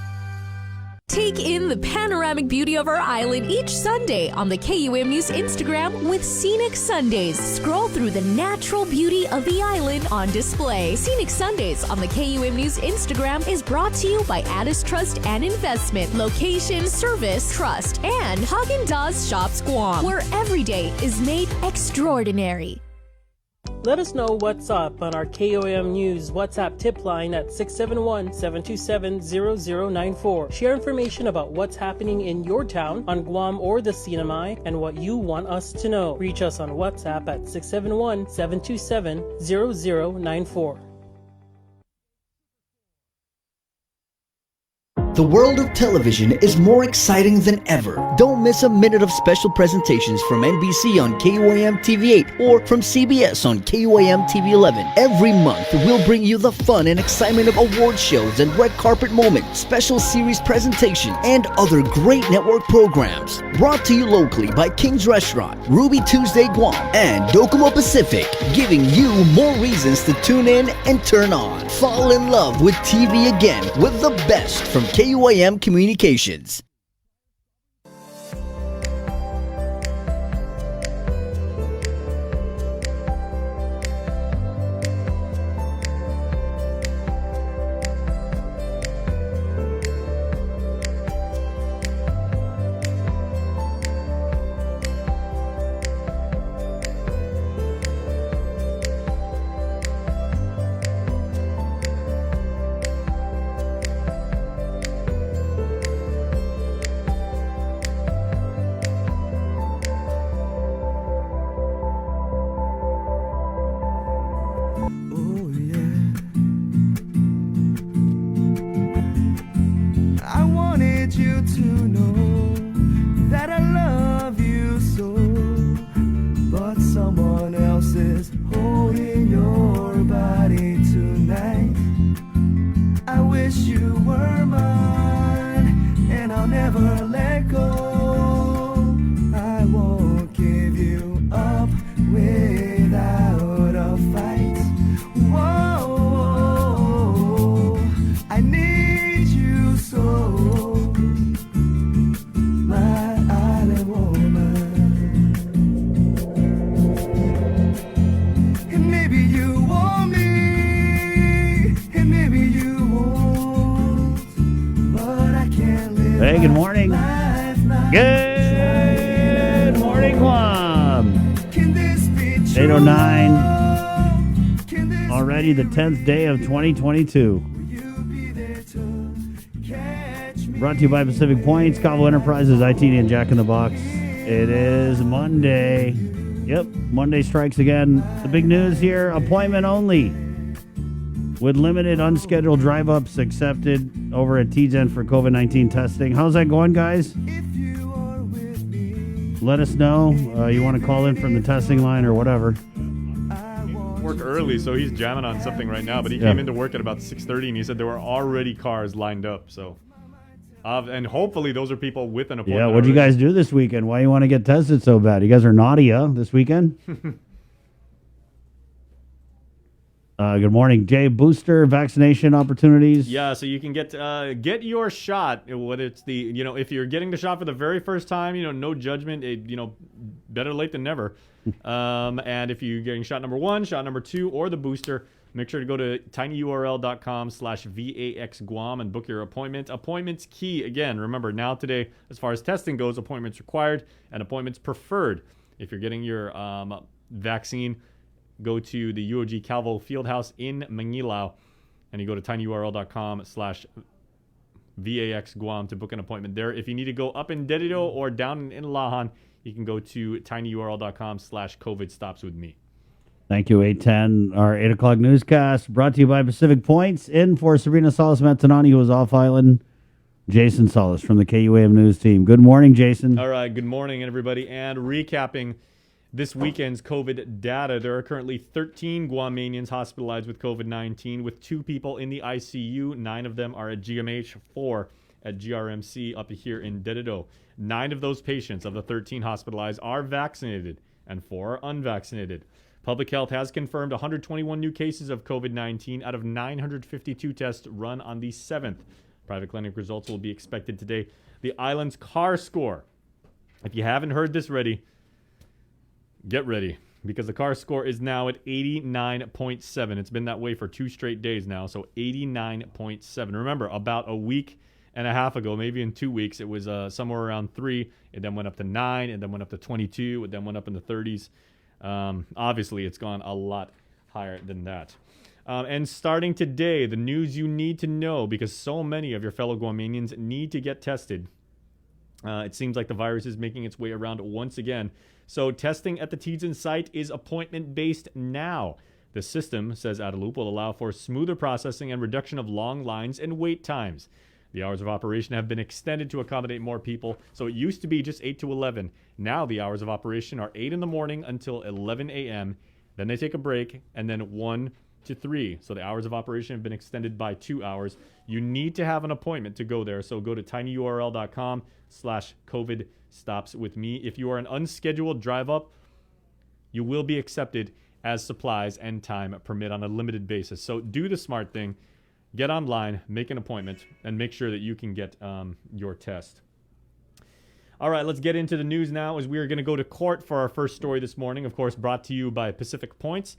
Take in the panoramic beauty of our island each Sunday on the KUM News Instagram with Scenic Sundays. Scroll through the natural beauty of the island on display. Scenic Sundays on the KUM News Instagram is brought to you by Addis Trust and Investment, Location, Service, Trust, and Haagen-Dazs Shops Guam, where every day is made extraordinary. Let us know what's up on our KOM News WhatsApp tip line at 671-727-0094. Share information about what's happening in your town, on Guam or the Sinamai, and what you want us to know. Reach us on WhatsApp at 671-727-0094. The world of television is more exciting than ever. Don't miss a minute of special presentations from NBC on KUAM TV8 or from CBS on KUAM TV11. Every month, we'll bring you the fun and excitement of award shows and red carpet moments, special series presentations, and other great network programs. Brought to you locally by King's Restaurant, Ruby Tuesday Guam, and Docomo Pacific, giving you more reasons to tune in and turn on. Fall in love with TV again with the best from KUAM Communications. I wanted you to know that I love you so, but someone else is holding your body tonight. I wish you were mine, and I'll never let go. I won't give you up without a fight. Whoa, I need you so, my island woman. And maybe you want me, and maybe you won't, but I can't live. Hey, good morning. Good morning, Guam. 8:09. Already the 10th day of 2022. Brought to you by Pacific Points, Cabo Enterprises, ITD, and Jack in the Box. It is Monday. Yep, Monday strikes again. The big news here, appointment only. With limited unscheduled drive-ups accepted over at TGen for COVID-19 testing. How's that going, guys? Let us know. You want to call in from the testing line or whatever. Work early, so he's jamming on something right now, but he came into work at about 6:30 and he said there were already cars lined up, so and hopefully those are people with an appointment. Yeah, what'd you guys do this weekend? Why you want to get tested so bad? You guys are naughty, this weekend? Good morning, Jay. Booster vaccination opportunities. Yeah, so you can get your shot. Whether it's if you're getting the shot for the very first time, no judgment. Better late than never. And if you're getting shot number 1, shot number 2, or the booster, make sure to go to tinyurl.com/VAXGuam and book your appointment. Appointments key. Again, remember now today, as far as testing goes, appointments required and appointments preferred. If you're getting your vaccine, go to the UOG Calvo Fieldhouse in Manilao, and you go to tinyurl.com/VAXGuam to book an appointment there. If you need to go up in Dedido or down in Lahan, you can go to tinyurl.com/COVID stops with me. Thank you, 810. Our 8 o'clock newscast brought to you by Pacific Points. In for Sabrina Salas Matanani, who was off island. Jason Solis from the KUAM News team. Good morning, Jason. All right, good morning, everybody. And recapping this weekend's COVID data, there are currently 13 Guamanians hospitalized with COVID-19, with 2 people in the ICU. 9 of them are at GMH, 4 at GRMC up here in Dededo. 9 of those patients of the 13 hospitalized are vaccinated, and 4 are unvaccinated. Public Health has confirmed 121 new cases of COVID-19 out of 952 tests run on the 7th. Private clinic results will be expected today. The island's CAR score, if you haven't heard this ready, get ready, because the CAR score is now at 89.7. It's been that way for 2 straight days now, so 89.7. Remember, about a week and a half ago, maybe in 2 weeks, it was somewhere around 3. It then went up to 9, and then went up to 22. It then went up in the 30s. Obviously, it's gone a lot higher than that. And starting today, the news you need to know, because so many of your fellow Guamanians need to get tested. It seems like the virus is making its way around once again. So testing at the Tidsin site is appointment-based now. The system, says Adelup, will allow for smoother processing and reduction of long lines and wait times. The hours of operation have been extended to accommodate more people. So it used to be just 8 to 11. Now the hours of operation are 8 in the morning until 11 a.m. Then they take a break, and then 1 to 3. So the hours of operation have been extended by 2 hours. You need to have an appointment to go there. So go to tinyurl.com/COVID stops with me. If you are an unscheduled drive up, you will be accepted as supplies and time permit on a limited basis. So do the smart thing. Get online, make an appointment, and make sure that you can get your test. All right, let's get into the news now, as we are going to go to court for our first story this morning, of course, brought to you by Pacific Points.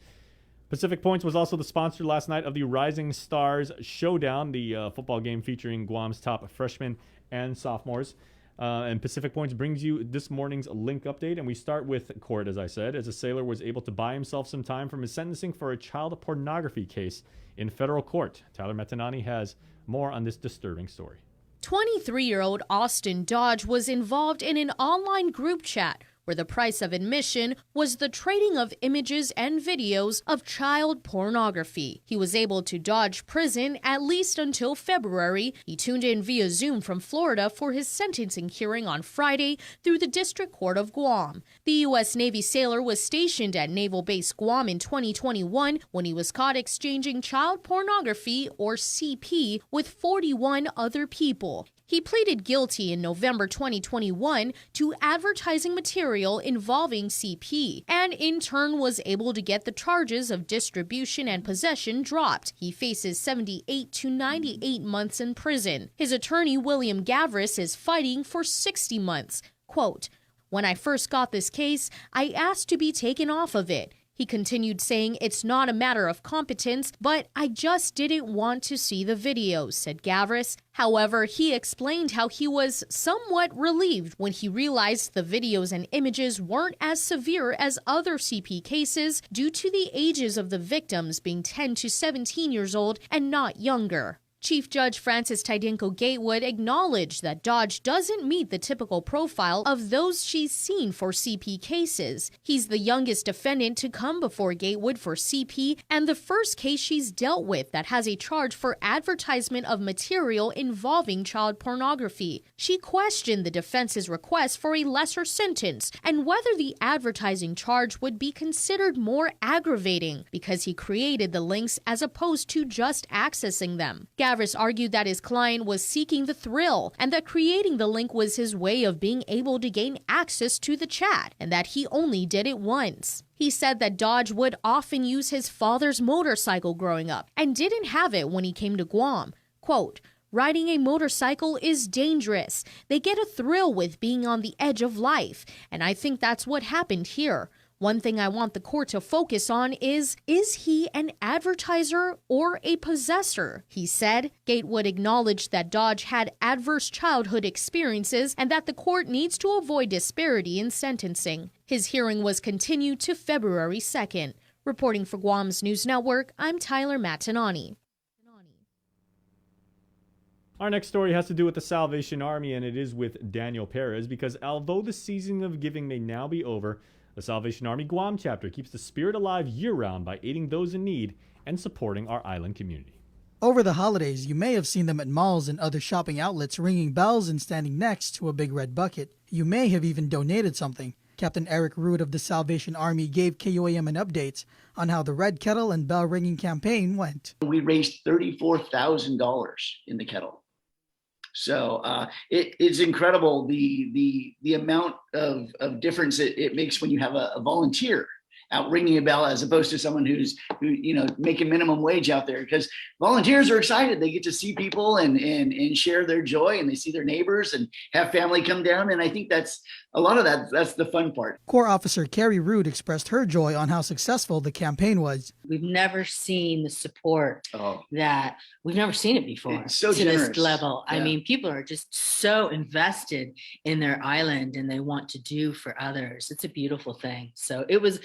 Pacific Points was also the sponsor last night of the Rising Stars Showdown, the football game featuring Guam's top freshmen and sophomores. And Pacific Points brings you this morning's link update, and we start with court, as I said, as a sailor was able to buy himself some time from his sentencing for a child pornography case in federal court. Tyler Metanani has more on this disturbing story. 23-year-old Austin Dodge was involved in an online group chat where the price of admission was the trading of images and videos of child pornography. He was able to dodge prison at least until February. He tuned in via Zoom from Florida for his sentencing hearing on Friday through the District Court of Guam. The U.S. Navy sailor was stationed at Naval Base Guam in 2021 when he was caught exchanging child pornography, or CP, with 41 other people. He pleaded guilty in November 2021 to advertising material involving CP, and in turn was able to get the charges of distribution and possession dropped. He faces 78 to 98 months in prison. His attorney, William Gavris, is fighting for 60 months. Quote, "When I first got this case, I asked to be taken off of it." He continued saying, "It's not a matter of competence, but I just didn't want to see the videos," said Gavris. However, he explained how he was somewhat relieved when he realized the videos and images weren't as severe as other CP cases due to the ages of the victims being 10 to 17 years old and not younger. Chief Judge Francis Taidenko Gatewood acknowledged that Dodge doesn't meet the typical profile of those she's seen for CP cases. He's the youngest defendant to come before Gatewood for CP and the first case she's dealt with that has a charge for advertisement of material involving child pornography. She questioned the defense's request for a lesser sentence and whether the advertising charge would be considered more aggravating because he created the links as opposed to just accessing them. Gavris argued that his client was seeking the thrill and that creating the link was his way of being able to gain access to the chat and that he only did it once. He said that Dodge would often use his father's motorcycle growing up and didn't have it when he came to Guam. Quote, "Riding a motorcycle is dangerous. They get a thrill with being on the edge of life, and I think that's what happened here. One thing I want the court to focus on is he an advertiser or a possessor?" he said. Gatewood acknowledged that Dodge had adverse childhood experiences and that the court needs to avoid disparity in sentencing. His hearing was continued to February 2nd. Reporting for Guam's News Network, I'm Tyler Matanani. Our next story has to do with the Salvation Army, and it is with Daniel Perez, because although the season of giving may now be over, the Salvation Army Guam chapter keeps the spirit alive year-round by aiding those in need and supporting our island community. Over the holidays, you may have seen them at malls and other shopping outlets ringing bells and standing next to a big red bucket. You may have even donated something. Captain Eric Root of the Salvation Army gave KUAM an update on how the Red Kettle and Bell Ringing campaign went. We raised $34,000 in the kettle. So it's incredible the amount of difference it makes when you have a volunteer out ringing a bell as opposed to someone who making minimum wage out there, because volunteers are excited. They get to see people and share their joy, and they see their neighbors and have family come down. And I think that's a lot of that's the fun part. Corps Officer Carrie Root expressed her joy on how successful the campaign was. We've never seen the support that we've never seen it before. It's so to generous. This level. Yeah. I mean, people are just so invested in their island and they want to do for others. It's a beautiful thing. So it was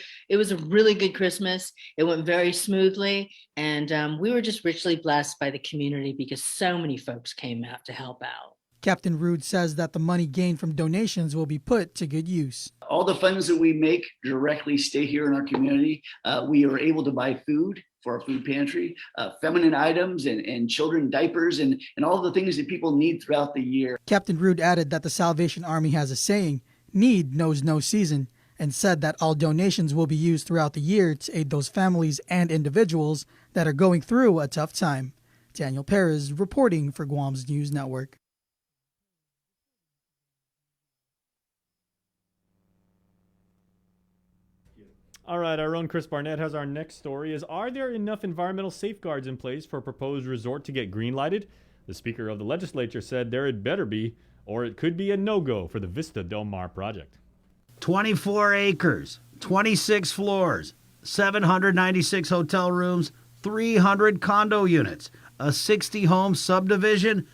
a really good Christmas. It went very smoothly, and we were just richly blessed by the community because so many folks came out to help out. Captain Root says that the money gained from donations will be put to good use. All the funds that we make directly stay here in our community. We are able to buy food for our food pantry, feminine items and children diapers and all the things that people need throughout the year. Captain Root added that the Salvation Army has a saying, "Need knows no season," and said that all donations will be used throughout the year to aid those families and individuals that are going through a tough time. Daniel Perez reporting for Guam's News Network. All right, our own Chris Barnett has our next story. Are there enough environmental safeguards in place for a proposed resort to get green-lighted? The Speaker of the Legislature said there had better be, or it could be a no-go for the Vista Del Mar project. 24 acres, 26 floors, 796 hotel rooms, 300 condo units, a 60-home subdivision,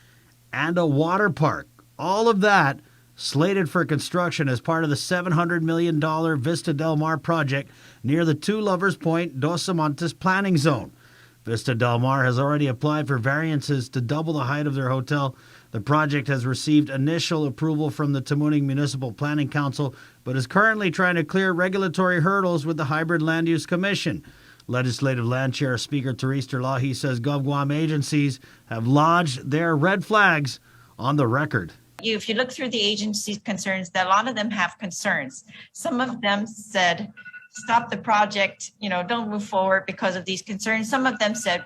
and a water park. All of that slated for construction as part of the $700 million Vista Del Mar project near the Two Lovers Point Dos Amantes planning zone. Vista Del Mar has already applied for variances to double the height of their hotel. The project has received initial approval from the Tamuning Municipal Planning Council, but is currently trying to clear regulatory hurdles with the Hybrid Land Use Commission. Legislative Land Chair Speaker Therese Terlahi says GovGuam agencies have lodged their red flags on the record. If you look through the agency's concerns, a lot of them have concerns. Some of them said, stop the project, don't move forward because of these concerns. Some of them said,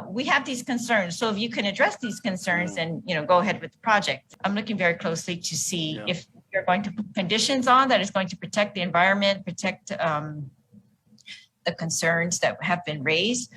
we have these concerns. So if you can address these concerns and, go ahead with the project. I'm looking very closely to see if you're going to put conditions on that is going to protect the environment, protect the concerns that have been raised,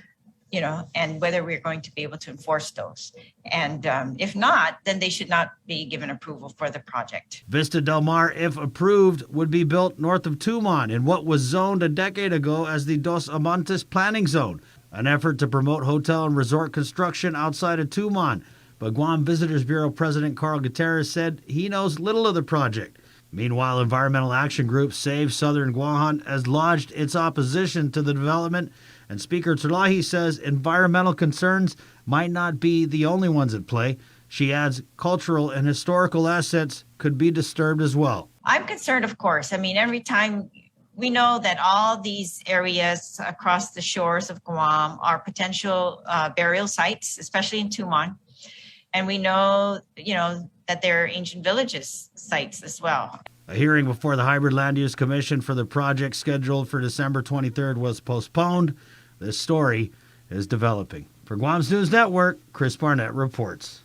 and whether we're going to be able to enforce those. And if not, then they should not be given approval for the project. Vista Del Mar, if approved, would be built north of Tumon in what was zoned a decade ago as the Dos Amantes planning zone, an effort to promote hotel and resort construction outside of Tumon. But Guam Visitors Bureau President Carl Gutierrez said he knows little of the project. Meanwhile, environmental action group Save Southern Guahan has lodged its opposition to the development, and Speaker Terlahi says environmental concerns might not be the only ones at play. She adds cultural and historical assets could be disturbed as well. I'm concerned, of course. I mean, every time we know that all these areas across the shores of Guam are potential burial sites, especially in Tumon. And we know, that there are ancient villages sites as well. A hearing before the Hybrid Land Use Commission for the project scheduled for December 23rd was postponed. This story is developing. For Guam's News Network, Chris Barnett reports.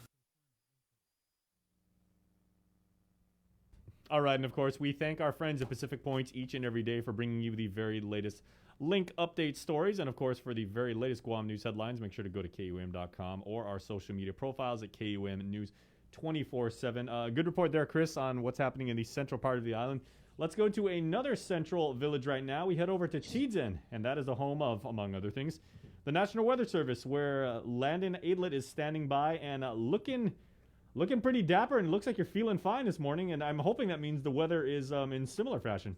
All right, and of course, we thank our friends at Pacific Points each and every day for bringing you the very latest link update stories. And of course, for the very latest Guam news headlines, make sure to go to KUM.com or our social media profiles at KUM News 24/7. Good report there, Chris, on what's happening in the central part of the island. Let's go to another central village right now. We head over to Chichen, and that is the home of, among other things, the National Weather Service, where Landon Aidlet is standing by and looking pretty dapper, and looks like you're feeling fine this morning, and I'm hoping that means the weather is in similar fashion.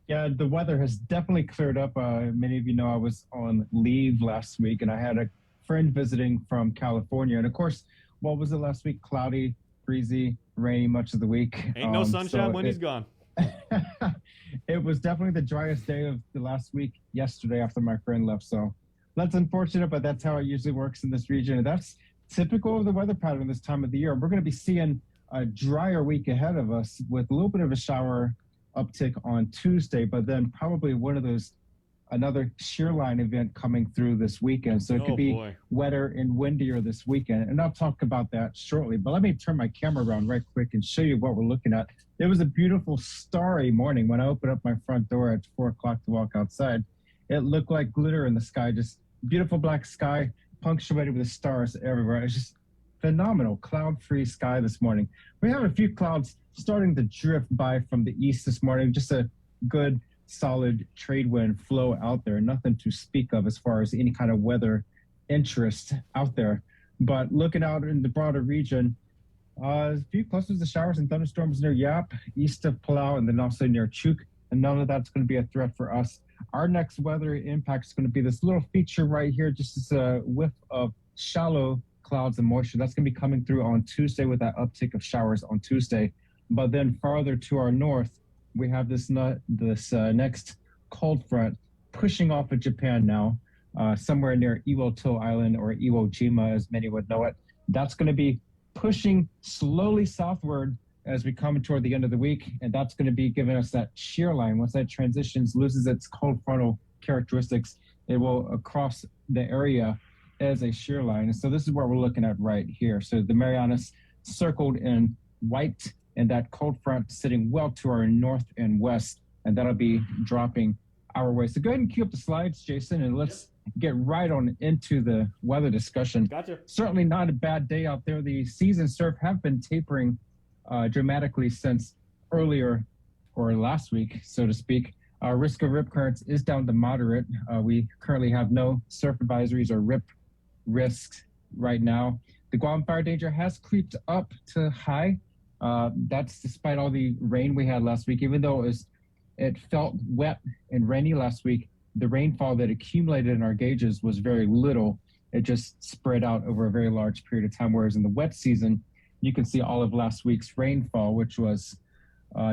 Yeah, the weather has definitely cleared up. Many of you know I was on leave last week, and I had a friend visiting from California, and of course, what was it last week? Cloudy, breezy, rainy much of the week. Ain't no sunshine when he's gone. It was definitely the driest day of the last week yesterday after my friend left, so That's unfortunate, but that's how it usually works in this region. And that's typical of the weather pattern this time of the year. We're going to be seeing a drier week ahead of us with a little bit of a shower uptick on Tuesday, but then probably another shear line event coming through this weekend. So it could be wetter and windier this weekend. And I'll talk about that shortly. But let me turn my camera around right quick and show you what we're looking at. It was a beautiful starry morning when I opened up my front door at 4 o'clock to walk outside. It looked like glitter in the sky, just beautiful black sky punctuated with stars everywhere. It's just phenomenal cloud-free sky this morning. We have a few clouds starting to drift by from the east this morning. Just a good solid trade wind flow out there. Nothing to speak of as far as any kind of weather interest out there. But looking out in the broader region, a few clusters of showers and thunderstorms near Yap, east of Palau, and then also near Chuk. And none of that's going to be a threat for us. Our next weather impact is going to be this little feature right here, just as a whiff of shallow clouds and moisture. That's going to be coming through on Tuesday with that uptick of showers on Tuesday. But then farther to our north, we have this next cold front pushing off of Japan now, somewhere near Iwo-to Island, or Iwo Jima, as many would know it. That's going to be pushing slowly southward as we come toward the end of the week, and that's going to be giving us that shear line. Once that transitions, loses its cold frontal characteristics, it will across the area as a shear line. And so this is what we're looking at right here. So the Marianas circled in white, and that cold front sitting well to our north and west, and that'll be dropping our way. So go ahead and cue up the slides, Jason, and let's get right on into the weather discussion. Gotcha. Certainly not a bad day out there. The seas and surf have been tapering dramatically since earlier, or last week, so to speak. Our risk of rip currents is down to moderate. We currently have no surf advisories or rip risks right now. The Guam fire danger has creeped up to high. That's despite all the rain we had last week. Even though it felt wet and rainy last week, the rainfall that accumulated in our gauges was very little. It just spread out over a very large period of time. Whereas in the wet season, you can see all of last week's rainfall, which was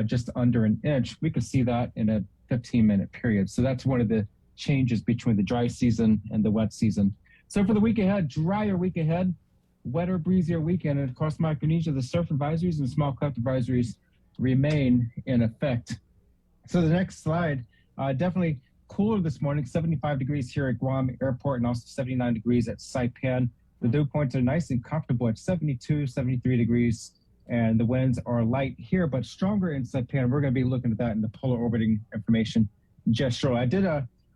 just under an inch. We could see that in a 15-minute period. So that's one of the changes between the dry season and the wet season. So for the week ahead, drier week ahead, wetter, breezier weekend. And across Micronesia, the surf advisories and small craft advisories remain in effect. So the next slide, definitely cooler this morning, 75 degrees here at Guam Airport and also 79 degrees at Saipan. The dew points are nice and comfortable at 72, 73 degrees, and the winds are light here, but stronger in Saipan. We're going to be looking at that in the polar orbiting information just shortly. I did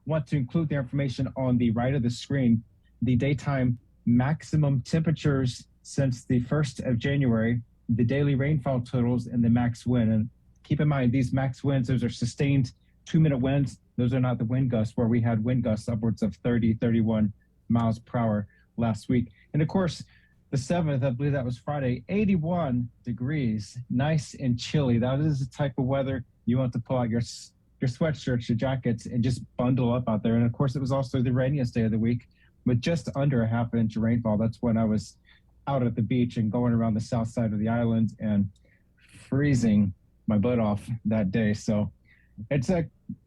want to include the information on the right of the screen, the daytime maximum temperatures since the 1st of January, the daily rainfall totals, and the max wind. And keep in mind, these max winds, those are sustained 2-minute winds. Those are not the wind gusts, where we had wind gusts upwards of 30, 31 miles per hour last week. And of course, the 7th, I believe that was Friday, 81 degrees, nice and chilly. That is the type of weather you want to pull out your sweatshirts, your jackets, and just bundle up out there. And of course, it was also the rainiest day of the week with just under a half inch of rainfall. That's when I was out at the beach and going around the south side of the island and freezing my butt off that day. So it's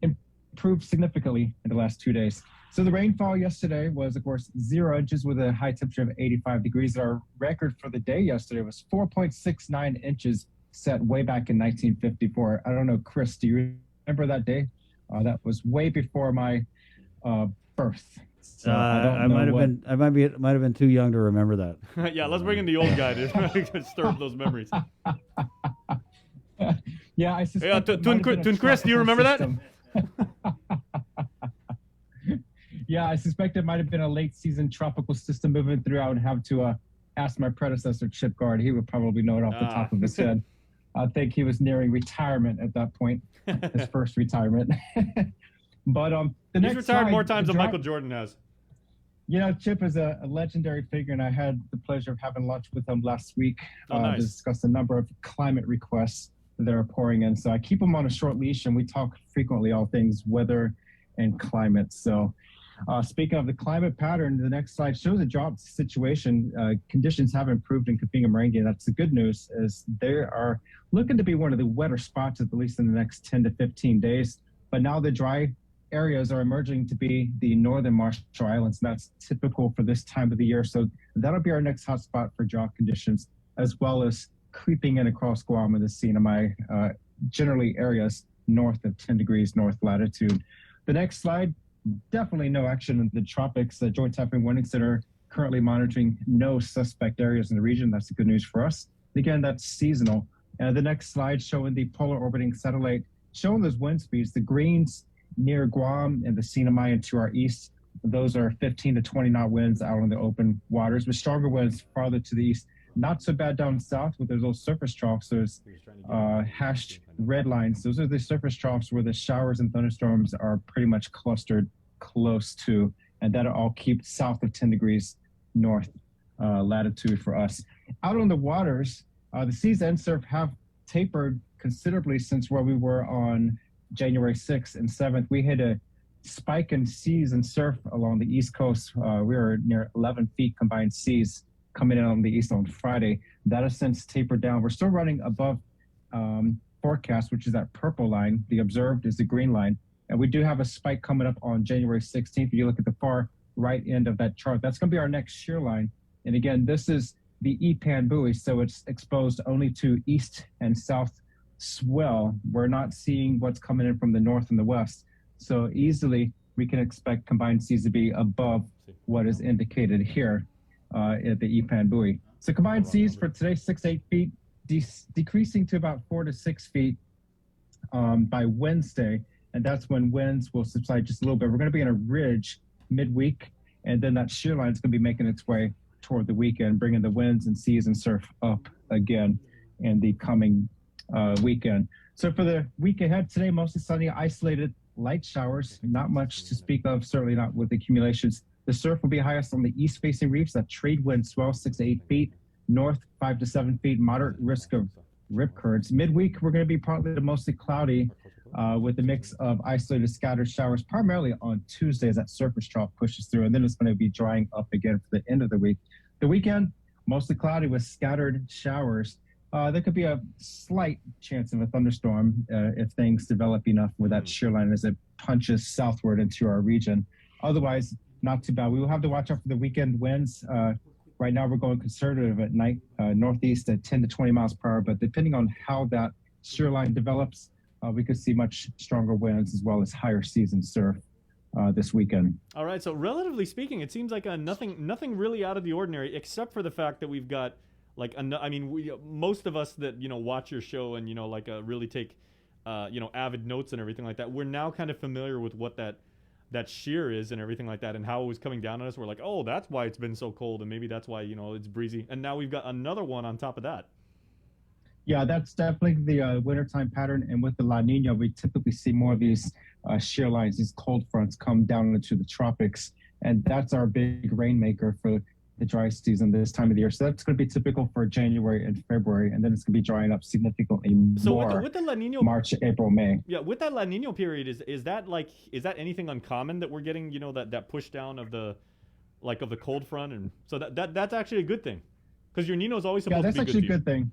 improved significantly in the last 2 days. So the rainfall yesterday was, of course, 0 inches with a high temperature of 85 degrees. Our record for the day yesterday was 4.69 inches, set way back in 1954. I don't know, Chris, do you remember that day? That was way before my birth. So I might have been too young to remember that. Yeah, let's bring in the old guy to stir up those memories. Yeah, I suspect. Yeah, Twin Chris, do you remember that? Yeah, I suspect it might have been a late season tropical system moving through. I would have to ask my predecessor, Chip Guard. He would probably know it off the top of his head. I think he was nearing retirement at that point, his first retirement. But he's retired slide, more times than Michael Jordan has. You know, Chip is a legendary figure, and I had the pleasure of having lunch with him last week to discuss a number of climate requests that are pouring in. So I keep him on a short leash, and we talk frequently all things weather and climate. So speaking of the climate pattern, the next slide shows a drought situation. Conditions have improved in Kapinga Maringi. That's the good news, is they are looking to be one of the wetter spots, at least in the next 10 to 15 days. But now the dry areas are emerging to be the northern Marshall Islands. That's typical for this time of the year. So that'll be our next hotspot for drought conditions, as well as creeping in across Guam and the CNMI, generally areas north of 10 degrees north latitude. The next slide, definitely no action in the tropics. The Joint Typhoon Warning Center currently monitoring no suspect areas in the region. That's the good news for us. Again, that's seasonal. The next slide showing the polar orbiting satellite, showing those wind speeds. The greens near Guam and the CNMI and to our east, those are 15 to 20 knot winds out on the open waters, with stronger winds farther to the east. Not so bad down south with those surface troughs. There's hashed red lines. Those are the surface troughs where the showers and thunderstorms are pretty much clustered close to, and that'll all keep south of 10 degrees north latitude for us. Out on the waters, the seas and surf have tapered considerably since where we were on January 6th and 7th. We hit a spike in seas and surf along the East Coast. We were near 11 feet combined seas coming in on the east on Friday. That has since tapered down. We're still running above forecast, which is that purple line. The observed is the green line. And we do have a spike coming up on January 16th. If you look at the far right end of that chart, that's going to be our next shear line. And again, this is the EPAN buoy, so it's exposed only to east and south swell. We're not seeing what's coming in from the north and the west. So easily we can expect combined seas to be above what is indicated here at the EPAN buoy. So combined seas for today, 6 to 8 feet, decreasing to about 4 to 6 feet by Wednesday. And that's when winds will subside just a little bit. We're going to be in a ridge midweek, and then that shear line is going to be making its way toward the weekend, bringing the winds and seas and surf up again in the coming weekend. So for the week ahead, today, mostly sunny, isolated light showers, not much to speak of, certainly not with accumulations. The surf will be highest on the east-facing reefs. That trade wind swell 6 to 8 feet, north 5 to 7 feet, moderate risk of rip currents. Midweek, we're going to be partly to mostly cloudy with a mix of isolated scattered showers, primarily on Tuesday as that surface trough pushes through, and then it's going to be drying up again for the end of the week. The weekend, mostly cloudy with scattered showers. There could be a slight chance of a thunderstorm if things develop enough with that shear line as it punches southward into our region. Otherwise, not too bad. We will have to watch out for the weekend winds. Right now, we're going conservative at night, northeast at 10 to 20 miles per hour. But depending on how that shear line develops, we could see much stronger winds as well as higher seas and surf this weekend. All right. So relatively speaking, it seems like nothing really out of the ordinary, except for the fact that we've got most of us that watch your show and really take avid notes and everything like that. We're now kind of familiar with what that shear is and everything like that, and how it was coming down on us. We're like, oh, that's why it's been so cold, and maybe that's why it's breezy. And now we've got another one on top of that. Yeah, that's definitely the wintertime pattern. And with the La Nina, we typically see more of these shear lines, these cold fronts come down into the tropics. And that's our big rainmaker for the dry season this time of the year. So that's going to be typical for January and February. And then it's going to be drying up significantly more with the La Nina, March, April, May. Yeah, with that La Nina period, is that anything uncommon that we're getting, that push down of the cold front? And so that's actually a good thing, because your Nino is always supposed to be good. Yeah, that's actually a good thing.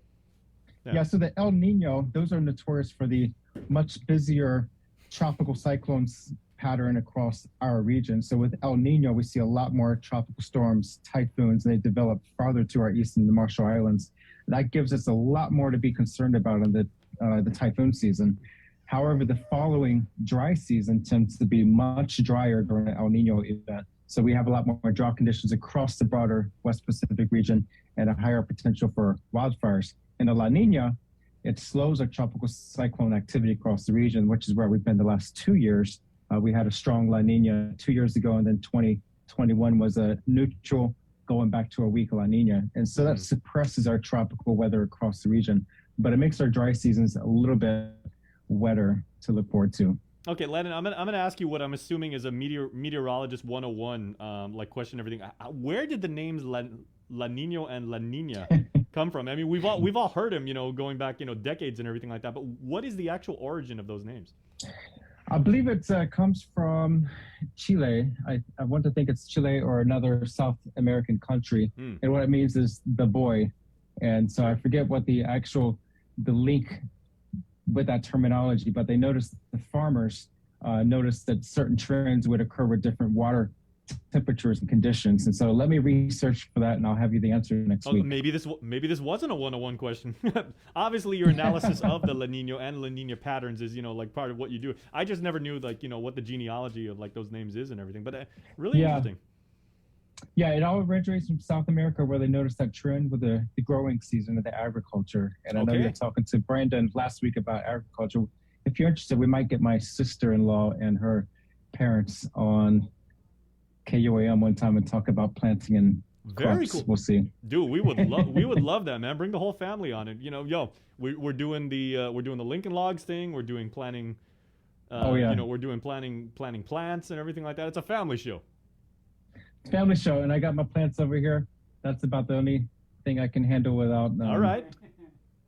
Yeah, so the El Nino, those are notorious for the much busier tropical cyclones pattern across our region. So with El Nino, we see a lot more tropical storms, typhoons, and they develop farther to our east in the Marshall Islands. That gives us a lot more to be concerned about in the typhoon season. However, the following dry season tends to be much drier during the El Nino event. So we have a lot more drought conditions across the broader West Pacific region and a higher potential for wildfires. In the La Nina, it slows our tropical cyclone activity across the region, which is where we've been the last 2 years. We had a strong La Nina 2 years ago, and then 2021 was a neutral going back to a weak La Nina. And so that suppresses our tropical weather across the region, but it makes our dry seasons a little bit wetter to look forward to. Okay, Landon, I'm gonna ask you what I'm assuming is a meteorologist 101 question. Everything. Where did the names La Nino and La Nina come from? I mean, we've all heard them, going back, decades and everything like that. But what is the actual origin of those names? I believe it comes from Chile. I want to think it's Chile or another South American country. And what it means is the boy. And so I forget what the link with that terminology, but they noticed the farmers noticed that certain trends would occur with different water temperatures and conditions. And so let me research for that, and I'll have you the answer next week. Maybe this wasn't a 101 question. Obviously, your analysis of the La Nina and La Nina patterns is, like part of what you do. I just never knew what the genealogy of those names is and everything. But really interesting. Yeah, it all originates from South America, where they noticed that trend with the growing season of the agriculture. And I know you're talking to Brandon last week about agriculture. If you're interested, we might get my sister-in-law and her parents on KUAM one time and talk about planting and very crops. cool. We'll see. Dude, we would love that, man. Bring the whole family on it. We're doing the Lincoln Logs thing. We're doing planting. We're doing planting plants and everything like that. It's a family show. Family show, and I got my plants over here. That's about the only thing I can handle without all right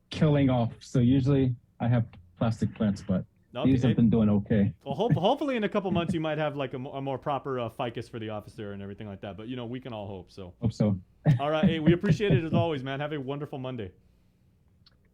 killing off. So usually I have plastic plants, but these have been doing okay. Well, hopefully in a couple months you might have a more proper ficus for the officer and everything like that. But we can all hope. So hope so. All right, hey, we appreciate it as always, man. Have a wonderful Monday.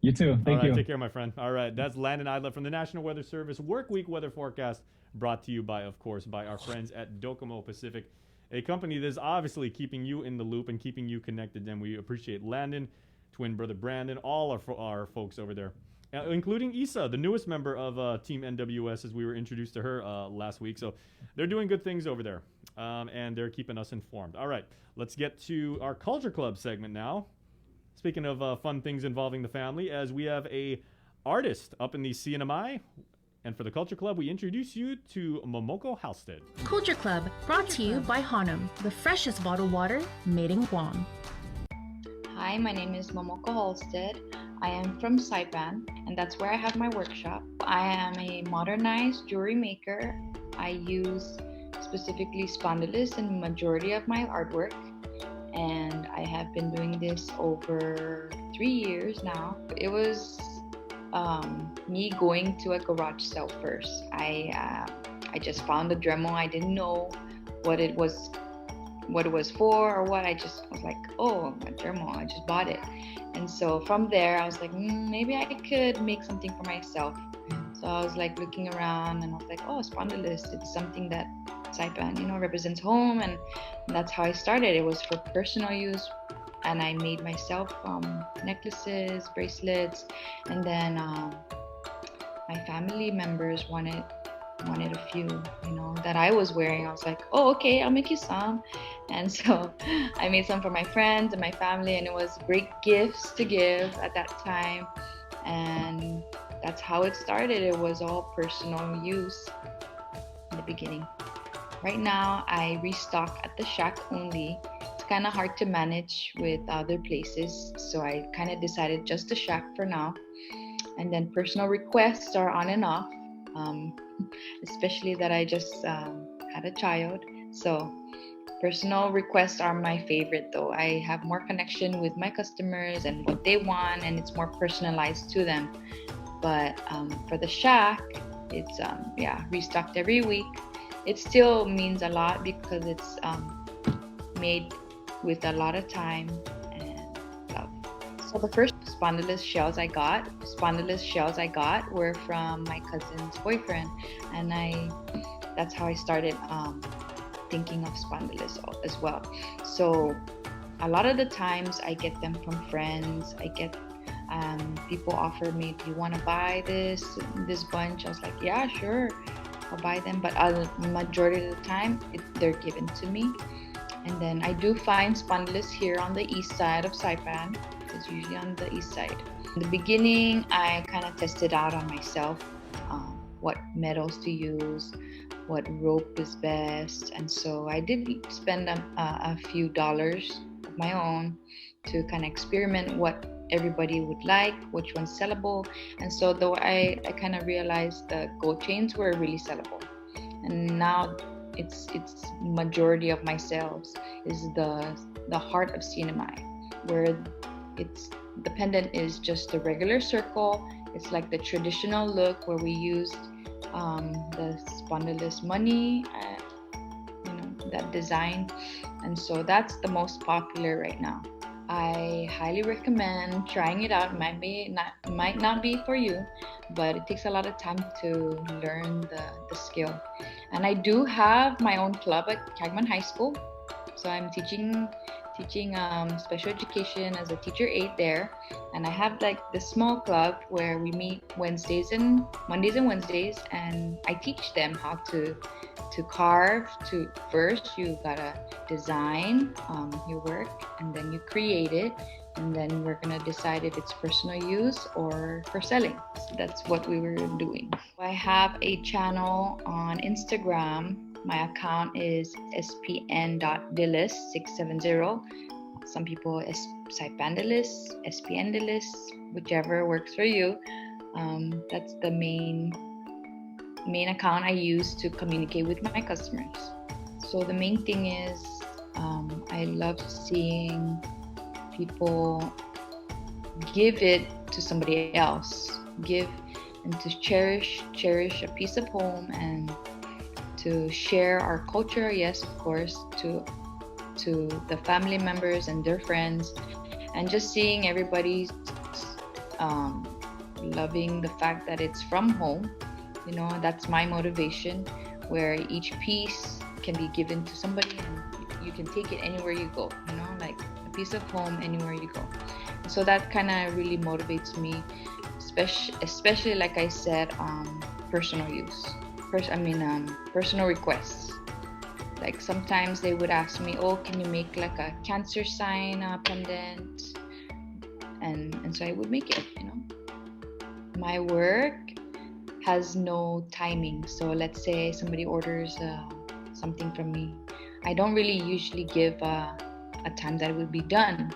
You too. Thank you. Take care, my friend. All right, that's Landon Idler from the National Weather Service Work Week Weather Forecast, brought to you by our friends at Docomo Pacific, a company that is obviously keeping you in the loop and keeping you connected. And we appreciate Landon, twin brother Brandon, all our folks over there, including Issa, the newest member of Team NWS, as we were introduced to her last week. So they're doing good things over there, and they're keeping us informed. All right, let's get to our Culture Club segment now. Speaking of fun things involving the family, as we have a artist up in the CNMI. And for the Culture Club, we introduce you to Momoko Halstead. Culture Club, brought to you by Hanum, the freshest bottled water made in Guam. Hi, my name is Momoko Halstead. I am from Saipan, and that's where I have my workshop. I am a modernized jewelry maker. I use specifically spondylus in majority of my artwork, and I have been doing this over 3 years now. It was me going to a garage sale first. I just found a Dremel. I didn't know what it was for or what. I was like, oh, a Dremel. I just bought it. And so from there, I was like, maybe I could make something for myself. So I was like looking around, and I was like, oh, spondylus. It's something that Saipan, represents home, and that's how I started. It was for personal use. And I made myself necklaces, bracelets, and then my family members wanted a few, that I was wearing. I was like, oh, okay, I'll make you some. And so I made some for my friends and my family, and it was great gifts to give at that time. And that's how it started. It was all personal use in the beginning. Right now, I restock at the Shack only. Kind of hard to manage with other places, so I kind of decided just the Shack for now. And then personal requests are on and off, especially that I just had a child. So personal requests are my favorite, though. I have more connection with my customers and what they want, and it's more personalized to them. But for the Shack, it's restocked every week. It still means a lot because it's made with a lot of time and love. So the first spondylus shells I got were from my cousin's boyfriend, and that's how I started thinking of spondylus as well. So a lot of the times I get them from friends. I get people offer me, do you want to buy this bunch? I was like, yeah, sure, I'll buy them. But majority of the time they're given to me. And then I do find spondylus here on the east side of Saipan. It's usually on the east side. In the beginning, I kind of tested out on myself what metals to use, what rope is best. And so I did spend a few dollars of my own to kind of experiment what everybody would like, which one's sellable. And so though I kind of realized the gold chains were really sellable. And now it's majority of my sales is the heart of CNMI, where the pendant is just a regular circle. It's like the traditional look where we used the spondylus money, that design, and so that's the most popular right now. I I highly recommend trying it out. Might not be for you, but it takes a lot of time to learn the skill. And I do have my own club at Cagman High School, so I'm teaching special education as a teacher aide there, and I have like this small club where we meet Mondays and Wednesdays, and I teach them how to carve. First you gotta design your work, and then you create it, and then we're gonna decide if it's personal use or for selling. So that's what we were doing. I have a channel on Instagram. My account is spn.dillis670. Some people Saipandillis, SPNdillis, whichever works for you. That's the main account I use to communicate with my customers. So the main thing is I love seeing people give it to somebody else, give and to cherish a piece of home, and to share our culture, yes, of course, to the family members and their friends, and just seeing everybody loving the fact that it's from home. That's my motivation, where each piece can be given to somebody and you can take it anywhere you go, like a piece of home anywhere you go. So that kind of really motivates me, especially like I said, personal use. Personal requests. Like sometimes they would ask me, oh, can you make like a cancer sign pendant? And so I would make it, My work has no timing. So let's say somebody orders something from me. I don't really usually give a time that it would be done,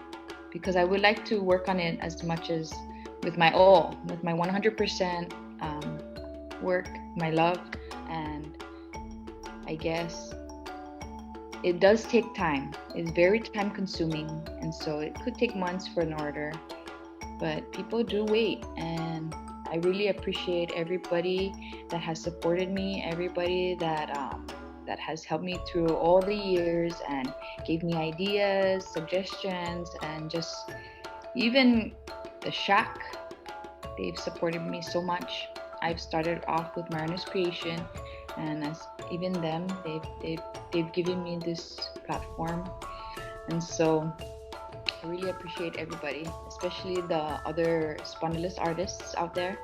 because I would like to work on it as much as with my 100% work, my love. And I guess it does take time. It's very time consuming, and so it could take months for an order, but people do wait. And I really appreciate everybody that has supported me, everybody that has helped me through all the years and gave me ideas, suggestions, and just even the Shack. They've supported me so much. I've started off with Mariners Creation, and even them, they've given me this platform, and so I really appreciate everybody, especially the other Spondylus artists out there.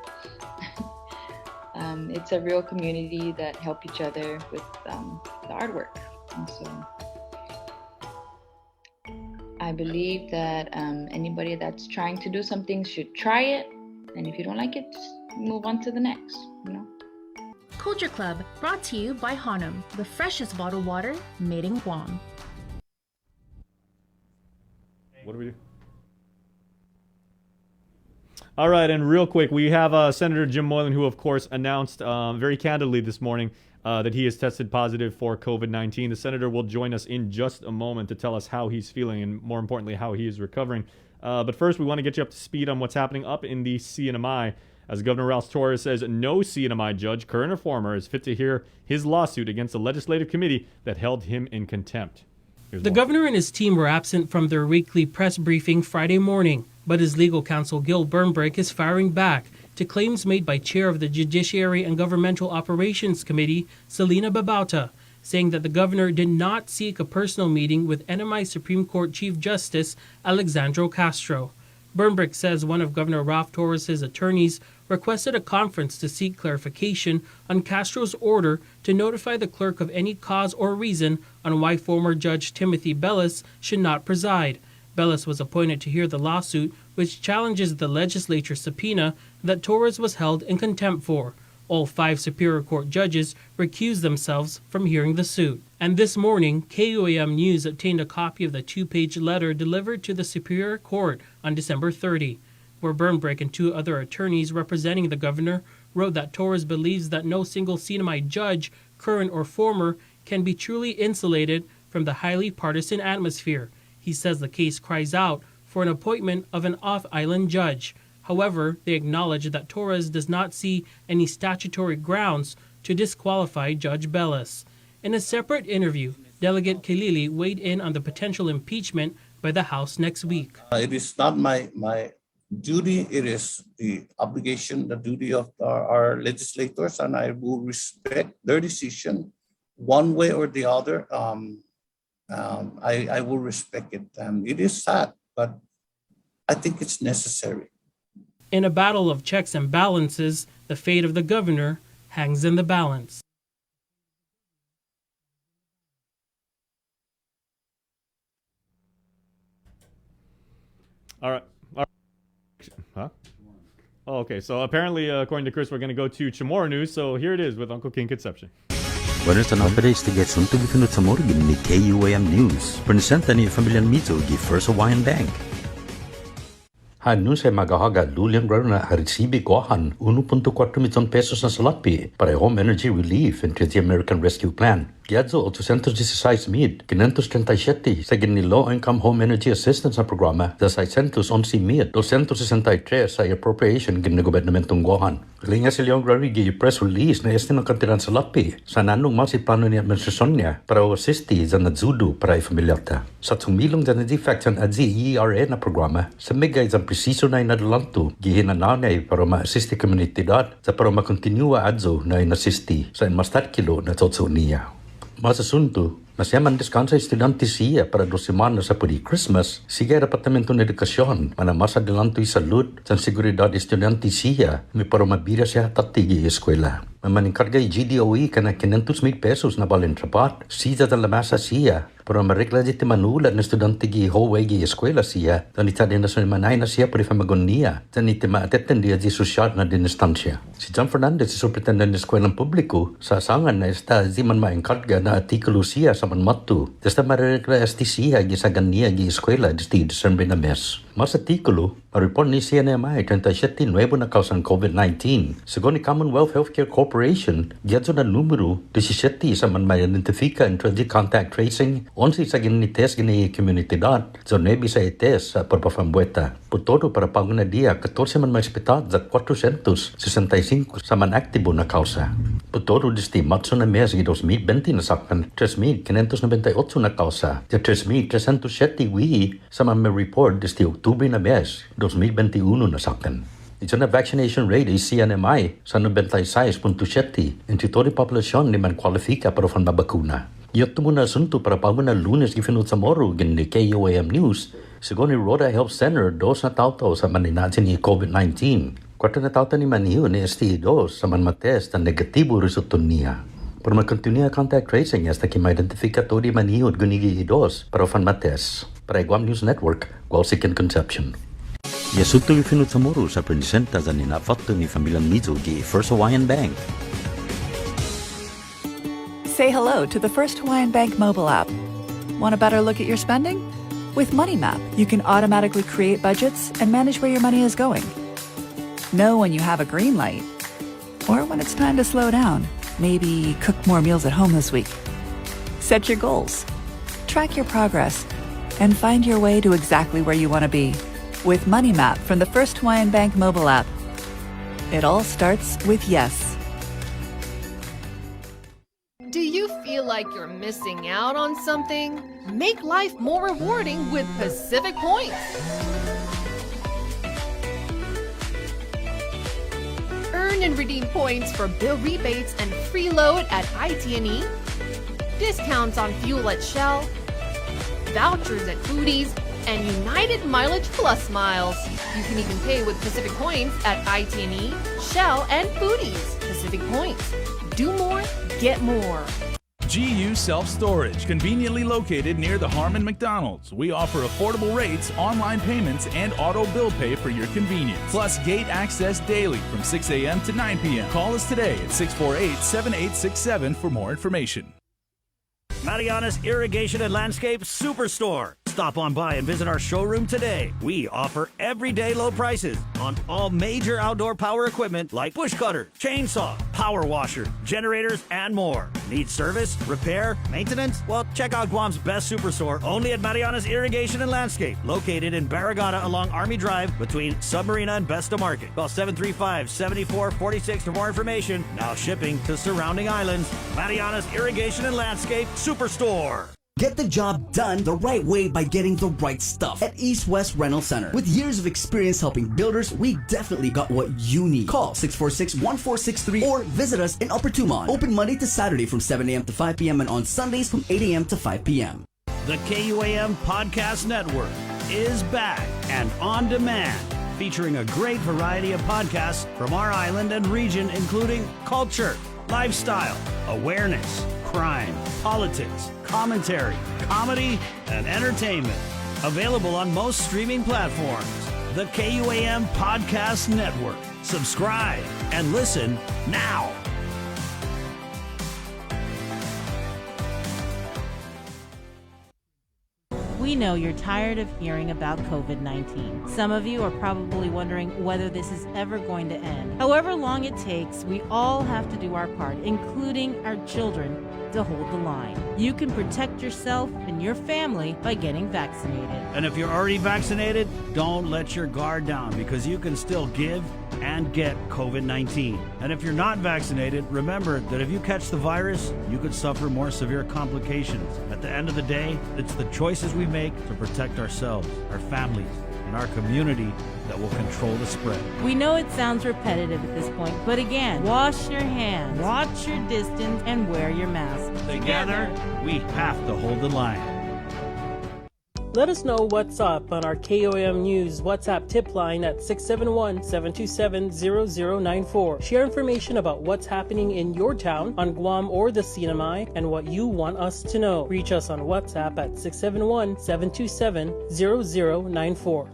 It's a real community that help each other with the artwork, and so I believe that anybody that's trying to do something should try it, and if you don't like it, just move on to the next, Culture Club, brought to you by Hanum, the freshest bottled water made in Guam. What do we do? All right, and real quick, we have Senator Jim Moylan, who, of course, announced very candidly this morning that he has tested positive for COVID-19. The senator will join us in just a moment to tell us how he's feeling and, more importantly, how he is recovering. But first, we want to get you up to speed on what's happening up in the CNMI. As Governor Ralph Torres says, no CNMI judge, current or former, is fit to hear his lawsuit against the legislative committee that held him in contempt. The governor and his team were absent from their weekly press briefing Friday morning, but his legal counsel Gil Burnbrake is firing back to claims made by Chair of the Judiciary and Governmental Operations Committee, Selena Babauta, saying that the governor did not seek a personal meeting with NMI Supreme Court Chief Justice Alexandro Castro. Burnbrake says one of Governor Ralph Torres' attorneys requested a conference to seek clarification on Castro's order to notify the clerk of any cause or reason on why former Judge Timothy Bellis should not preside. Bellis was appointed to hear the lawsuit, which challenges the legislature's subpoena that Torres was held in contempt for. All 5 Superior Court judges recused themselves from hearing the suit. And this morning, KUAM News obtained a copy of the 2-page letter delivered to the Superior Court on December 30, where Burnbrake and 2 other attorneys representing the governor wrote that Torres believes that no single CNMI judge, current or former, can be truly insulated from the highly partisan atmosphere. He says the case cries out for an appointment of an off-island judge. However, they acknowledge that Torres does not see any statutory grounds to disqualify Judge Bellis. In a separate interview, Delegate Kilili weighed in on the potential impeachment by the House next week. It is not my duty. It is the obligation, the duty of our legislators, and I will respect their decision one way or the other. I will respect it. It is sad, but I think it's necessary. In a battle of checks and balances, the fate of the governor hangs in the balance. All right. Huh? Oh, okay. So apparently, according to Chris, we're going to go to Chamorro News. So here it is with Uncle King Conception. Buenas tardes, tiget untuk ifinut sa morgen ni KUAM News. Presenta ni Familian Mizo gi First Hawaiian Bank. Hanun sa magahaga luliang na harisibi kohan 1.4 milyon pesos na salapi para home energy relief into the American Rescue Plan. Giadzo 816 mil, 537 sa Low Income Home Energy Assistance na programa sa 611 mil, 263 sa appropriation ng gobernamentong Guahan. Kalinga si Leong Rari press release na este ng kantiran sa lapi sa nanong masip plano ni administrasyon niya para asisti sa nadzudo para ifamilyata. Sa tumilong sa na-defect sa ERA na programa, sa megay sa presiso na inadalanto, gihinananay para ma-assist komunidad sa para makontinua adzo na inasisti sa inmastar kilo na totso niya. Masasunto, masyaman descansa estudyante siya para 2 semanas sa pudi Christmas, siya Departamento ng Edukasyon, mana masa adelanto'y salud sa seguridad estudyante siya, may para mabira siya tatigi eskwela. Mamaningkargay GDOE ka na 500,000 pesos na balintrapat, siya sa lamasa siya, para maregla di timanulat na estudyante gi Hawaii gi eskwela siya, dan itadin na manay na siya para famagon niya, dan itimaatetan diya di sosyal na dinistansya. Si John Fernandez, si Superintendent ng Eskwelaang Publiko, sa asangan na esta di man maingkarga na artikulo siya sa manmatu, desta maregla esti siya gi sa ganiya gi eskwela di December na mes. Mas artikulo, report ni CNMI 37 nuevo na kausang COVID-19. Según ni Commonwealth Healthcare Corporation, giadso na numero 17 sa man may identifika in contact tracing, 11 sa ginites gini komunidad, so 9 sa ites sa pagpapambueta. Putodo para paguna dia, 14 man may hospital sa 465 sa man aktibo na kausa. Putodo disti matso na mes gi 2020 na sakpan, 3,598 na kausa, sa 3,307 wi sa man may report disti Oktubre na mes 2021 na sakpan. Ito na vaccination rate ay CNMI sa 96.7 in total populasyon ni man kwalifika para fan mabakuna. Iyot mo na asunto para pagmana Lunes gifinut sa moro gin ni KUAM News, según ni Rhoda Health Center, 2 na tao sa maninatin ni COVID-19. 4 na tao ni maniyo ni ST2 sa manmatest na negatibo resulto niya. Para magkontinuya contact tracing hasta que ma-identifika todo maniyo at gunigi idos para fan matest. Para Guam News Network, Gualsican Conception. Yasuto gifinut sa moro sa presenta sa ninafato ni Familian Mizo gi First Hawaiian Bank. Say hello to the First Hawaiian Bank mobile app. Want a better look at your spending? With Money Map, you can automatically create budgets and manage where your money is going. Know when you have a green light or when it's time to slow down. Maybe cook more meals at home this week. Set your goals, track your progress, and find your way to exactly where you want to be. With Money Map from the First Hawaiian Bank mobile app. It all starts with yes. Do you feel like you're missing out on something? Make life more rewarding with Pacific Points. Earn and redeem points for bill rebates and free load at IT&E, discounts on fuel at Shell, vouchers at Foodies, and United Mileage Plus miles. You can even pay with Pacific Points at IT&E, Shell, and Foodies. Pacific Points. Do more, get more. GU Self-Storage, conveniently located near the Harmon McDonald's. We offer affordable rates, online payments, and auto bill pay for your convenience. Plus gate access daily from 6 a.m. to 9 p.m. Call us today at 648-7867 for more information. Mariana's Irrigation and Landscape Superstore. Stop on by and visit our showroom today. We offer everyday low prices on all major outdoor power equipment like bush cutter, chainsaw, power washer, generators, and more. Need service, repair, maintenance? Well, check out Guam's best superstore only at Mariana's Irrigation and Landscape, located in Barragata along Army Drive between Submarina and Besta Market. Call 735-7446 for more information. Now shipping to surrounding islands. Mariana's Irrigation and Landscape Superstore. Get the job done the right way by getting the right stuff at East West Rental Center. With years of experience helping builders, we definitely got what you need. Call 646-1463 or visit us in Upper Tumon. Open Monday to Saturday from 7 a.m. to 5 p.m. and on Sundays from 8 a.m. to 5 p.m. The KUAM Podcast Network is back and on demand, featuring a great variety of podcasts from our island and region, including culture, lifestyle, awareness, crime, politics, commentary, comedy, and entertainment. Available on most streaming platforms. The KUAM Podcast Network. Subscribe and listen now. We know you're tired of hearing about COVID-19. Some of you are probably wondering whether this is ever going to end. However long it takes, we all have to do our part, including our children, to hold the line. You can protect yourself and your family by getting vaccinated. And if you're already vaccinated, don't let your guard down, because you can still give and get COVID-19. And if you're not vaccinated, remember that if you catch the virus, you could suffer more severe complications. At the end of the day, it's the choices we make to protect ourselves, our families, and our community that will control the spread. We know it sounds repetitive at this point, but again, wash your hands, watch your distance, and wear your mask. Together, we have to hold the line. Let us know what's up on our KOM News WhatsApp tip line at 671-727-0094. Share information about what's happening in your town, on Guam or the Sinamai, and what you want us to know. Reach us on WhatsApp at 671-727-0094.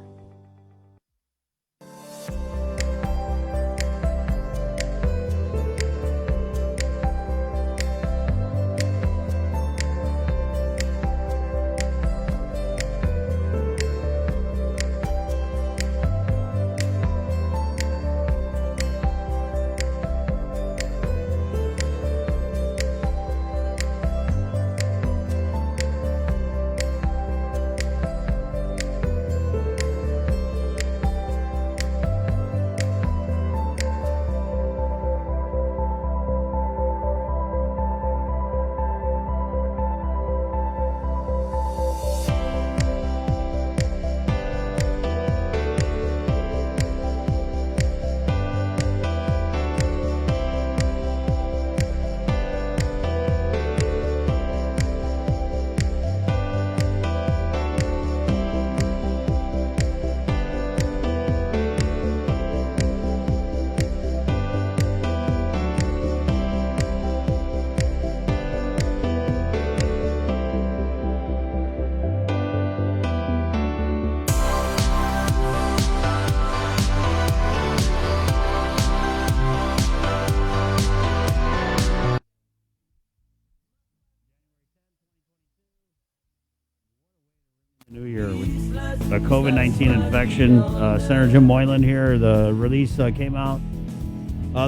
New Year with the COVID-19 infection. Senator Jim Moylan here. The release came out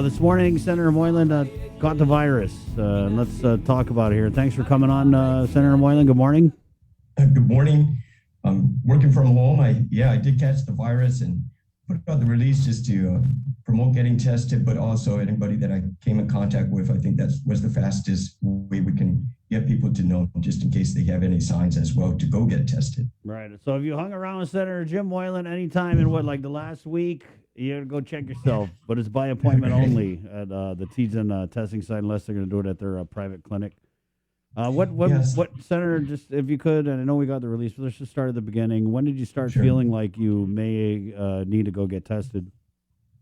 this morning. Senator Moylan got the virus. Let's talk about it here. Thanks for coming on, Senator Moylan. Good morning. Good morning. I'm working from home. I did catch the virus and put out the release just to promote getting tested, but also anybody that I came in contact with. I think that was the fastest way we can get people to know, just in case they have any signs as well, to go get tested. Right. So if you hung around with Senator Jim Moylan anytime in the last week, you gotta go check yourself. But it's by appointment only at the Tejan testing site, unless they're going to do it at their private clinic. What Senator, just if you could, and I know we got the release, but let's just start at the beginning. When did you start feeling like you may need to go get tested?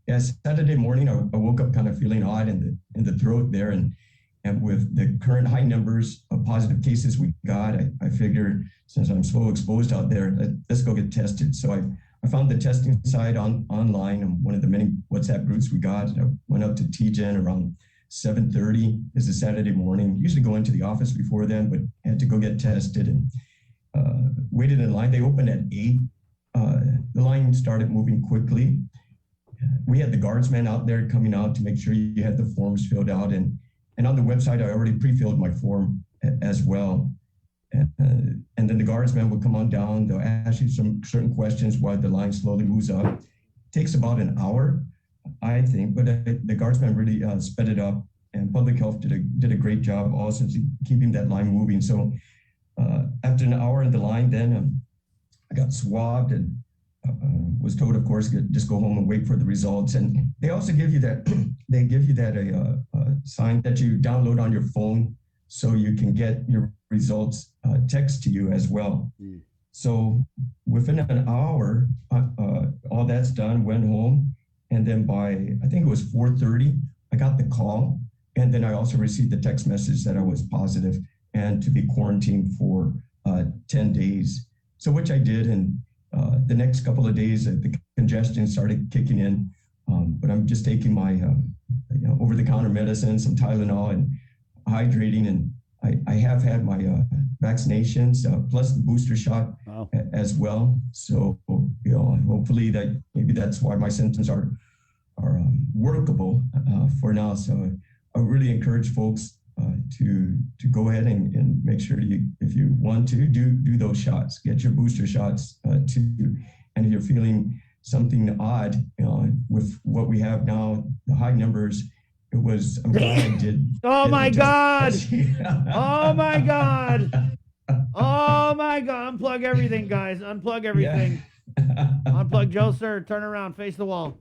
Yeah, Saturday morning, I woke up kind of feeling odd in the throat there, and with the current high numbers of positive cases we got, I figured, since I'm so exposed out there, let's go get tested. So I found the testing site online on one of the many WhatsApp groups we got. I went up to TGen around 7:30. This is Saturday morning. Usually go into the office before then, but had to go get tested and waited in line. They opened at 8. The line started moving quickly. We had the guardsmen out there coming out to make sure you had the forms filled out. And on the website, I already pre-filled my form as well. And then the guardsmen will come on down. They'll ask you some certain questions while the line slowly moves up. It takes about an hour, I think, but the guardsmen really sped it up, and public health did a great job also keeping that line moving. So after an hour in the line, then I got swabbed and was told, of course, just go home and wait for the results. And they also give you that a sign that you download on your phone so you can get your results text to you as well. So within an hour, all that's done, went home. And then by, I think it was 4:30, I got the call. And then I also received the text message that I was positive and to be quarantined for 10 days. So which I did. And the next couple of days, the congestion started kicking in. But I'm just taking my over-the-counter medicine, some Tylenol, and hydrating. And I have had my vaccinations plus the booster shot as well. So hopefully maybe that's why my symptoms are workable for now. So I really encourage folks to go ahead and make sure if you want to do those shots, get your booster shots too. And if you're feeling something odd with what we have now, the high numbers, I'm glad I did. Oh my God! Oh my God! Oh my God! Unplug everything, guys. Unplug everything. Yeah. Unplug Joe, sir. Turn around. Face the wall.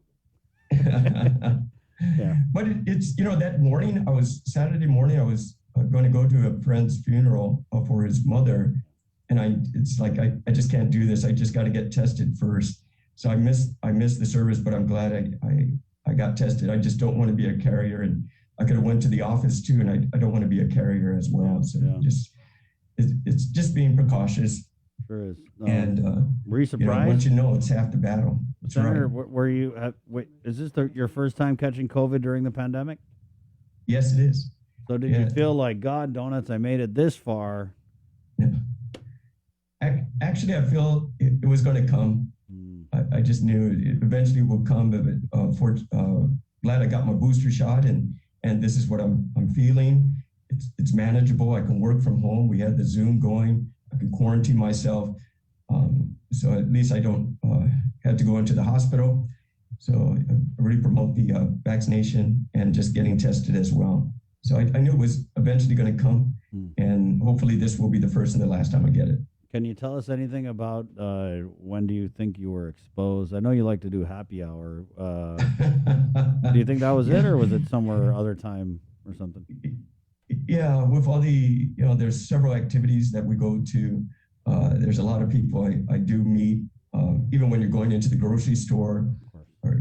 Yeah. But it's that morning, Saturday morning, I was going to go to a friend's funeral for his mother. And it's like, I just can't do this. I just got to get tested first. So I missed the service, but I'm glad I got tested. I just don't want to be a carrier. And I could have went to the office too. And I don't want to be a carrier as well. So it's just being precautious. Sure is. And were you surprised? Once you know, it's half the battle. That's Senator, right. were you? Wait, is this your first time catching COVID during the pandemic? Yes, it is. So did you feel like, God donuts, I made it this far? Yeah. Actually, I feel it was going to come. I just knew it eventually would come. But glad I got my booster shot, and this is what I'm feeling. It's manageable. I can work from home. We had the Zoom going. I can quarantine myself. So at least I don't have to go into the hospital. So I really promote the vaccination and just getting tested as well. So I knew it was eventually going to come, and hopefully this will be the first and the last time I get it. Can you tell us anything about when do you think you were exposed? I know you like to do happy hour. Do you think that was it, or was it somewhere other time or something? Yeah, with all the, there's several activities that we go to. There's a lot of people I do meet, even when you're going into the grocery store or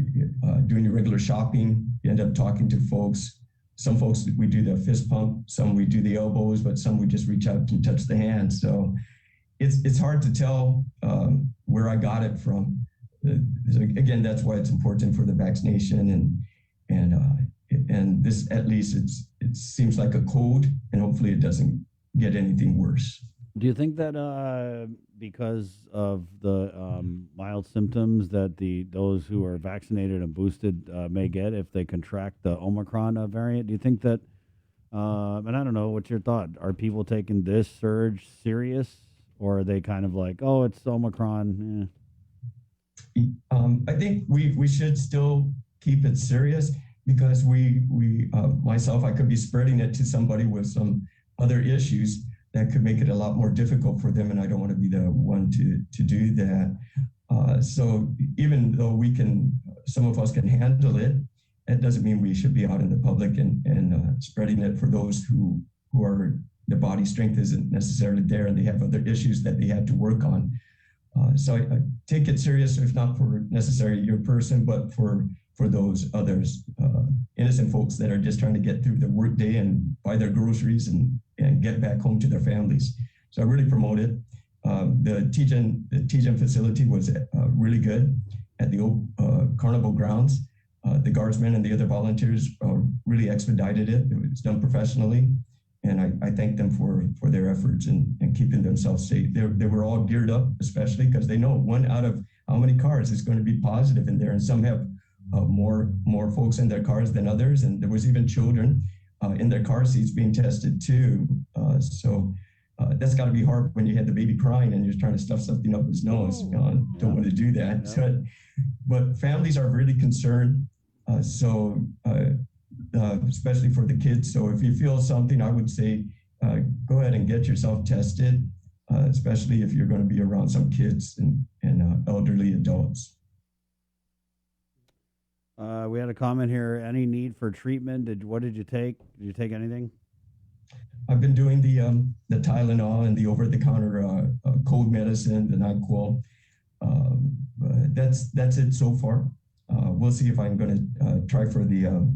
doing your regular shopping, you end up talking to folks. Some folks, we do the fist pump, some we do the elbows, but some we just reach out and touch the hand. So it's hard to tell where I got it from. Again, that's why it's important for the vaccination, and this, at least it seems like a cold, and hopefully it doesn't get anything worse. Do you think that because of the mild symptoms that those who are vaccinated and boosted may get if they contract the Omicron variant, do you think that, and I don't know, what's your thought? Are people taking this surge serious, or are they kind of like, oh, it's Omicron? I think we should still keep it serious, because myself, I could be spreading it to somebody with some other issues that could make it a lot more difficult for them, and I don't want to be the one to do that. So even though some of us can handle it, that doesn't mean we should be out in the public and spreading it for those who are, the body strength isn't necessarily there and they have other issues that they had to work on. So I take it serious, if not for necessarily your person, but for those others, innocent folks that are just trying to get through their work day and buy their groceries and get back home to their families. So I really promote it. The TGen facility was really good at the old carnival grounds. The guardsmen and the other volunteers really expedited it. It was done professionally. And I thank them for their efforts and keeping themselves safe. They were all geared up, especially because they know one out of how many cars is going to be positive in there. And some have more folks in their cars than others. And there was even children in their car seats being tested too. So that's got to be hard when you had the baby crying and you're trying to stuff something up his nose. Don't want to do that. Yeah. But families are really concerned. Especially for the kids. So if you feel something, I would say, go ahead and get yourself tested. especially if you're going to be around some kids and elderly adults. We had a comment here. Any need for treatment? What did you take? Did you take anything? I've been doing the Tylenol and the over-the-counter cold medicine, the NyQuil. That's it so far. We'll see if I'm going to try for the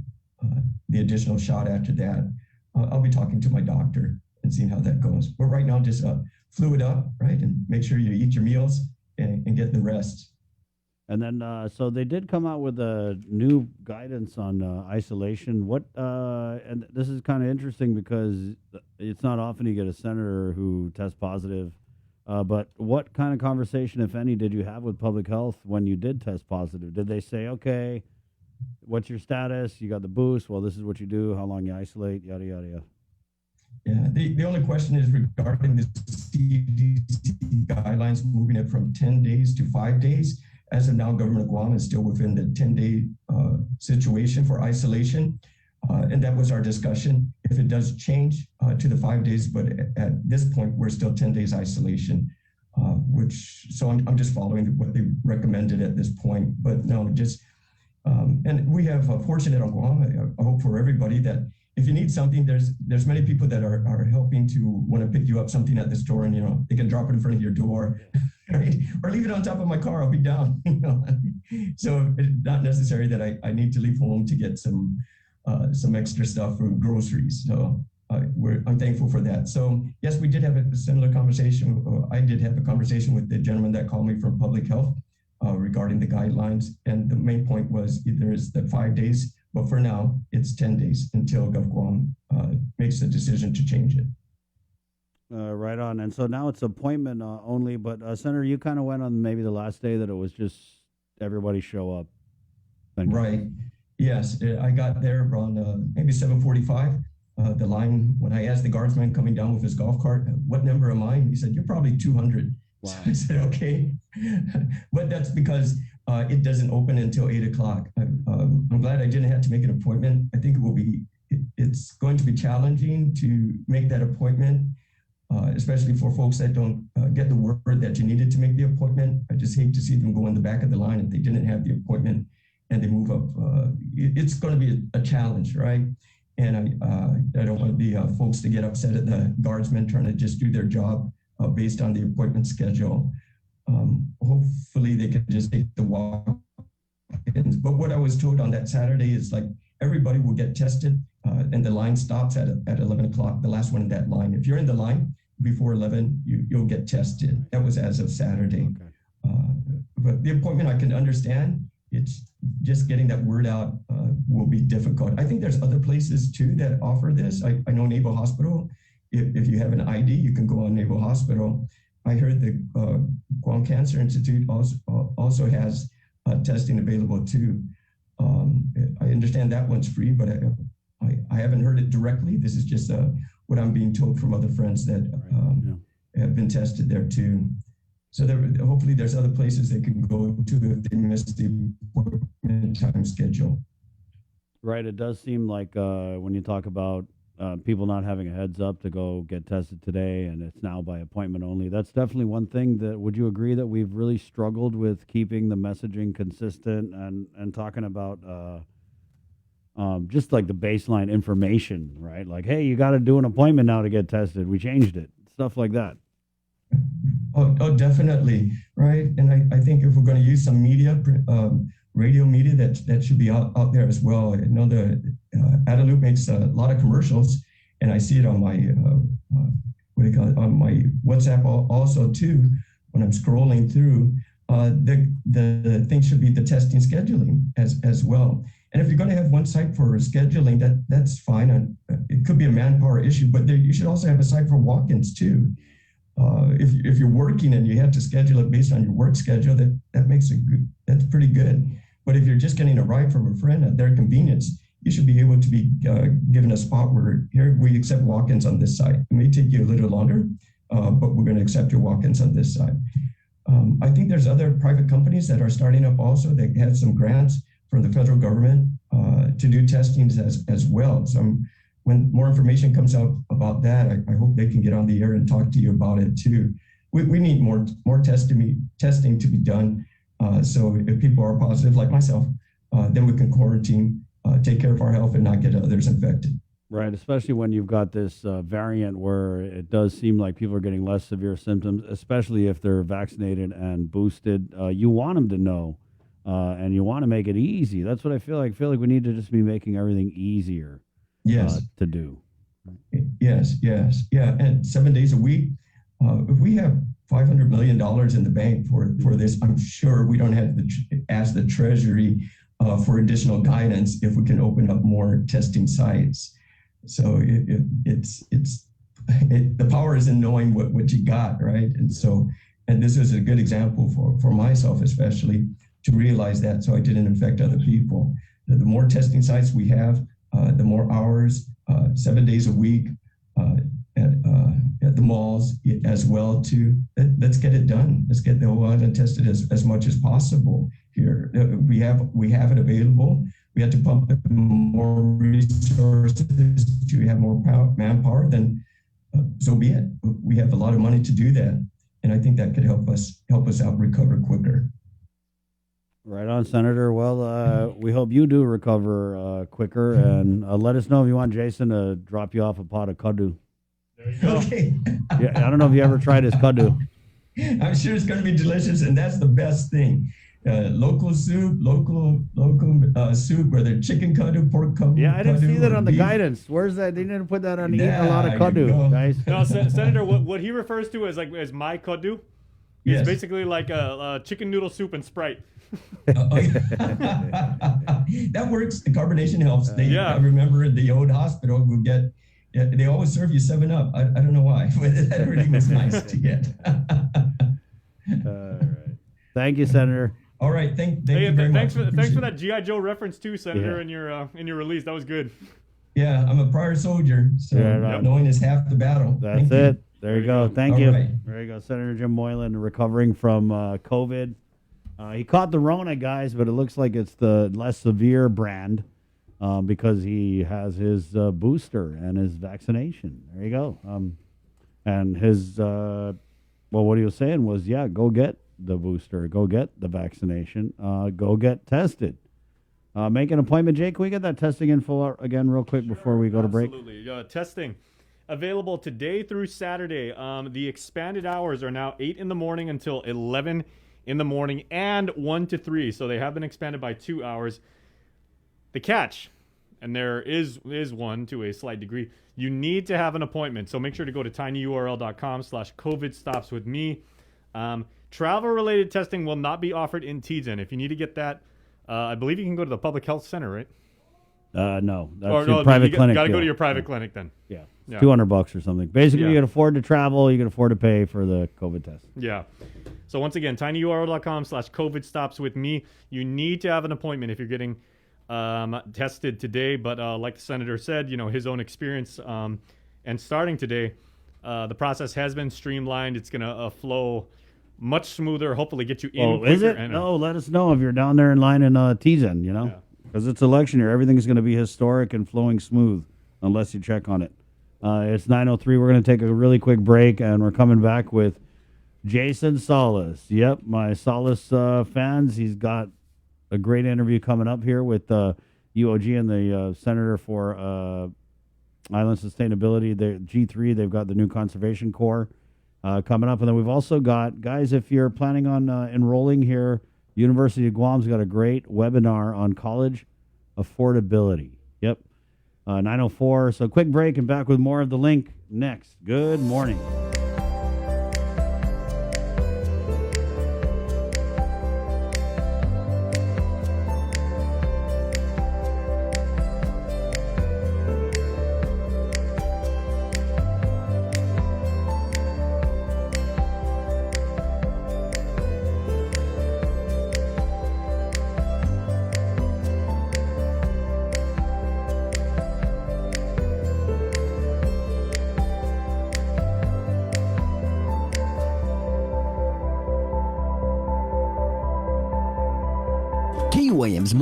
additional shot after that. I'll be talking to my doctor and seeing how that goes. But right now, just fluid up, right, and make sure you eat your meals and get the rest. And then, so they did come out with a new guidance on isolation. And this is kind of interesting because it's not often you get a senator who tests positive. But what kind of conversation, if any, did you have with public health when you did test positive? Did they say, okay, what's your status? You got the boost. Well, this is what you do. How long you isolate, yada, yada, yada. Yeah, the only question is regarding the CDC guidelines, moving it from 10 days to 5 days. As of now, Governor Guam is still within the 10-day situation for isolation. And that was our discussion. If it does change to the 5 days, but at this point, we're still 10 days isolation, so I'm just following what they recommended at this point. But no, and we have fortunate on Guam, I hope for everybody that if you need something, there's many people that are helping to want to pick you up something at the store, and they can drop it in front of your door, right? Or leave it on top of my car. I'll be down. So it's not necessary that I need to leave home to get some extra stuff for groceries. So I'm thankful for that. So yes, we did have a similar conversation. I did have a conversation with the gentleman that called me from public health regarding the guidelines, and the main point was either is the 5 days. But for now, it's 10 days until GovGuam makes the decision to change it. Right on. And so now it's appointment only. But Senator, you kind of went on maybe the last day that it was just everybody show up. Right. Yes, I got there around maybe 7:45. The line, when I asked the guardsman coming down with his golf cart, what number am I? He said, you're probably 200. Wow. So I said, okay. But that's because it doesn't open until 8 o'clock. I'm glad I didn't have to make an appointment. I think it's going to be challenging to make that appointment, especially for folks that don't get the word that you needed to make the appointment. I just hate to see them go in the back of the line if they didn't have the appointment and they move up. It's going to be a challenge, right? And I don't want the folks to get upset at the guardsmen trying to just do their job based on the appointment schedule. Hopefully they can just take the walk-ins. But what I was told on that Saturday is like everybody will get tested and the line stops at 11 o'clock, the last one in that line. If you're in the line before 11, you'll get tested. That was as of Saturday. Okay. But the appointment I can understand. It's just getting that word out will be difficult. I think there's other places too that offer this. I know Naval Hospital, if you have an ID, you can go on Naval Hospital. I heard the Guam Cancer Institute also has testing available too. I understand that one's free, but I haven't heard it directly. This is just what I'm being told from other friends that have been tested there too. So hopefully there's other places they can go to if they miss the appointment time schedule. Right. It does seem like when you talk about people not having a heads up to go get tested today, and it's now by appointment only. That's definitely one thing that, would you agree that we've really struggled with keeping the messaging consistent and talking about just like the baseline information, right? Like, hey, you got to do an appointment now to get tested. We changed it. Stuff like that. Oh, definitely. Right. And I think if we're going to use some media, radio media, that should be out there as well. I know the Adelup makes a lot of commercials, and I see it on my on my WhatsApp also too. When I'm scrolling through, the thing should be the testing scheduling as well. And if you're going to have one site for scheduling, that's fine. And it could be a manpower issue, but you should also have a site for walk-ins too. If you're working and you have to schedule it based on your work schedule, that makes it good. That's pretty good. But if you're just getting a ride from a friend at their convenience, you should be able to be given a spot where here we accept walk-ins on this side. It may take you a little longer, but we're going to accept your walk-ins on this side. I think there's other private companies that are starting up also. They have some grants from the federal government to do testings as well. So when more information comes out about that, I hope they can get on the air and talk to you about it too. we need more testing to be done. So if people are positive, like myself, then we can quarantine, take care of our health, and not get others infected. Right, especially when you've got this variant where it does seem like people are getting less severe symptoms, especially if they're vaccinated and boosted. You want them to know, and you want to make it easy. That's what I feel like. I feel like we need to just be making everything easier to do. Yes. Yeah, and 7 days a week. If we have $500 million in the bank for this, I'm sure we don't have to ask the Treasury for additional guidance if we can open up more testing sites. So the power is in knowing what you got, right? And this is a good example for myself, especially, to realize that, so I didn't infect other people. The more testing sites we have, the more hours, 7 days a week at the malls as well. Let's get it done. Let's get the whole island tested as much as possible here. We have it available. We had to pump more resources to have more manpower, then so be it. We have a lot of money to do that, and I think that could help us out recover quicker. Right on, Senator. Well, we hope you do recover quicker, and let us know if you want Jason to drop you off a pot of kuddu. There you go. Okay. Yeah, I don't know if you ever tried his kuddu. I'm sure it's going to be delicious, and that's the best thing. Local soup, local soup, whether chicken kuddu, pork kuddu. Yeah, I didn't see that on the beef. guidance. Where's that? They didn't put that on eating a lot of kuddu, guys. No, Senator, what he refers to as my kuddu is basically like a chicken noodle soup and Sprite. That works. The carbonation helps. I remember at the old hospital, they always serve you 7-Up. I don't know why, but that really was nice to get. All right. Thank you, Senator. All right, thank you very much. Thanks for that G.I. Joe reference too, Senator, in your release. That was good. Yeah, I'm a prior soldier, so knowing is half the battle. That's it. There you go. Thank you. Right. There you go. Senator Jim Moylan recovering from COVID. He caught the Rona, guys, but it looks like it's the less severe brand because he has his booster and his vaccination. There you go. And his, what he was saying was, go get the booster, go get the vaccination, go get tested. Make an appointment. Jake, can we get that testing info again real quick before we go to break? Absolutely. Testing available today through Saturday. The expanded hours are now 8 in the morning until 11 in the morning and 1 to 3. So they have been expanded by 2 hours. The catch, and there is one to a slight degree, you need to have an appointment. So make sure to go to tinyurl.com/COVID-stops-with-me. Travel-related testing will not be offered in Tizen. If you need to get that, I believe you can go to the public health center, right? No, that's your private clinic. You got to go to your private clinic then. Yeah. $200 or something. Basically, you can afford to travel. You can afford to pay for the COVID test. Yeah. So once again, tinyurl.com/COVID-stops-with-me. You need to have an appointment if you're getting tested today. But like the senator said, his own experience and starting today, the process has been streamlined. It's going to flow much smoother. Hopefully, get you in. Is it? No, let us know if you're down there in line in Tizen. Because it's election year. Everything is going to be historic and flowing smooth unless you check on it. It's 9:03. We're going to take a really quick break, and we're coming back with Jason Solis. Yep, my Solis fans. He's got a great interview coming up here with UOG and the Senator for Island Sustainability. The G3, they've got the new Conservation Corps coming up. And then we've also got, guys, if you're planning on enrolling here, University of Guam's got a great webinar on college affordability. Yep. 9:04. So quick break and back with more of The Link next. Good morning.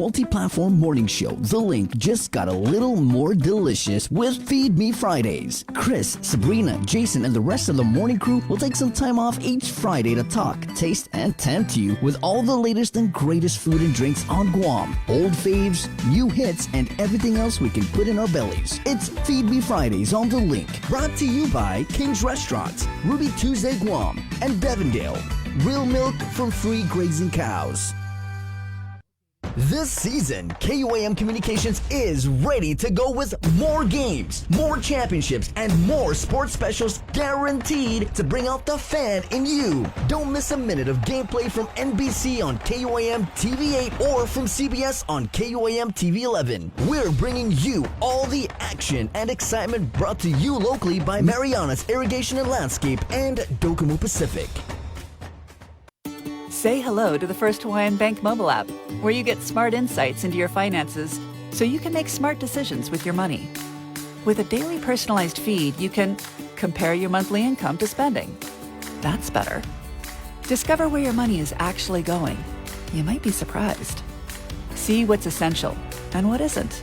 multi-platform morning show, The Link, just got a little more delicious with Feed Me Fridays. Chris, Sabrina, Jason, and the rest of the morning crew will take some time off each Friday to talk, taste, and tempt you with all the latest and greatest food and drinks on Guam. Old faves, new hits, and everything else we can put in our bellies. It's Feed Me Fridays on The Link. Brought to you by King's Restaurants, Ruby Tuesday Guam, and Devondale. Real milk from free grazing cows. This season, KUAM Communications is ready to go with more games, more championships, and more sports specials guaranteed to bring out the fan in you. Don't miss a minute of gameplay from NBC on KUAM TV8 or from CBS on KUAM TV11. We're bringing you all the action and excitement brought to you locally by Marianas Irrigation and Landscape and Docomo Pacific. Say hello to the First Hawaiian Bank mobile app, where you get smart insights into your finances so you can make smart decisions with your money. With a daily personalized feed, you can compare your monthly income to spending. That's better. Discover where your money is actually going. You might be surprised. See what's essential and what isn't.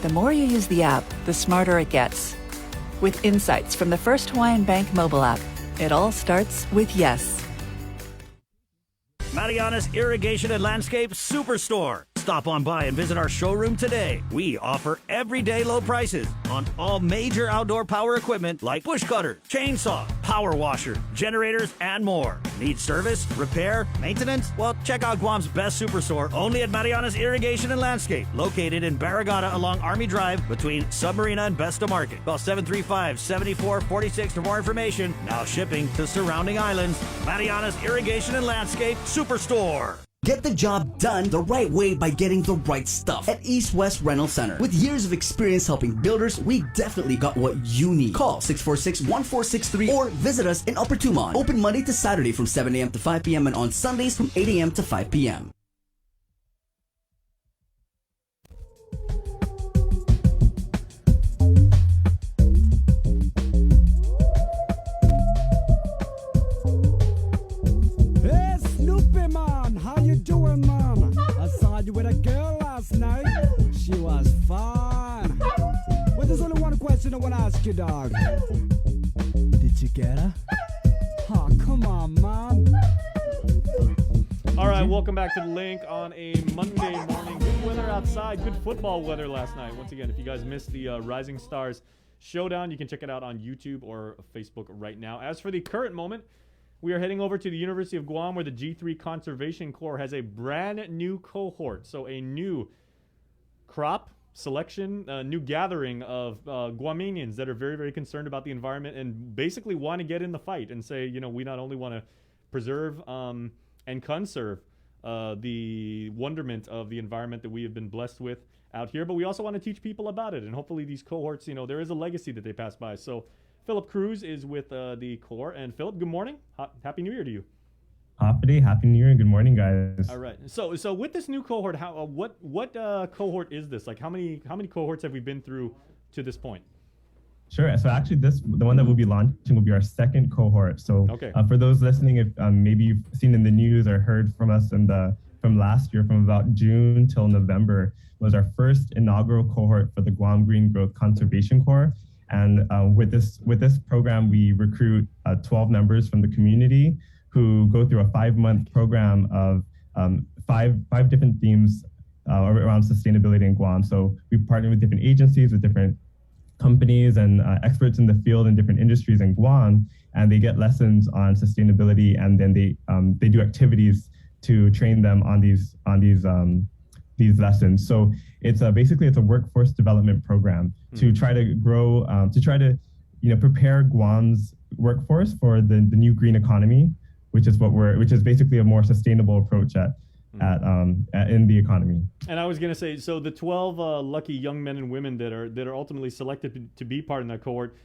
The more you use the app, the smarter it gets. With insights from the First Hawaiian Bank mobile app, it all starts with yes. Marianas Irrigation and Landscape Superstore. Stop on by and visit our showroom today. We offer everyday low prices on all major outdoor power equipment like bush cutter, chainsaw, power washer, generators, and more. Need service, repair, maintenance? Well, check out Guam's best superstore only at Marianas Irrigation and Landscape, located in Barragata along Army Drive between Submarina and Besta Market. Call 735-7446 for more information. Now shipping to surrounding islands. Marianas Irrigation and Landscape Superstore. Get the job done the right way by getting the right stuff at East West Rental Center. With years of experience helping builders, we definitely got what you need. Call 646-1463 or visit us in Upper Tumon. Open Monday to Saturday from 7 a.m. to 5 p.m. and on Sundays from 8 a.m. to 5 p.m. How you doing, man? I saw you with a girl last night. She was fun. Well, there's only one question I want to ask you, dog. Did you get her? Oh, come on, man. All right, welcome back to The Link on a Monday morning. Good weather outside, good football weather last night. Once again, if you guys missed the Rising Stars Showdown, you can check it out on YouTube or Facebook right now. As for the current moment, we are heading over to the University of Guam, where the G3 Conservation Corps has a brand new cohort. So a new crop selection, new gathering of Guamanians that are very, very concerned about the environment and basically want to get in the fight and say, you know, we not only want to preserve and conserve the wonderment of the environment that we have been blessed with out here, but we also want to teach people about it. And hopefully these cohorts, you know, there is a legacy that they pass by. So Philip Cruz is with the Corps. And Philip, good morning. Happy New Year to you. Happy New Year and good morning, guys. All right. So with this new cohort, how what cohort is this? Like how many cohorts have we been through to this point? Sure. So actually, the one that we'll be launching will be our second cohort. So okay. For those listening, if maybe you've seen in the news or heard from us from last year, from about June till November, was our first inaugural cohort for the Guam Green Growth Conservation Corps. And with this program, we recruit 12 members from the community who go through a 5-month program of five different themes around sustainability in Guam. So we partner with different agencies, with different companies and experts in the field in different industries in Guam, and they get lessons on sustainability, and then they do activities to train them on these lessons. So it's basically a workforce development program to try to grow, prepare Guam's workforce for the new green economy, which is basically a more sustainable approach in the economy. And I was going to say, so the 12 lucky young men and women that are ultimately selected to be part of that cohort,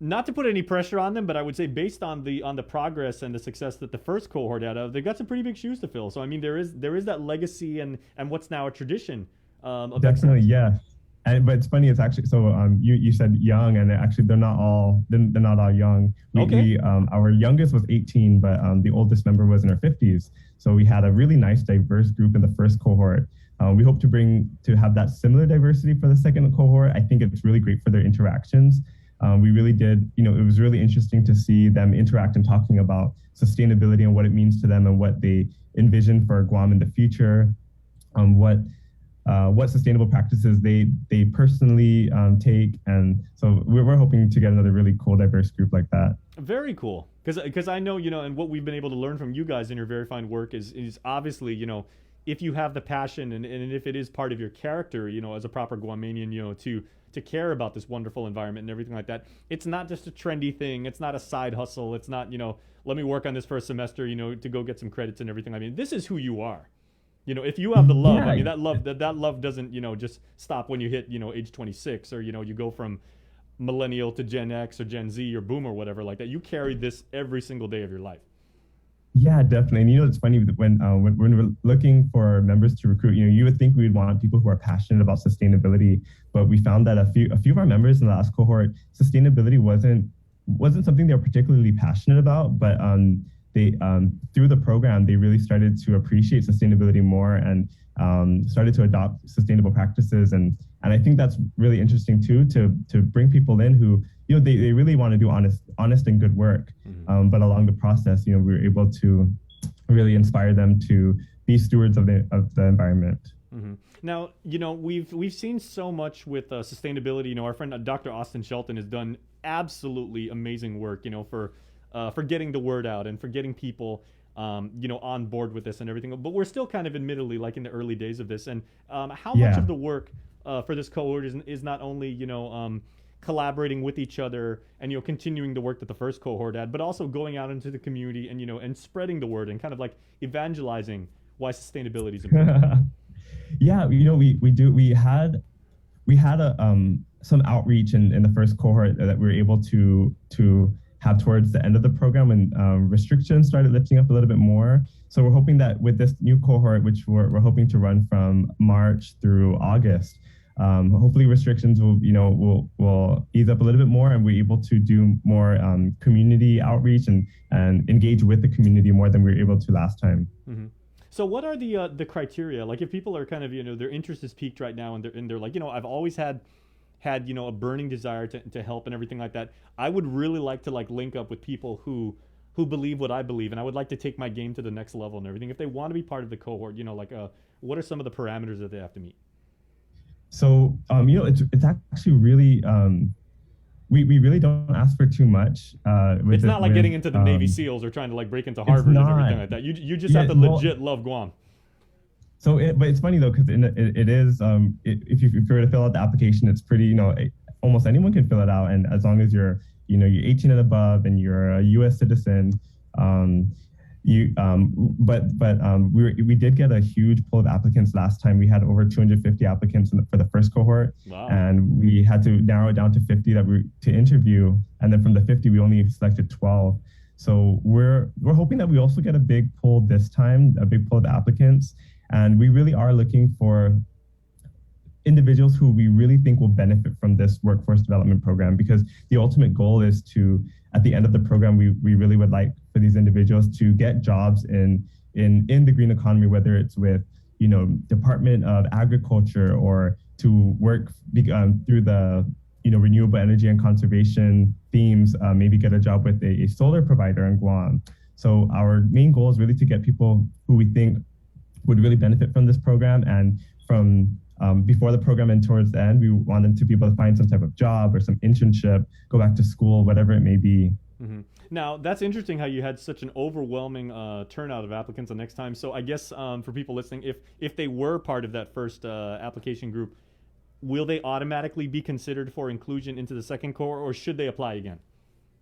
not to put any pressure on them, but I would say based on the progress and the success that the first cohort had, they've got some pretty big shoes to fill. So I mean, there is that legacy and what's now a tradition. Definitely, yeah. But it's funny. It's actually you said young, and actually they're not all young. Our youngest was 18, but the oldest member was in her 50s. So we had a really nice, diverse group in the first cohort we hope to have that similar diversity for the second cohort. I think it's really great for their interactions. We really did, it was really interesting to see them interact and talking about sustainability and what it means to them and what they envision for Guam in the future, what sustainable practices they personally take. And so we're hoping to get another really cool, diverse group like that. Very cool. Because I know, and what we've been able to learn from you guys in your very fine work is obviously, if you have the passion and if it is part of your character, as a proper Guamanian, to care about this wonderful environment and everything like that, it's not just a trendy thing. It's not a side hustle. It's not, let me work on this for a semester, to go get some credits and everything. I mean, this is who you are. If you have the love, I mean, that love doesn't, just stop when you hit, age 26 or, you go from millennial to Gen X or Gen Z or Boom or whatever like that. You carry this every single day of your life. Yeah, definitely. And it's funny when we're looking for members to recruit, you would think we would want people who are passionate about sustainability, but we found that a few of our members in the last cohort, sustainability wasn't something they were particularly passionate about, but they through the program they really started to appreciate sustainability more and started to adopt sustainable practices, and I think that's really interesting too, to bring people in who they really want to do honest and good work, but along the process we were able to really inspire them to be stewards of the environment. Now, we've seen so much with sustainability. Our friend Dr. Austin Shelton has done absolutely amazing work, for getting the word out and for getting people, on board with this and everything. But we're still kind of admittedly like in the early days of this. And how much of the work for this cohort is not only, collaborating with each other and, continuing the work that the first cohort had, but also going out into the community and, and spreading the word and kind of like evangelizing why sustainability is important. Yeah, we had some outreach in the first cohort that we were able to have towards the end of the program when restrictions started lifting up a little bit more. So we're hoping that with this new cohort, which we're hoping to run from March through August, hopefully restrictions will ease up a little bit more, and we're able to do more community outreach and engage with the community more than we were able to last time. Mm-hmm. So what are the criteria? Like if people are kind of, their interest is peaked right now and they're like, I've always had a burning desire to help and everything like that. I would really like to link up with people who believe what I believe, and I would like to take my game to the next level and everything. If they want to be part of the cohort, what are some of the parameters that they have to meet? So, it's actually really, we really don't ask for too much. It's not like getting into the Navy SEALs or trying to break into Harvard and everything like that. You just have to legit love Guam. So, but it's funny though, because it is, if you were to fill out the application, it's pretty, almost anyone can fill it out. And as long as you're 18 and above and you're a U.S. citizen, we did get a huge pool of applicants last time. We had over 250 applicants for the first cohort. Wow. And we had to narrow it down to 50 to interview. And then from the 50, we only selected 12. So we're hoping that we also get a big pool this time, a big pool of applicants. And we really are looking for individuals who we really think will benefit from this workforce development program, because the ultimate goal is to, at the end of the program, we really would like for these individuals to get jobs in the green economy, whether it's with, Department of Agriculture, or to work through the, renewable energy and conservation themes, maybe get a job with a solar provider in Guam. So our main goal is really to get people who we think would really benefit from this program, and from before the program and towards the end, we want them to be able to find some type of job or some internship, go back to school, whatever it may be. Mm-hmm. Now, that's interesting how you had such an overwhelming turnout of applicants the next time. So I guess for people listening, if they were part of that first application group, will they automatically be considered for inclusion into the second cohort, or should they apply again?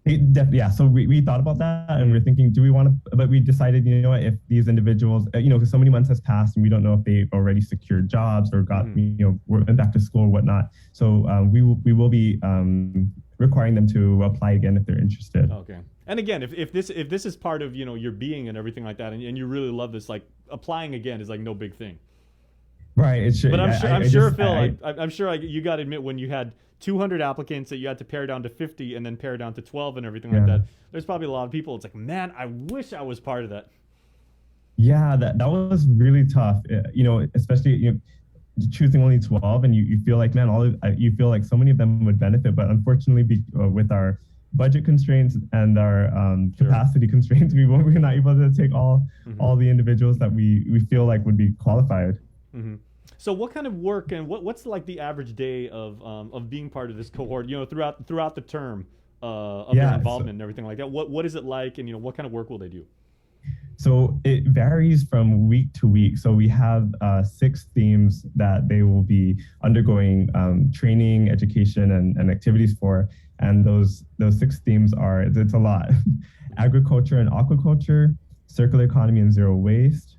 Yeah, so we thought about that, and we're thinking, do we want to, but we decided, if these individuals, because so many months has passed and we don't know if they've already secured jobs or got, went back to school or whatnot. So we will be requiring them to apply again if they're interested. Okay. And again, if this is part of, your being and everything like that, and you really love this, applying again is no big thing. Right. It should. But I'm sure, Phil, you got to admit, when you had 200 applicants that you had to pare down to 50 and then pare down to 12 and everything like that, there's probably a lot of people. It's like, man, I wish I was part of that. Yeah, that was really tough. Especially choosing only 12, and you feel like, man, you feel like so many of them would benefit, but unfortunately, with our budget constraints and our capacity constraints, we're not able to take all the individuals that we feel like would be qualified. Mm-hmm. So what kind of work and what's like the average day of being part of this cohort? Throughout the term of their involvement and everything like that. What is it like, and what kind of work will they do? So it varies from week to week. So we have 6 themes that they will be undergoing training, education, and activities for. And those 6 themes are, it's a lot: agriculture and aquaculture, circular economy and zero waste,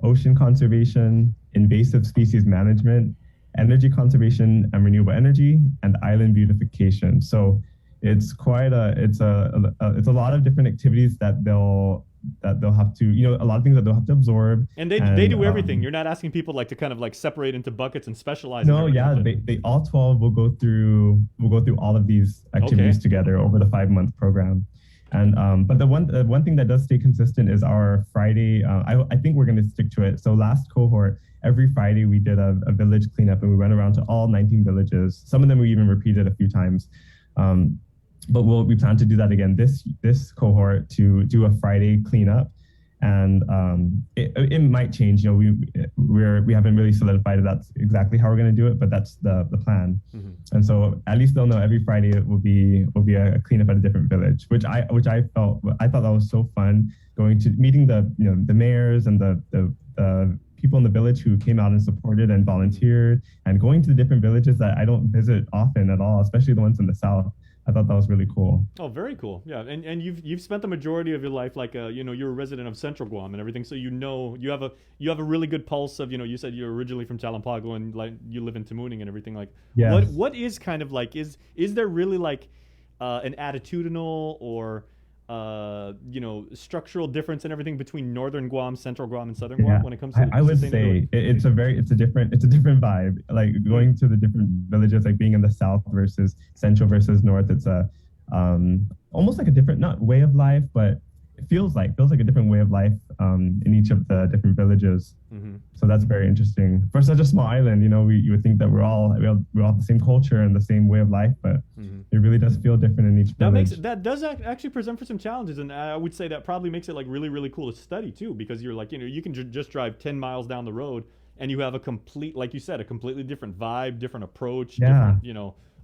ocean conservation, invasive species management, energy conservation and renewable energy, and island beautification. So it's quite it's a lot of different activities that they'll have to, a lot of things that they'll have to absorb. And they do everything. You're not asking people to kind of separate into buckets and specialize. No, they all 12 will go through all of these activities together over the 5-month program. And but the one thing that does stay consistent is our Friday. I think we're going to stick to it. So last cohort, every Friday we did a village cleanup, and we went around to all 19 villages. Some of them we even repeated a few times. But we plan to do that again this cohort, to do a Friday cleanup, and it might change. We haven't really solidified that's exactly how we're going to do it, but that's the plan. Mm-hmm. And so at least they'll know every Friday it will be a cleanup at a different village, which I thought that was so fun, going to meeting the mayors and the people in the village who came out and supported and volunteered, and going to the different villages that I don't visit often at all, especially the ones in the south. I thought that was really cool. Oh, very cool. Yeah, and you've spent the majority of your life you're a resident of Central Guam and everything, so you have a really good pulse of you said you're originally from Talampago and you live in Tamuning and everything Yes. What is kind of is there really an attitudinal or structural difference and everything between Northern Guam, Central Guam, and Southern Guam when it comes to I would say it's a different vibe. Like going to the different villages, like being in the south versus central versus north, it's a almost like a different, not way of life, but it feels like a different way of life in each of the different villages. Mm-hmm. So that's very interesting for such a small island. You would think that we all have the same culture and the same way of life, but it really does feel different in each village. That does actually present for some challenges, and I would say that probably makes it really, really cool to study too, because you're you can just drive 10 miles down the road and you have a complete, like you said, a completely different vibe, different approach, different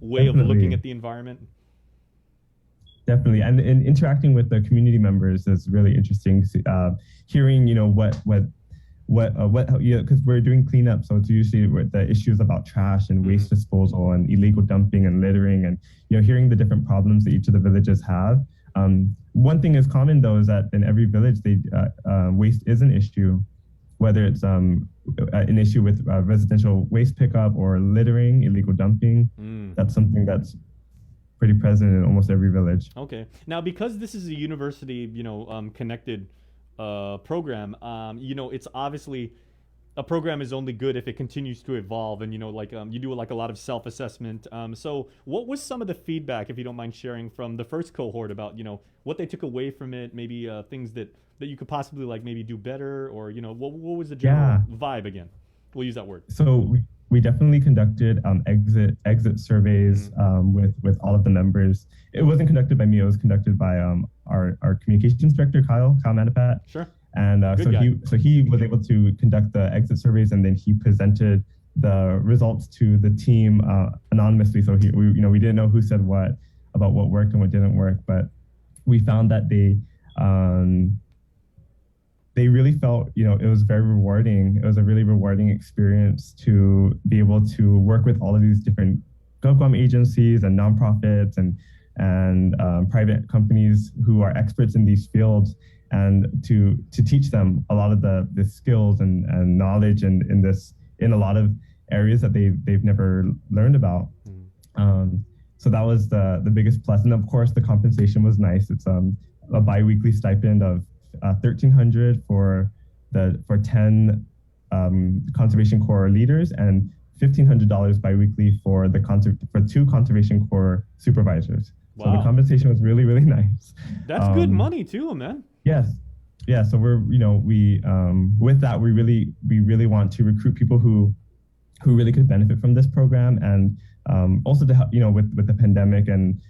way of looking at the environment. Definitely, and interacting with the community members is really interesting. Hearing, what because we're doing cleanup, so it's usually the issues about trash and waste disposal and illegal dumping and littering, and hearing the different problems that each of the villages have. One thing is common though is that in every village, waste is an issue, whether it's an issue with residential waste pickup or littering, illegal dumping. That's something that's pretty present in almost every village. Okay. Now, because this is a university, connected program, it's obviously a program is only good if it continues to evolve, and you do a lot of self-assessment. So what was some of the feedback, if you don't mind sharing, from the first cohort about what they took away from it, maybe things that you could possibly maybe do better, or what was the general vibe again? We'll use that word. So we definitely conducted exit surveys with all of the members. It wasn't conducted by me. It was conducted by our communications director, Kyle Manapat. Sure. And so he was able to conduct the exit surveys, and then he presented the results to the team anonymously. So we didn't know who said what about what worked and what didn't work, but we found that they really felt, it was very rewarding. It was a really rewarding experience to be able to work with all of these different GovGuam agencies and nonprofits and private companies who are experts in these fields, and to teach them a lot of the skills and knowledge in a lot of areas that they've never learned about. So that was the biggest plus. And of course, the compensation was nice. It's a bi-weekly stipend of $1,300 for 10 Conservation Corps leaders, and $1,500 biweekly for 2 Conservation Corps supervisors. Wow. So the compensation was really, really nice. That's good money too, man. Yes. Yeah, so we're, we with that, we really want to recruit people who really could benefit from this program, and also to help, with the pandemic and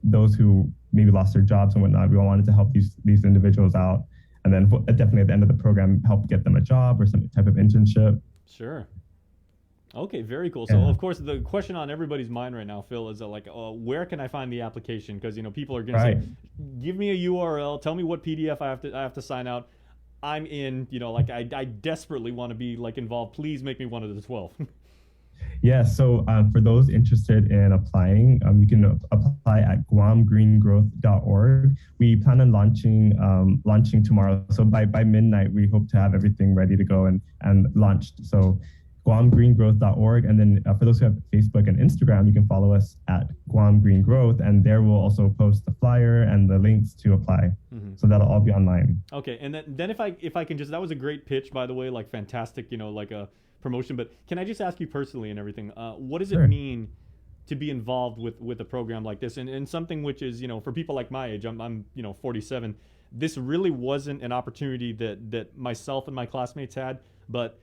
those who maybe lost their jobs and whatnot, we wanted to help these individuals out, and then definitely at the end of the program, help get them a job or some type of internship. Sure. Okay, very cool. So, of course, the question on everybody's mind right now, Phil, is where can I find the application? Because people are going to say, give me a URL, tell me what PDF I have to sign out. I'm in. I desperately want to be involved. Please make me one of the 12. Yeah. So for those interested in applying, you can apply at guamgreengrowth.org. We plan on launching tomorrow. So by midnight, we hope to have everything ready to go and launched. So guamgreengrowth.org. And then for those who have Facebook and Instagram, you can follow us at Guam Green Growth, and there we'll also post the flyer and the links to apply. Mm-hmm. So that'll all be online. Okay. And then if I can just, that was a great pitch, by the way, fantastic, a promotion, but can I just ask you personally and everything, what does it mean to be involved with a program like this? And something which is, for people like my age, I'm 47, this really wasn't an opportunity that myself and my classmates had, but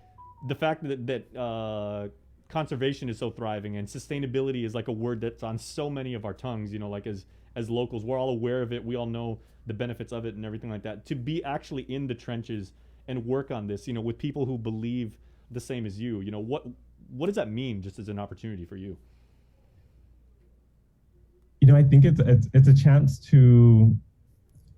the fact that conservation is so thriving and sustainability is a word that's on so many of our tongues, as locals, we're all aware of it. We all know the benefits of it and everything like that. To be actually in the trenches and work on this, with people who believe the same as you, what does that mean just as an opportunity for you? I think it's a chance to,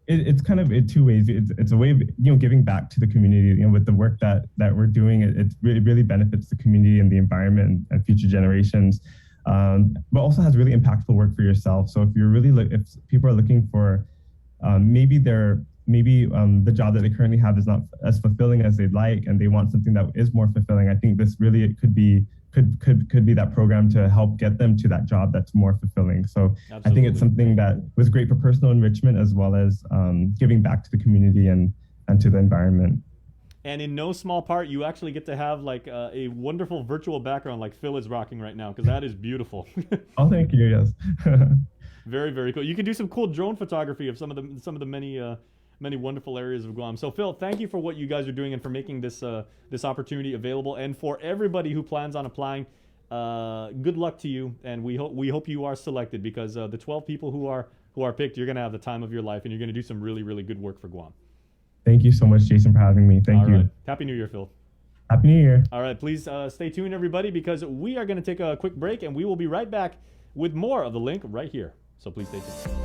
it's kind of in two ways. It's a way of, giving back to the community, with the work that we're doing. It really benefits the community and the environment and future generations, but also has really impactful work for yourself. So if if people are looking for, maybe the job that they currently have is not as fulfilling as they'd like, and they want something that is more fulfilling, I think this really could be that program to help get them to that job that's more fulfilling. So absolutely. I think it's something that was great for personal enrichment as well as giving back to the community and to the environment. And in no small part, you actually get to have a wonderful virtual background like Phil is rocking right now, because that is beautiful. Oh, thank you. Yes. Very, very cool. You can do some cool drone photography of some of the many wonderful areas of Guam. So Phil, thank you for what you guys are doing and for making this opportunity available. And for everybody who plans on applying, good luck to you. And we hope you are selected, because the 12 people who are picked, you're going to have the time of your life, and you're going to do some really, really good work for Guam. Thank you so much, Jason, for having me. Thank you. Right. Happy New Year, Phil. Happy New Year. All right, please stay tuned, everybody, because we are going to take a quick break, and we will be right back with more of The Link right here. So please stay tuned.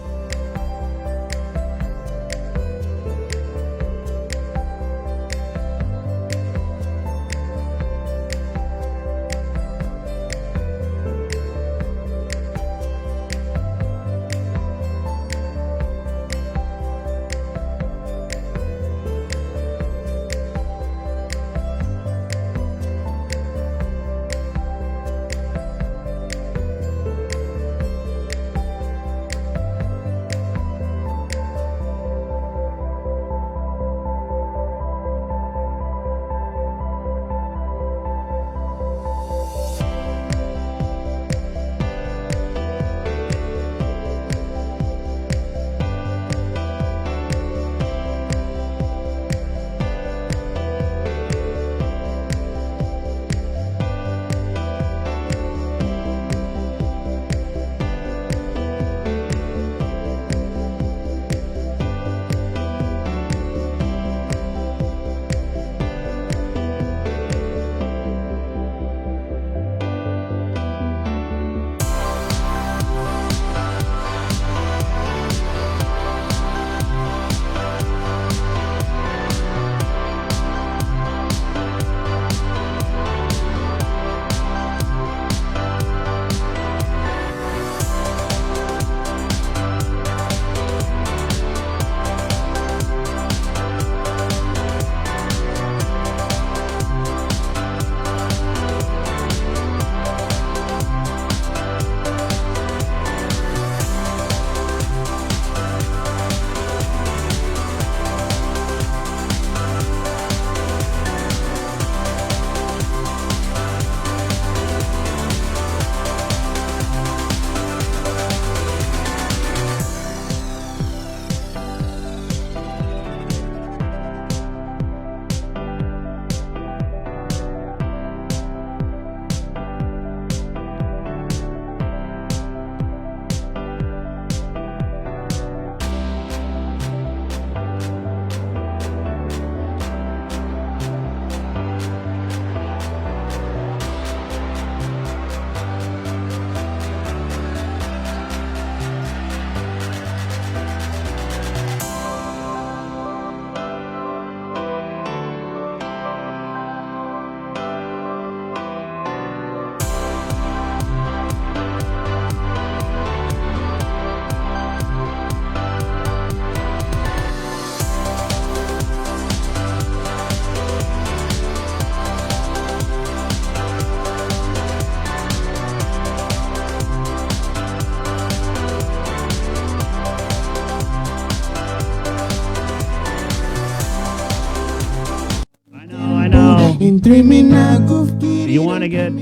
You want to get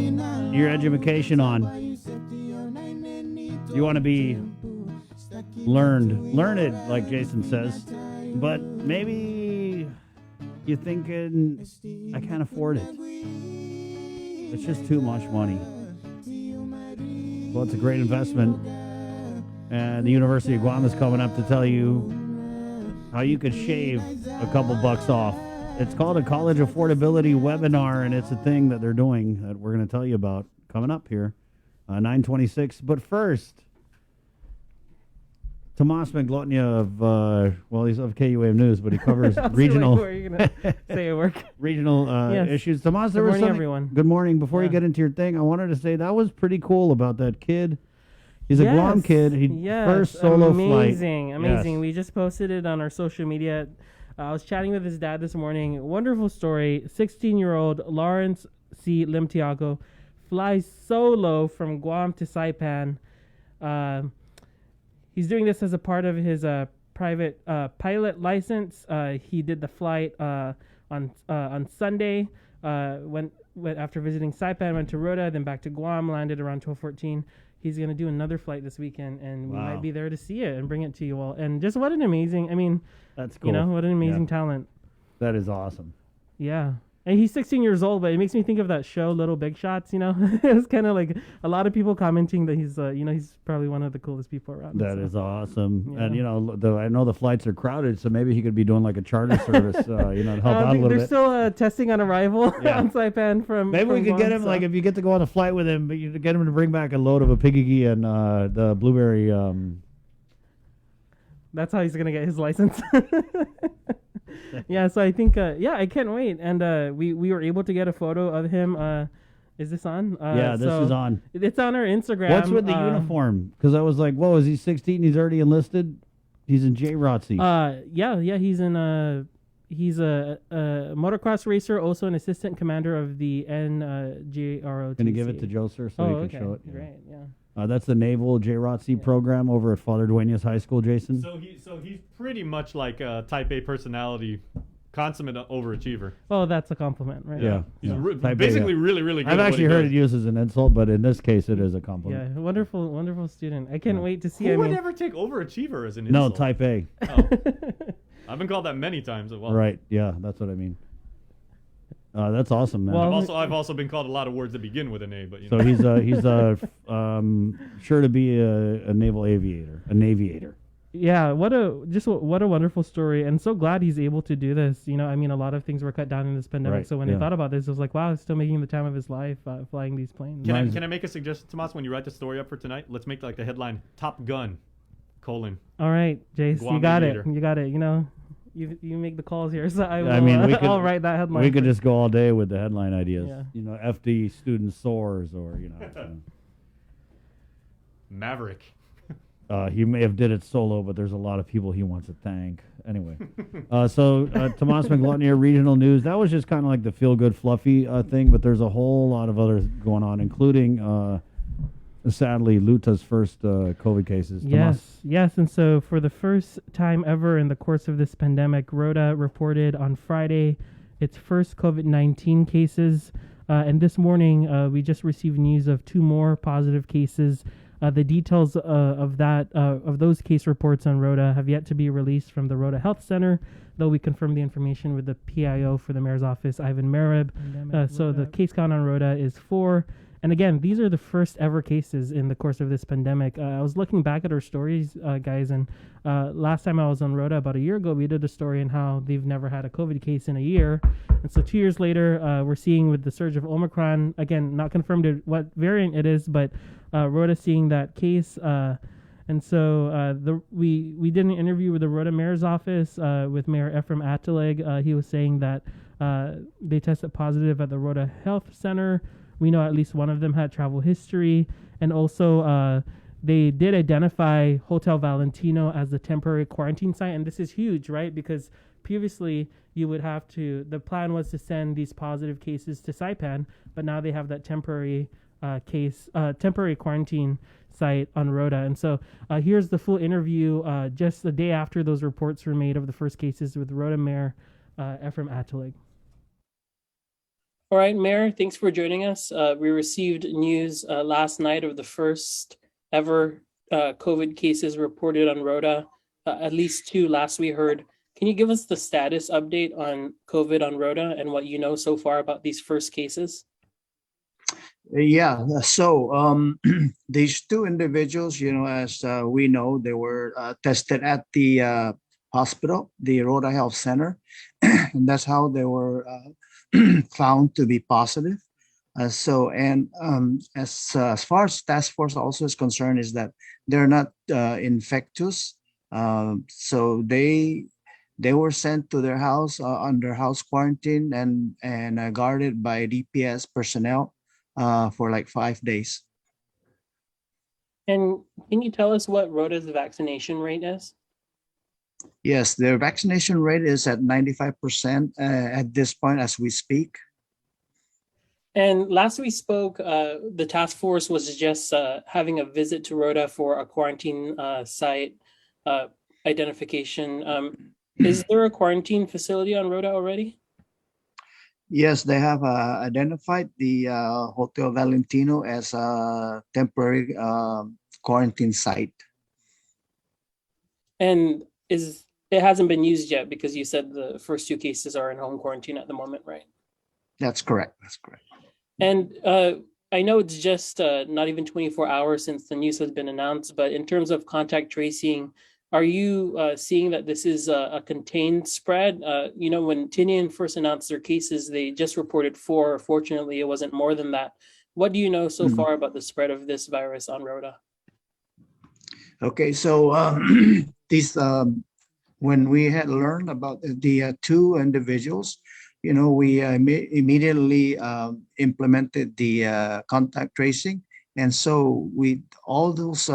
your education on. You want to be learned, like Jason says. But maybe you're thinking, I can't afford it. It's just too much money. Well, it's a great investment. And the University of Guam is coming up to tell you how you could shave a couple bucks off. It's called a college affordability webinar, and it's a thing that they're doing that we're going to tell you about coming up here, 9:26. But first, Tomas Maglotnia of, he's of KUAM News, but he covers regional. Where are you going to say at work? Regional Yes. issues. Tomas, Good morning, everyone. Good morning. Before you get into your thing, I wanted to say that was pretty cool about that kid. He's a Guam kid. First solo flight. Amazing. Yes. We just posted it on our social media. I was chatting with his dad this morning. Wonderful story. 16-year-old Lawrence C. Limtiago flies solo from Guam to Saipan. He's doing this as a part of his private pilot license. He did the flight on Sunday. Went after visiting Saipan, went to Rota, then back to Guam, landed around 12:14. He's going to do another flight this weekend, and we might be there to see it and bring it to you all. And just what an amazing, that's cool. What an amazing talent. That is awesome. Yeah. And he's 16 years old, but it makes me think of that show, Little Big Shots, It's kind of like a lot of people commenting that he's, he's probably one of the coolest people around. That is awesome. Yeah. And, I know the flights are crowded, so maybe he could be doing like a charter service, to help out a little bit. They're still testing on arrival on Saipan from Maybe we could get him, if you get to go on a flight with him, but you get him to bring back a load of a piggy and the blueberry. That's how he's going to get his license. Yeah, so I think, I can't wait. And we were able to get a photo of him. Is this on? This is on. It's on our Instagram. What's with the uniform? Because I was like, whoa, is he 16? He's already enlisted? He's in JROTC. He's a motocross racer, also an assistant commander of the NJROTC. Can you give it to Joe, sir, so he can show it? Great, yeah. That's the Naval JROTC program over at Father Duenas High School, Jason. So he's pretty much like a Type A personality, consummate overachiever. Oh, that's a compliment, right? Yeah. He's Type basically A, really, really good. I've at what actually he heard does. it used as an insult, but in this case, it is a compliment. Yeah, wonderful student. I can't wait to see. Who would ever take overachiever as an No, insult? Type A. Oh. I've been called that many times as well. Right, yeah, that's what I mean. That's awesome, man. Well, I've also been called a lot of words that begin with an A, but So he's sure to be a naval aviator, a naviator. Yeah, what a wonderful story, and so glad he's able to do this. A lot of things were cut down in this pandemic. Right, So when I thought about this, I was like, wow, he's still making the time of his life flying these planes. Can I make a suggestion, Tomas? When you write the story up for tonight, let's make like the headline: Top Gun: All right, Jace, Guam you got aviator. it. You got it. You make the calls here, so I'll write that headline. We could just go all day with the headline ideas. Yeah. FD student soars, or Maverick. He may have did it solo, but there's a lot of people he wants to thank. Anyway, so Tomas Maglotnia, Regional News. That was just kind of like the feel-good, fluffy thing, but there's a whole lot of others going on, including, sadly, Luta's first COVID cases. Yes, and so for the first time ever in the course of this pandemic, Rota reported on Friday its first COVID-19 cases, and this morning we just received news of 2 more positive cases. The details of those case reports on Rota have yet to be released from the Rota Health Center, though we confirmed the information with the PIO for the mayor's office, Ivan Merib. So the case count on Rota is 4. And again, these are the first ever cases in the course of this pandemic. I was looking back at our stories, guys, and last time I was on Rota about a year ago, we did a story on how they've never had a COVID case in a year. And so 2 years later, we're seeing with the surge of Omicron, again, not confirmed what variant it is, but Rota seeing that case. And so we did an interview with the Rota Mayor's office with Mayor Ephraim Atalig. He was saying that they tested positive at the Rota Health Center. We know at least one of them had travel history. And also they did identify Hotel Valentino as the temporary quarantine site. And this is huge, right? Because previously you would have to, the plan was to send these positive cases to Saipan, but now they have that temporary temporary quarantine site on Rota. And so here's the full interview just the day after those reports were made of the first cases with Rota Mayor Ephraim Atalig. All right, Mayor, thanks for joining us. We received news last night of the first ever COVID cases reported on Rhoda, at least 2 last we heard. Can you give us the status update on COVID on Rhoda and what you know so far about these first cases? Yeah, so these 2 individuals, as we know, they were tested at the hospital, the Rhoda Health Center, and that's how they were found to be positive. As far as task force also is concerned, is that they're not infectious, so they were sent to their house under house quarantine and guarded by DPS personnel for like 5 days. And can you tell us what Rhoda's vaccination rate is? Yes, their vaccination rate is at 95% at this point as we speak. And last we spoke, the task force was just having a visit to Rhoda for a quarantine site identification. Is there a quarantine facility on Rhoda already? Yes, they have identified the Hotel Valentino as a temporary quarantine site. And it hasn't been used yet because you said the first 2 cases are in home quarantine at the moment, right? That's correct. That's correct. And I know it's just not even 24 hours since the news has been announced, but in terms of contact tracing, are you seeing that this is a contained spread? When Tinian first announced their cases, they just reported 4. Fortunately, it wasn't more than that. What do you know so far about the spread of this virus on Rhoda? Okay, so when we had learned about the 2 individuals, we immediately implemented the contact tracing. And so all those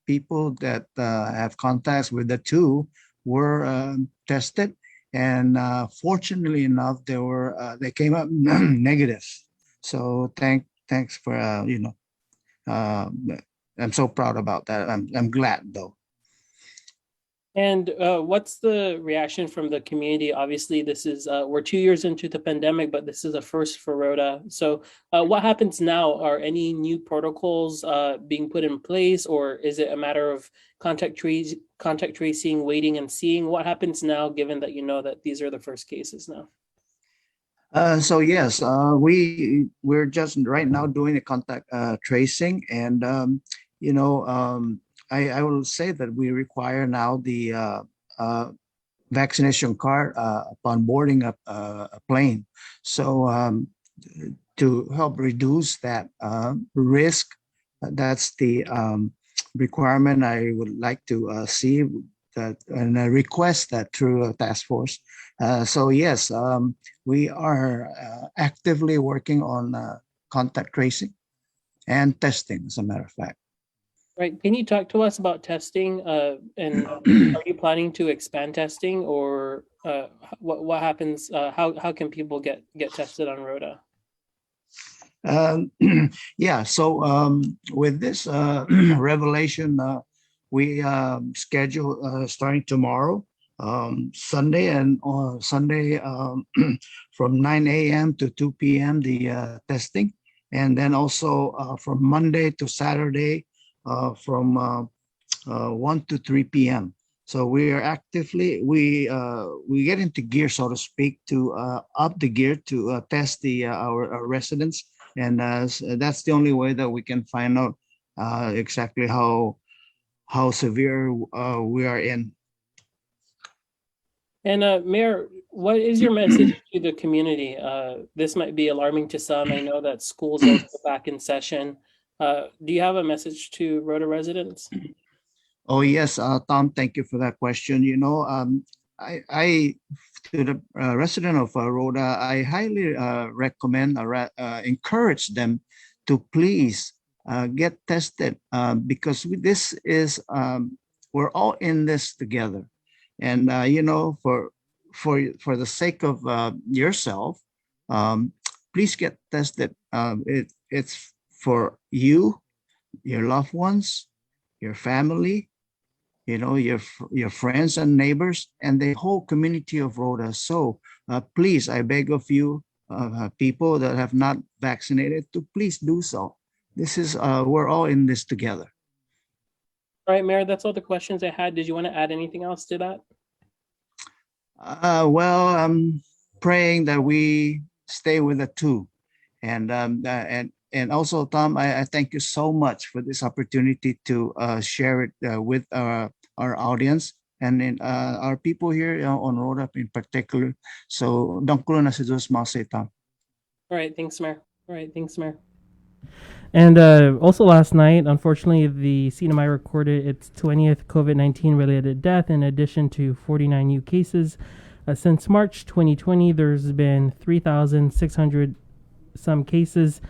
people that have contacts with the 2 were tested, and fortunately enough, they came up negative. So thanks for I'm so proud about that. I'm glad though. And what's the reaction from the community? Obviously, this is we're 2 years into the pandemic, but this is a first for Rhoda. So what happens now? Are any new protocols being put in place, or is it a matter of contact tracing, waiting and seeing? What happens now, given that you know that these are the first cases now? So yes, we're just right now doing the contact tracing, and I will say that we require now the vaccination card upon boarding a plane. So to help reduce that risk, that's the requirement I would like to see that, and I request that through a task force. So yes, we are actively working on contact tracing and testing, as a matter of fact. Right. Can you talk to us about testing? And are you planning to expand testing, or what happens? How can people get tested on Rhoda? Yeah. So with this revelation, we schedule starting tomorrow, Sunday, and Sunday from 9 a.m. to 2 p.m. the testing, and then also from Monday to Saturday from 1 to 3 p.m. So we are actively we get into gear, so to speak, to up the gear to test our residents, and that's the only way that we can find out exactly how severe we are in. And Mayor, what is your message to the community? This might be alarming to some. I know that schools are back in session. Do you have a message to Rhoda residents? Oh yes, Tom, thank you for that question. I to the resident of Rhoda, I highly recommend or encourage them to please get tested because this is we're all in this together, and for the sake of yourself, please get tested. It's for you, your loved ones, your family, your friends and neighbors, and the whole community of Rhoda. So please, I beg of you, people that have not vaccinated to please do so. This is we're all in this together. All right, Mayor, that's all the questions I had. Did you want to add anything else to that? Well, I'm praying that we stay with the two, and also, Tom, I thank you so much for this opportunity to share it with our audience and in, our people here on Road Up in particular. So, dangkulo na si Diyos, Tom. All right, thanks, Mayor. And also last night, unfortunately, the CNMI recorded its 20th COVID-19 related death in addition to 49 new cases. Since March 2020, there's been 3,600 some cases.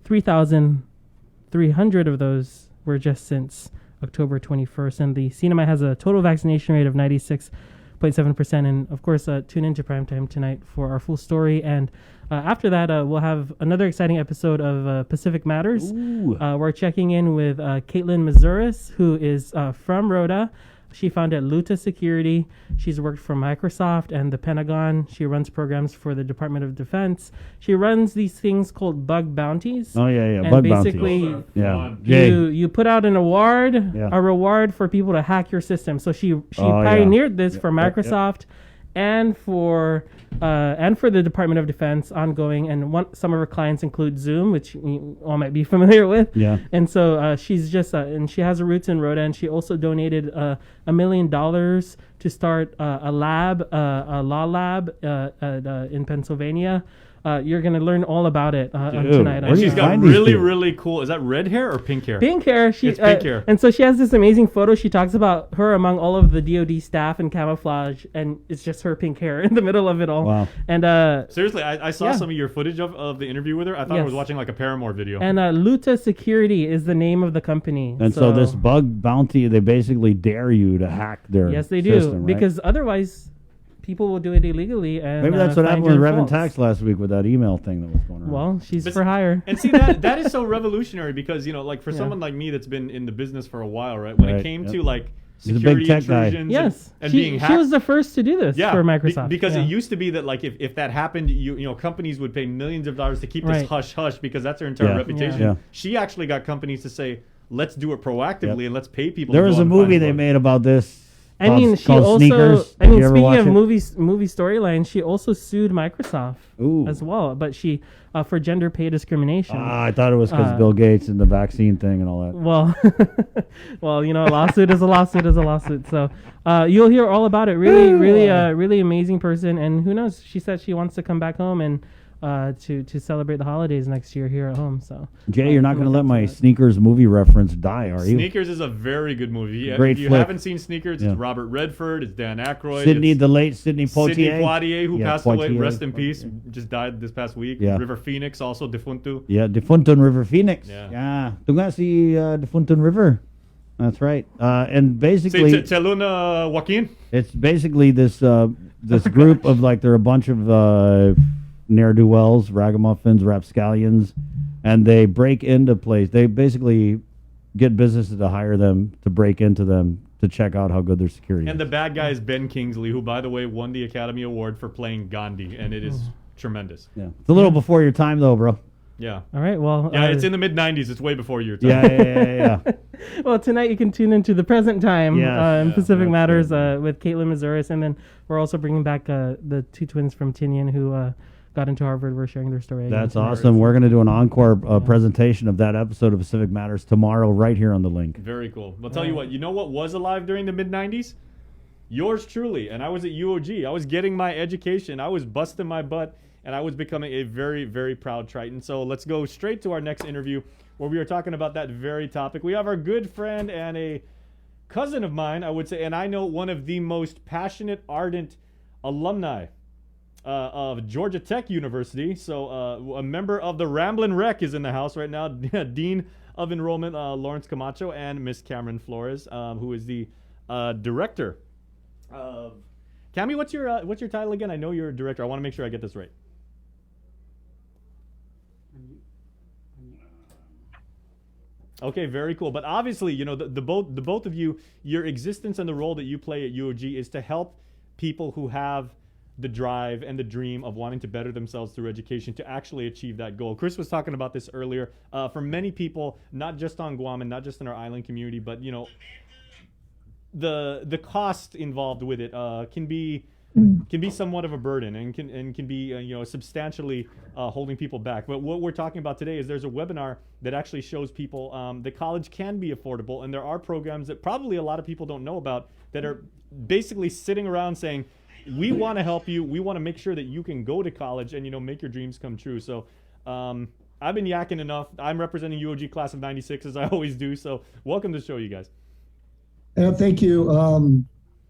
3,300 of those were just since October 21st. And the CNMI has a total vaccination rate of 96.7%. And of course, tune into Primetime tonight for our full story. And after that, we'll have another exciting episode of Pacific Matters. We're checking in with Caitlin Mazuris, who is from Rhoda. She founded Luta Security. She's worked for Microsoft and the Pentagon. She runs programs for the Department of Defense. She runs these things called bug bounties. Oh, yeah. And Bug basically, bounties. Yeah. you put out an award, a reward for people to hack your system. So she pioneered this for Microsoft and for the Department of Defense ongoing. And some of her clients include Zoom, which you all might be familiar with. Yeah. And so she's just and she has her roots in Rhoda, and she also donated $1 million to start a lab, a law lab in Pennsylvania. You're going to learn all about it tonight. And she's got really cool. Is that red hair or pink hair? Pink hair. It's pink hair. And so she has this amazing photo. She talks about her among all of the DoD staff in camouflage, and it's just her pink hair in the middle of it all. Wow. And seriously, I saw some of your footage of the interview with her. I thought I was watching like a Paramore video. And Luta Security is the name of the company. And so this bug bounty, they basically dare you to hack their Yes, they do. system, right? Because otherwise, people will do it illegally. And maybe that's what find happened with your Reverend faults. Tax last week with that email thing that was going on. Well, she's for hire. And see, that is so revolutionary because, like for someone like me that's been in the business for a while, right? When it came to like He's a security big tech guy. intrusions and she, being hacked. she was the first to do this for Microsoft. Because it used to be that like if that happened, you know, companies would pay millions of dollars to keep this hush because that's their entire reputation. Yeah. She actually got companies to say, let's do it proactively and let's pay people. There to was go a and movie find they bugs. made about this. I mean, she called also. Sneakers. I mean, Did you ever speaking watch of it? movie storylines, she also sued Microsoft as well, but she for gender pay discrimination. I thought it was because Bill Gates and the vaccine thing and all that. Well, you know, a lawsuit is a lawsuit is a lawsuit. So you'll hear all about it. Really amazing person, and who knows? She said she wants to come back home and to celebrate the holidays next year here at home. So Jay, you're not going to let my Sneakers movie reference die, are you? Sneakers is a very good movie. Great if you flick. haven't seen Sneakers, it's Robert Redford, it's Dan Aykroyd, The late Sidney Poitier. Sidney Poitier, who passed away, Poitier. rest in peace, just died this past week. Yeah. River Phoenix, also defunto. Yeah, Defunton River Phoenix. Yeah. Ito nga si Defunton River. That's right. And basically, Cheluna Joaquin. it's basically this this group of like they're a bunch of ne'er-do-wells, ragamuffins, rapscallions, and they break into place. They basically get businesses to hire them to break into them to check out how good their security And is. the bad guy is Ben Kingsley, who, by the way, won the Academy Award for playing Gandhi, and it is tremendous. Yeah, it's a little before your time though, bro. Yeah. All right. Well, Yeah, it's in the mid-'90s. It's way before your time. Yeah. Well, tonight you can tune into the present time Yes. in Pacific Matters with Caitlin Mazuris, and then we're also bringing back the two twins from Tinian who got into Harvard. We're sharing their story. again That's tonight. awesome. We're going to do an encore presentation of that episode of Pacific Matters tomorrow right here on the link. Very cool. I'll tell you what was alive during the mid-'90s? Yours truly. And I was at UOG. I was getting my education. I was busting my butt, and I was becoming a very, very proud Triton. So let's go straight to our next interview where we are talking about that very topic. We have our good friend and a cousin of mine, I would say, and I know one of the most passionate, ardent alumni of Georgia Tech University. So a member of the Ramblin' Wreck is in the house right now. Dean of Enrollment, Lawrence Camacho, and Miss Cameron Flores, who is the director of... Cammy, what's your title again? I know you're a director. I want to make sure I get this right. Okay, very cool. But obviously, you know, the both of you, your existence and the role that you play at UOG is to help people who have the drive and the dream of wanting to better themselves through education to actually achieve that goal. Chris was talking about this earlier. For many people, not just on Guam and not just in our island community, but the cost involved with it can be somewhat of a burden and can be substantially holding people back. But what we're talking about today is there's a webinar that actually shows people that college can be affordable, and there are programs that probably a lot of people don't know about that are basically sitting around saying, we want to help you. We want to make sure that you can go to college and make your dreams come true. So I've been yakking enough. I'm representing UOG class of '96 as I always do. So welcome to the show, you guys. Thank you,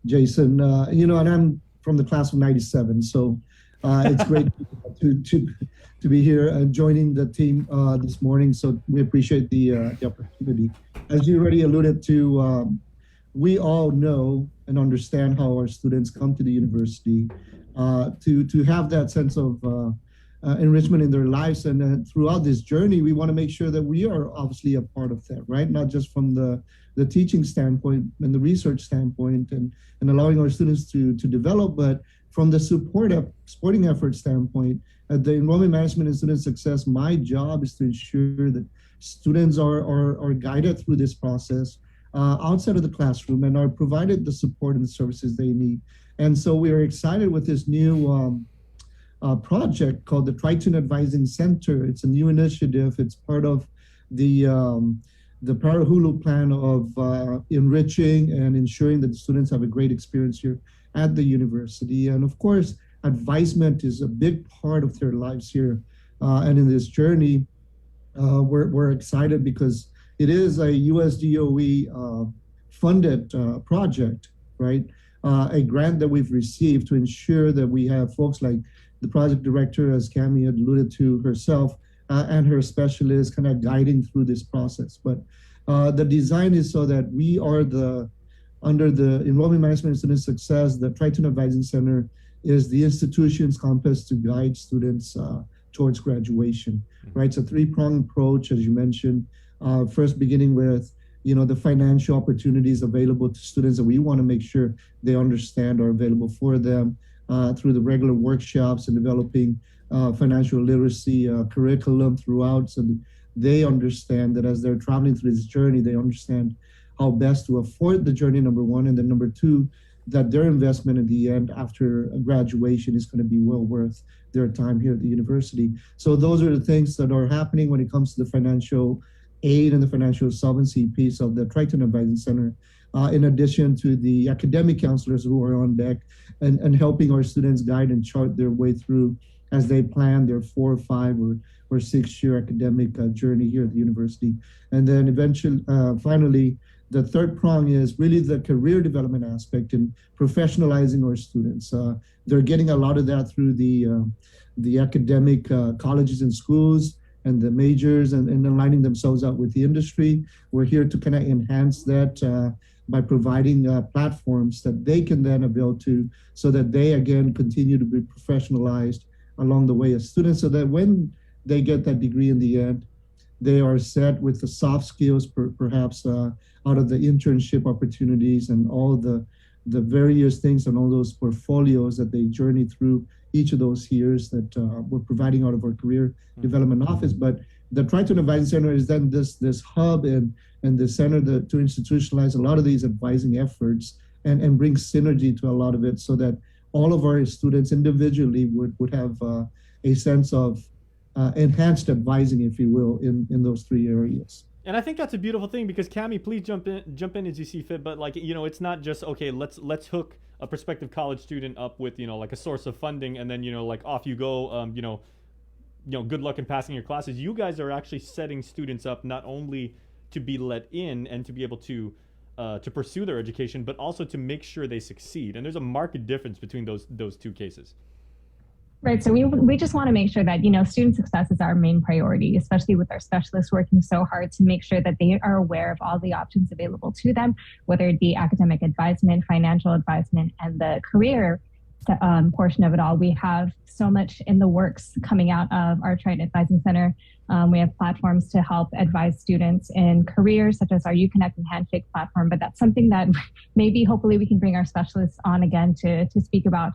Jason. And I'm from the class of '97, so it's great to be here and joining the team this morning. So we appreciate the opportunity. As you already alluded to, we all know and understand how our students come to the university to have that sense of enrichment in their lives. And throughout this journey, we want to make sure that we are obviously a part of that, right? Not just from the teaching standpoint and the research standpoint and allowing our students to develop, but from the supporting effort standpoint, at the enrollment management and student success, my job is to ensure that students are guided through this process outside of the classroom and are provided the support and the services they need. And so we are excited with this new project called the Triton Advising Center. It's a new initiative. It's part of the Parahulu plan of enriching and ensuring that the students have a great experience here at the university. And of course, advisement is a big part of their lives here. And in this journey, we're excited because it is a USDOE funded project, right? A grant that we've received to ensure that we have folks like the project director, as Cami had alluded to herself, and her specialists kind of guiding through this process. But the design is so that we are under the Enrollment Management and Student Success, the Triton Advising Center is the institution's compass to guide students towards graduation, right? It's a three-pronged approach, as you mentioned. First, beginning with the financial opportunities available to students that we want to make sure they understand are available for them through the regular workshops and developing financial literacy curriculum throughout, so that they understand that as they're traveling through this journey, they understand how best to afford the journey, number one, and then number two, that their investment at the end after graduation is going to be well worth their time here at the university. So those are the things that are happening when it comes to the financial aid and the financial solvency piece of the Triton Advising Center, in addition to the academic counselors who are on deck and helping our students guide and chart their way through as they plan their 4 or 5 or 6 year academic journey here at the university. And then eventually, finally, the third prong is really the career development aspect and professionalizing our students. They're getting a lot of that through the academic colleges and schools and the majors and aligning themselves out with the industry. We're here to kind of enhance that by providing platforms that they can then avail to, so that they again continue to be professionalized along the way as students, so that when they get that degree in the end, they are set with the soft skills, perhaps out of the internship opportunities and all the various things and all those portfolios that they journey through each of those years that we're providing out of our career development office. But the Triton Advising Center is then this hub and the center to institutionalize a lot of these advising efforts and bring synergy to a lot of it, so that all of our students individually would have a sense of enhanced advising, if you will, in those 3 areas. And I think that's a beautiful thing, because Cami, please jump in as you see fit. But it's not just, okay, let's hook a prospective college student up with like a source of funding, and then off you go. Good luck in passing your classes. You guys are actually setting students up not only to be let in and to be able to pursue their education, but also to make sure they succeed. And there's a marked difference between those two cases. Right. So we just want to make sure that, student success is our main priority, especially with our specialists working so hard to make sure that they are aware of all the options available to them, whether it be academic advisement, financial advisement, and the career portion of it all. We have so much in the works coming out of our Triton Advising Center. We have platforms to help advise students in careers, such as our UConnect and Handshake platform, but that's something that maybe hopefully we can bring our specialists on again to speak about.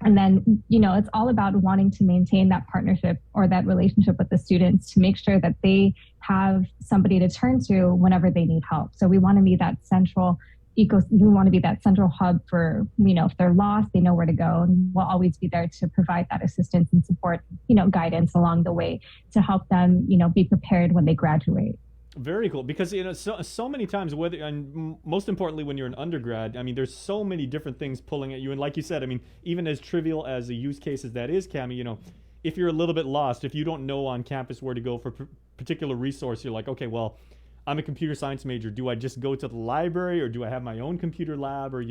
And then, it's all about wanting to maintain that partnership or that relationship with the students to make sure that they have somebody to turn to whenever they need help. So we want to be that central hub for, if they're lost, they know where to go, and we'll always be there to provide that assistance and support, guidance along the way to help them, be prepared when they graduate. Very cool, because so many times, whether, and most importantly when you're an undergrad, I mean, there's so many different things pulling at you, and like you said, I mean, even as trivial as a use case as that is, Cami, if you're a little bit lost, if you don't know on campus where to go for particular resource, you're like, okay, well, I'm a computer science major. Do I just go to the library, or do I have my own computer lab, or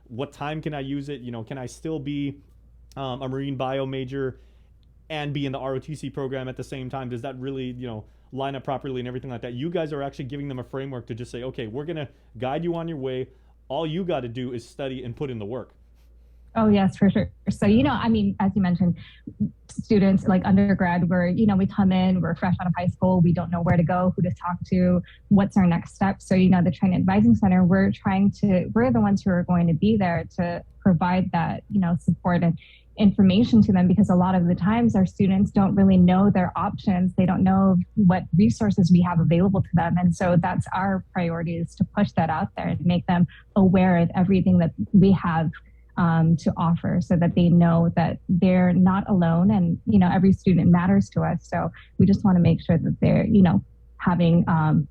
what time can I use it? Can I still be a marine bio major and be in the ROTC program at the same time? Does that really line up properly and everything like that? You guys are actually giving them a framework to just say, okay, we're going to guide you on your way. All you got to do is study and put in the work. Oh, yes, for sure. So, I mean, as you mentioned, students like undergrad, we come in, we're fresh out of high school, we don't know where to go, who to talk to, what's our next step. So, the Training Advising Center, we're the ones who are going to be there to provide that, support and information to them, because a lot of the times our students don't really know their options. They don't know what resources we have available to them. And so that's our priority, is to push that out there and make them aware of everything that we have to offer, so that they know that they're not alone, and every student matters to us. So we just want to make sure that they're having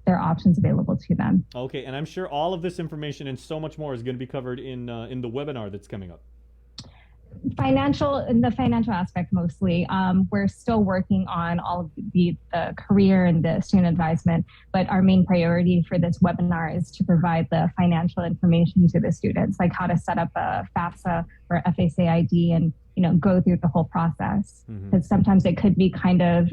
their options available to them. Okay, and I'm sure all of this information and so much more is going to be covered in the webinar that's coming up. In the financial aspect mostly. We're still working on all of the career and the student advisement, but our main priority for this webinar is to provide the financial information to the students, like how to set up a FAFSA or FSA ID and, go through the whole process. Because sometimes it could be kind of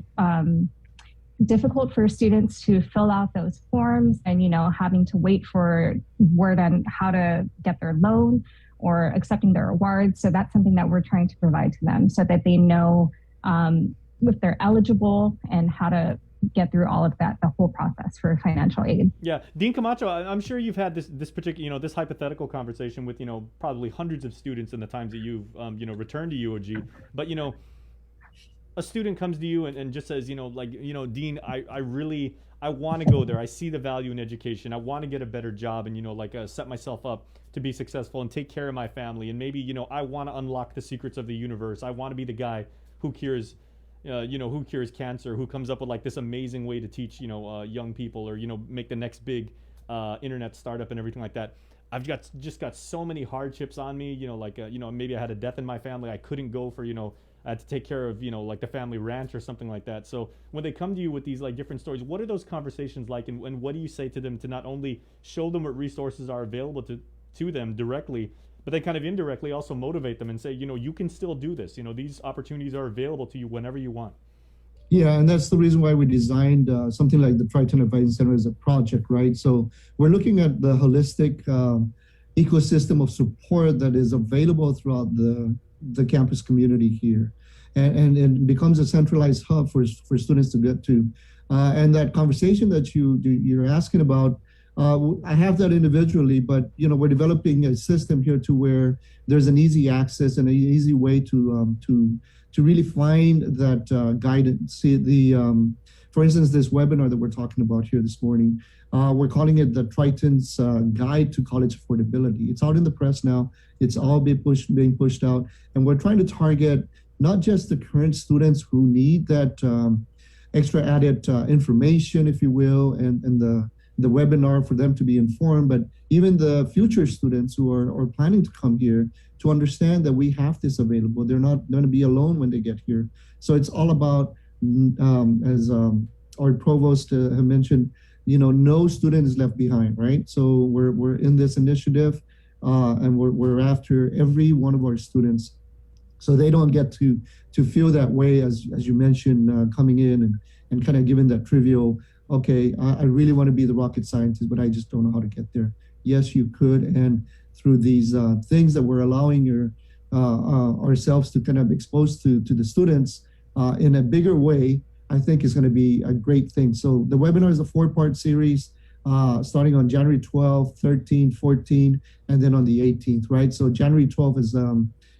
difficult for students to fill out those forms and, having to wait for word on how to get their loan or accepting their awards. So that's something that we're trying to provide to them, so that they know if they're eligible and how to get through all of that, the whole process for financial aid. Yeah, Dean Camacho, I'm sure you've had this particular, this hypothetical conversation with, probably hundreds of students in the times that you've, returned to UOG. But, a student comes to you and just says, Dean, I want to go there. I see the value in education. I want to get a better job and, set myself up to be successful and take care of my family. And maybe, I want to unlock the secrets of the universe. I want to be the guy who cures, who cures cancer, who comes up with this amazing way to teach, young people, or, make the next big internet startup and everything like that. I've just got so many hardships on me, maybe I had a death in my family. I couldn't go for, I had to take care of, the family ranch or something like that. So when they come to you with these different stories, what are those conversations like, and what do you say to them to not only show them what resources are available to them directly, but then kind of indirectly also motivate them and say, you can still do this. These opportunities are available to you whenever you want. Yeah, and that's the reason why we designed something like the Triton Advising Center as a project, right? So we're looking at the holistic ecosystem of support that is available throughout the campus community here. And it becomes a centralized hub for students to get to. And that conversation that you're asking about, I have that individually, but we're developing a system here to where there's an easy access and an easy way to really find that guidance. See, for instance, this webinar that we're talking about here this morning, we're calling it the Triton's Guide to College Affordability. It's out in the press now. It's all being pushed out, and we're trying to target not just the current students who need that extra added information, if you will, and the webinar for them to be informed, but even the future students who are planning to come here to understand that we have this available. They're not going to be alone when they get here. So it's all about, as our provost have mentioned, no student is left behind, right? So we're in this initiative, and we're after every one of our students, so they don't get to feel that way, as you mentioned, coming in and kind of giving that trivial, okay, I really want to be the rocket scientist, but I just don't know how to get there. Yes, you could, and through these things that we're allowing ourselves to kind of expose to the students in a bigger way, I think is going to be a great thing. So the webinar is a 4-part series, starting on January 12th, 13th, 14th, and then on the 18th, right? So January 12th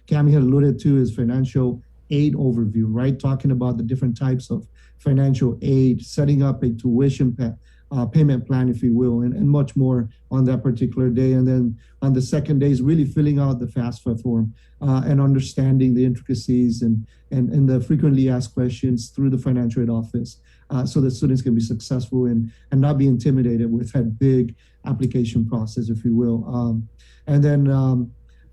Cami had alluded to is financial aid overview, right? Talking about the different types of financial aid, setting up a tuition payment plan, if you will, and much more on that particular day. And then on the second day is really filling out the FAFSA form and understanding the intricacies and the frequently asked questions through the financial aid office so that students can be successful and not be intimidated with that big application process, if you will. And then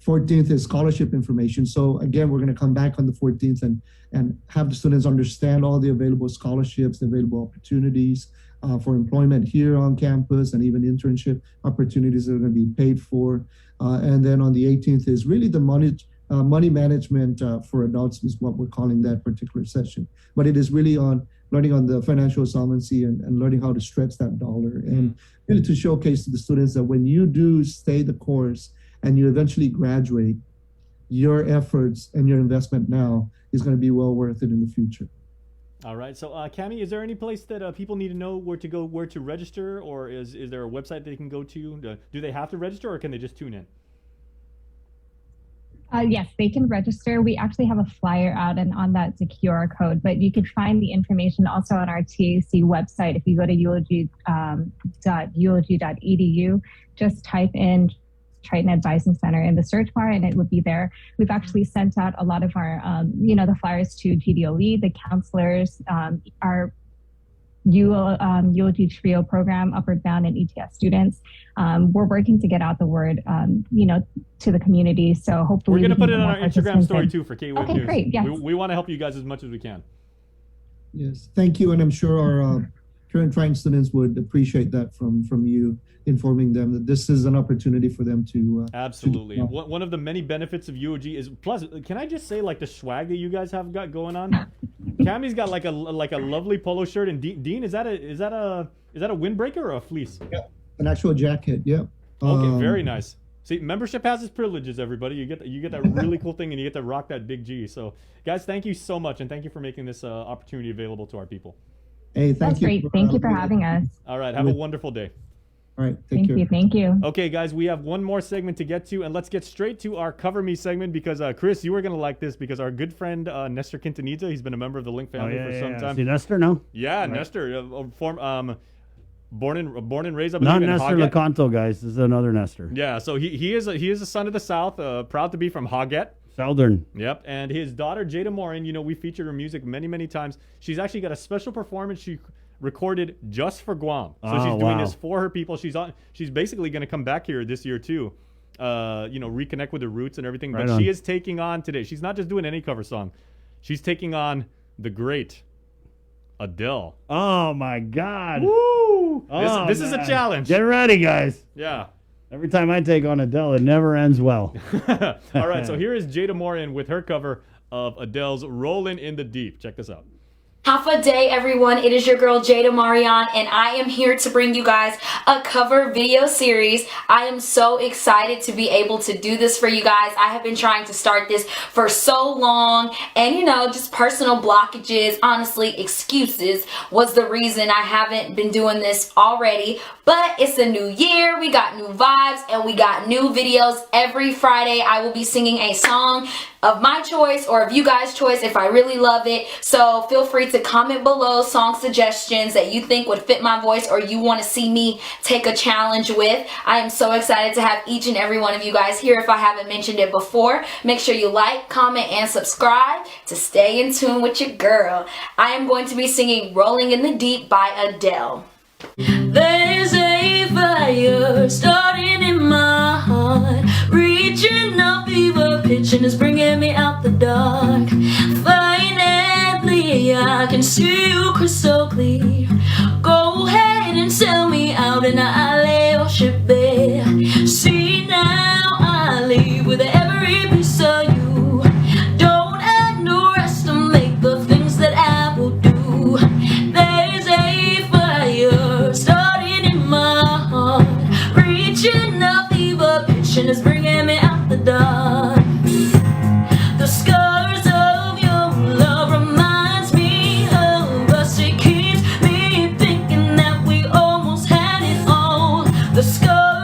14th is scholarship information. So again, we're going to come back on the 14th and have the students understand all the available scholarships, the available opportunities for employment here on campus, and even internship opportunities that are going to be paid for. And then on the 18th is really the money management for adults is what we're calling that particular session. But it is really on learning on the financial solvency and learning how to stretch that dollar, and really to showcase to the students that when you do stay the course and you eventually graduate, your efforts and your investment now is going to be well worth it in the future. All right. So, Cami, is there any place that people need to know where to go, where to register, or is there a website they can go to? Do they have to register, or can they just tune in? Yes, they can register. We actually have a flyer out, and on that's a QR code, but you can find the information also on our TAC website. If you go to ulg.edu, just type in Triton Advising Center in the search bar, and it would be there. We've actually sent out a lot of our, the flyers to GDOE, the counselors, our ULG Trio program, Upward Bound, and ETS students. We're working to get out the word, to the community. So hopefully we're going to put it on our Instagram story too for KWAVE Okay, News. great. Yes. We want to help you guys as much as we can. Yes, thank you, and I'm sure our current trying students would appreciate that from you, informing them that this is an opportunity for them to absolutely. One of the many benefits of UOG is, plus, can I just say, like, the swag that you guys have got going on? Cami's got like a lovely polo shirt, and Dean, is that a windbreaker or a fleece? Yeah, an actual jacket. Yeah. Okay, very nice. See, membership has its privileges, everybody. You get that really cool thing, and you get to rock that big G. So, guys, thank you so much, and thank you for making this opportunity available to our people. Hey, That's great. Thank you for having us. All right, have a wonderful day. All right, Thank you. Thank you. Okay, guys, we have one more segment to get to, and let's get straight to our Cover Me segment because, Chris, you were going to like this because our good friend Nestor Quintanilla, he's been a member of the Link family for some time. See Nestor, no? Yeah, right. Nestor, born and raised up in Not Nestor Hoggett. Lecanto, guys. This is another Nestor. Yeah, so he is a son of the South, proud to be from Hoggett. Southern. Yep, and his daughter Jada Morin, we featured her music many times. She's actually got a special performance she recorded just for Guam. So she's doing this for her people. She's basically going to come back here this year too. Reconnect with her roots and everything. But she is taking on today. She's not just doing any cover song. She's taking on the great Adele. Oh my God. Woo! This is a challenge. Get ready, guys. Yeah. Every time I take on Adele, it never ends well. All right, so here is Jada Morin with her cover of Adele's Rollin' in the Deep. Check this out. Half a day, everyone. It is your girl Jada Marion, and I am here to bring you guys a cover video series. I am so excited to be able to do this for you guys. I have been trying to start this for so long, and just personal blockages, honestly, excuses was the reason I haven't been doing this already. But it's a new year, we got new vibes, and we got new videos. Every Friday, I will be singing a song of my choice or of you guys' choice if I really love it. So feel free to comment below song suggestions that you think would fit my voice or you want to see me take a challenge with. I am so excited to have each and every one of you guys here if I haven't mentioned it before. Make sure you like, comment, and subscribe to stay in tune with your girl. I am going to be singing Rolling in the Deep by Adele. There's a fire starting in my heart, reaching a fever pitch and it's bringing me out the dark. Finally, I can see you crystal clear. Go ahead and sell me out and I'll lay your ship bare. See now, I leave with every piece of you. Don't underestimate the things that I will do. There's a fire starting in my heart, reaching a fever pitch and it's bringing me out the dark. The scars of your love reminds me of us. It keeps me thinking that we almost had it all. The scars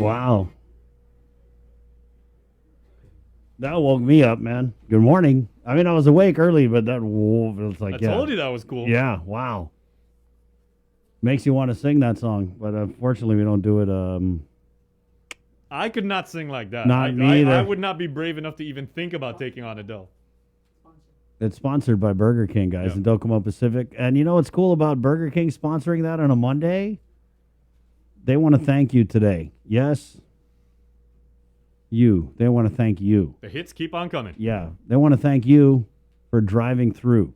Wow. That woke me up, man. Good morning. I mean, I was awake early, but that was like, I told you that was cool. Yeah, wow. Makes you want to sing that song, but unfortunately, we don't do it. I could not sing like that. Not me either. I would not be brave enough to even think about taking on Adele. It's sponsored by Burger King, guys, in Docomo Pacific. And you know what's cool about Burger King sponsoring that on a Monday? They want to thank you today. Yes. You. They want to thank you. The hits keep on coming. Yeah. They want to thank you for driving through.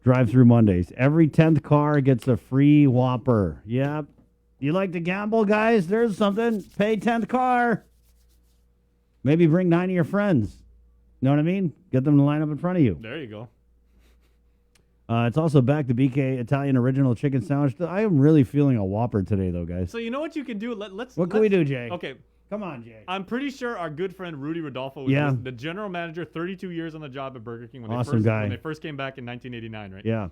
Drive-through Mondays. Every 10th car gets a free Whopper. Yep. You like to gamble, guys? There's something. Pay 10th car. Maybe bring 9 of your friends. You know what I mean? Get them to line up in front of you. There you go. It's also back to BK Italian Original Chicken Sandwich. I am really feeling a Whopper today, though, guys. So you know what you can do? What can we do, Jay? Okay. Come on, Jay. I'm pretty sure our good friend Rudy Rodolfo was the general manager, 32 years on the job at Burger King when they first came back in 1989, right? Yeah.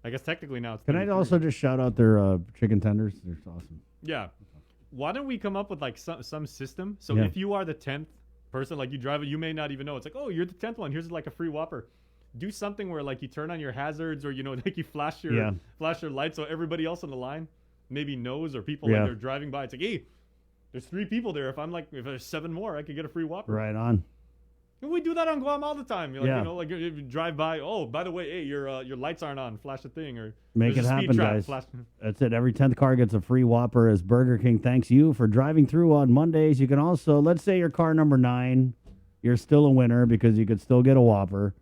I guess technically now it's Can I also just shout out their chicken tenders? They're awesome. Yeah. Why don't we come up with like some system? So Yeah. if you are the 10th person, like you drive it, you may not even know. It's like, oh, you're the 10th one. Here's like a free Whopper. Do something where like you turn on your hazards or, you know, like you flash your lights so everybody else on the line maybe knows, or people like they're driving by. It's like, hey, there's 3 people there. If there's 7 more, I could get a free Whopper. Right on. And we do that on Guam all the time. You're like, you know, like if you drive by, oh, by the way, hey, your lights aren't on. Flash a thing, or Make it there's a speed happen, trap, guys. flash- That's it. Every 10th car gets a free Whopper as Burger King thanks you for driving through on Mondays. You can also, let's say you're car number 9, you're still a winner because you could still get a Whopper.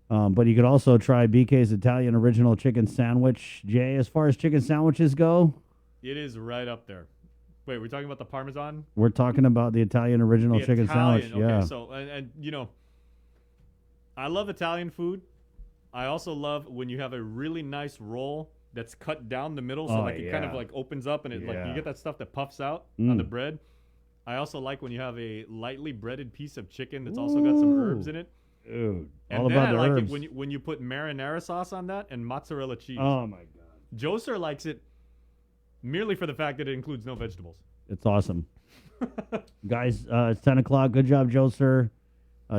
But you could also try BK's Italian Original Chicken Sandwich. Jay, as far as chicken sandwiches go, It is right up there. Wait, we're talking about the Parmesan? we're talking about the Italian Original The Chicken Italian, Sandwich. okay, Yeah. so, and you know, I love Italian food. I also love when you have a really nice roll that's cut down the middle, so Oh, like it kind of yeah. like opens up and it like Yeah. you get that stuff that puffs out Mm. on the bread. I also like when you have a lightly breaded piece of chicken that's also got some herbs in it. Dude, And all then about I the like herbs. it when you put marinara sauce on that and mozzarella cheese. Oh, my God. Joser likes it merely for the fact that it includes no vegetables. It's awesome. Guys, it's 10 o'clock. Good job, Joe, sir.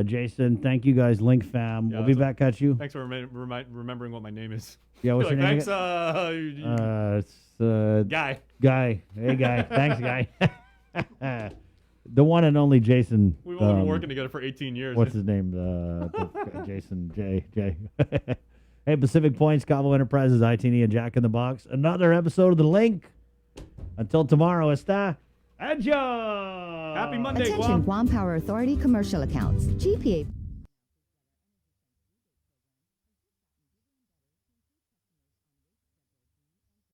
Jason, thank you, guys. Link fam. Yeah, we'll be so- back at you. Thanks for remembering what my name is. Yeah, what's You're your name like, thanks, It's Guy. Guy. Hey, Guy. Thanks, Guy. The one and only Jason. We've only been working together for 18 years. What's his name? Jason J. Hey, Pacific Points, Cabo Enterprises, ITN, and Jack in the Box. Another episode of The Link. Until tomorrow, está. Adios. Happy Monday, Attention Guam Power Authority commercial accounts. GPA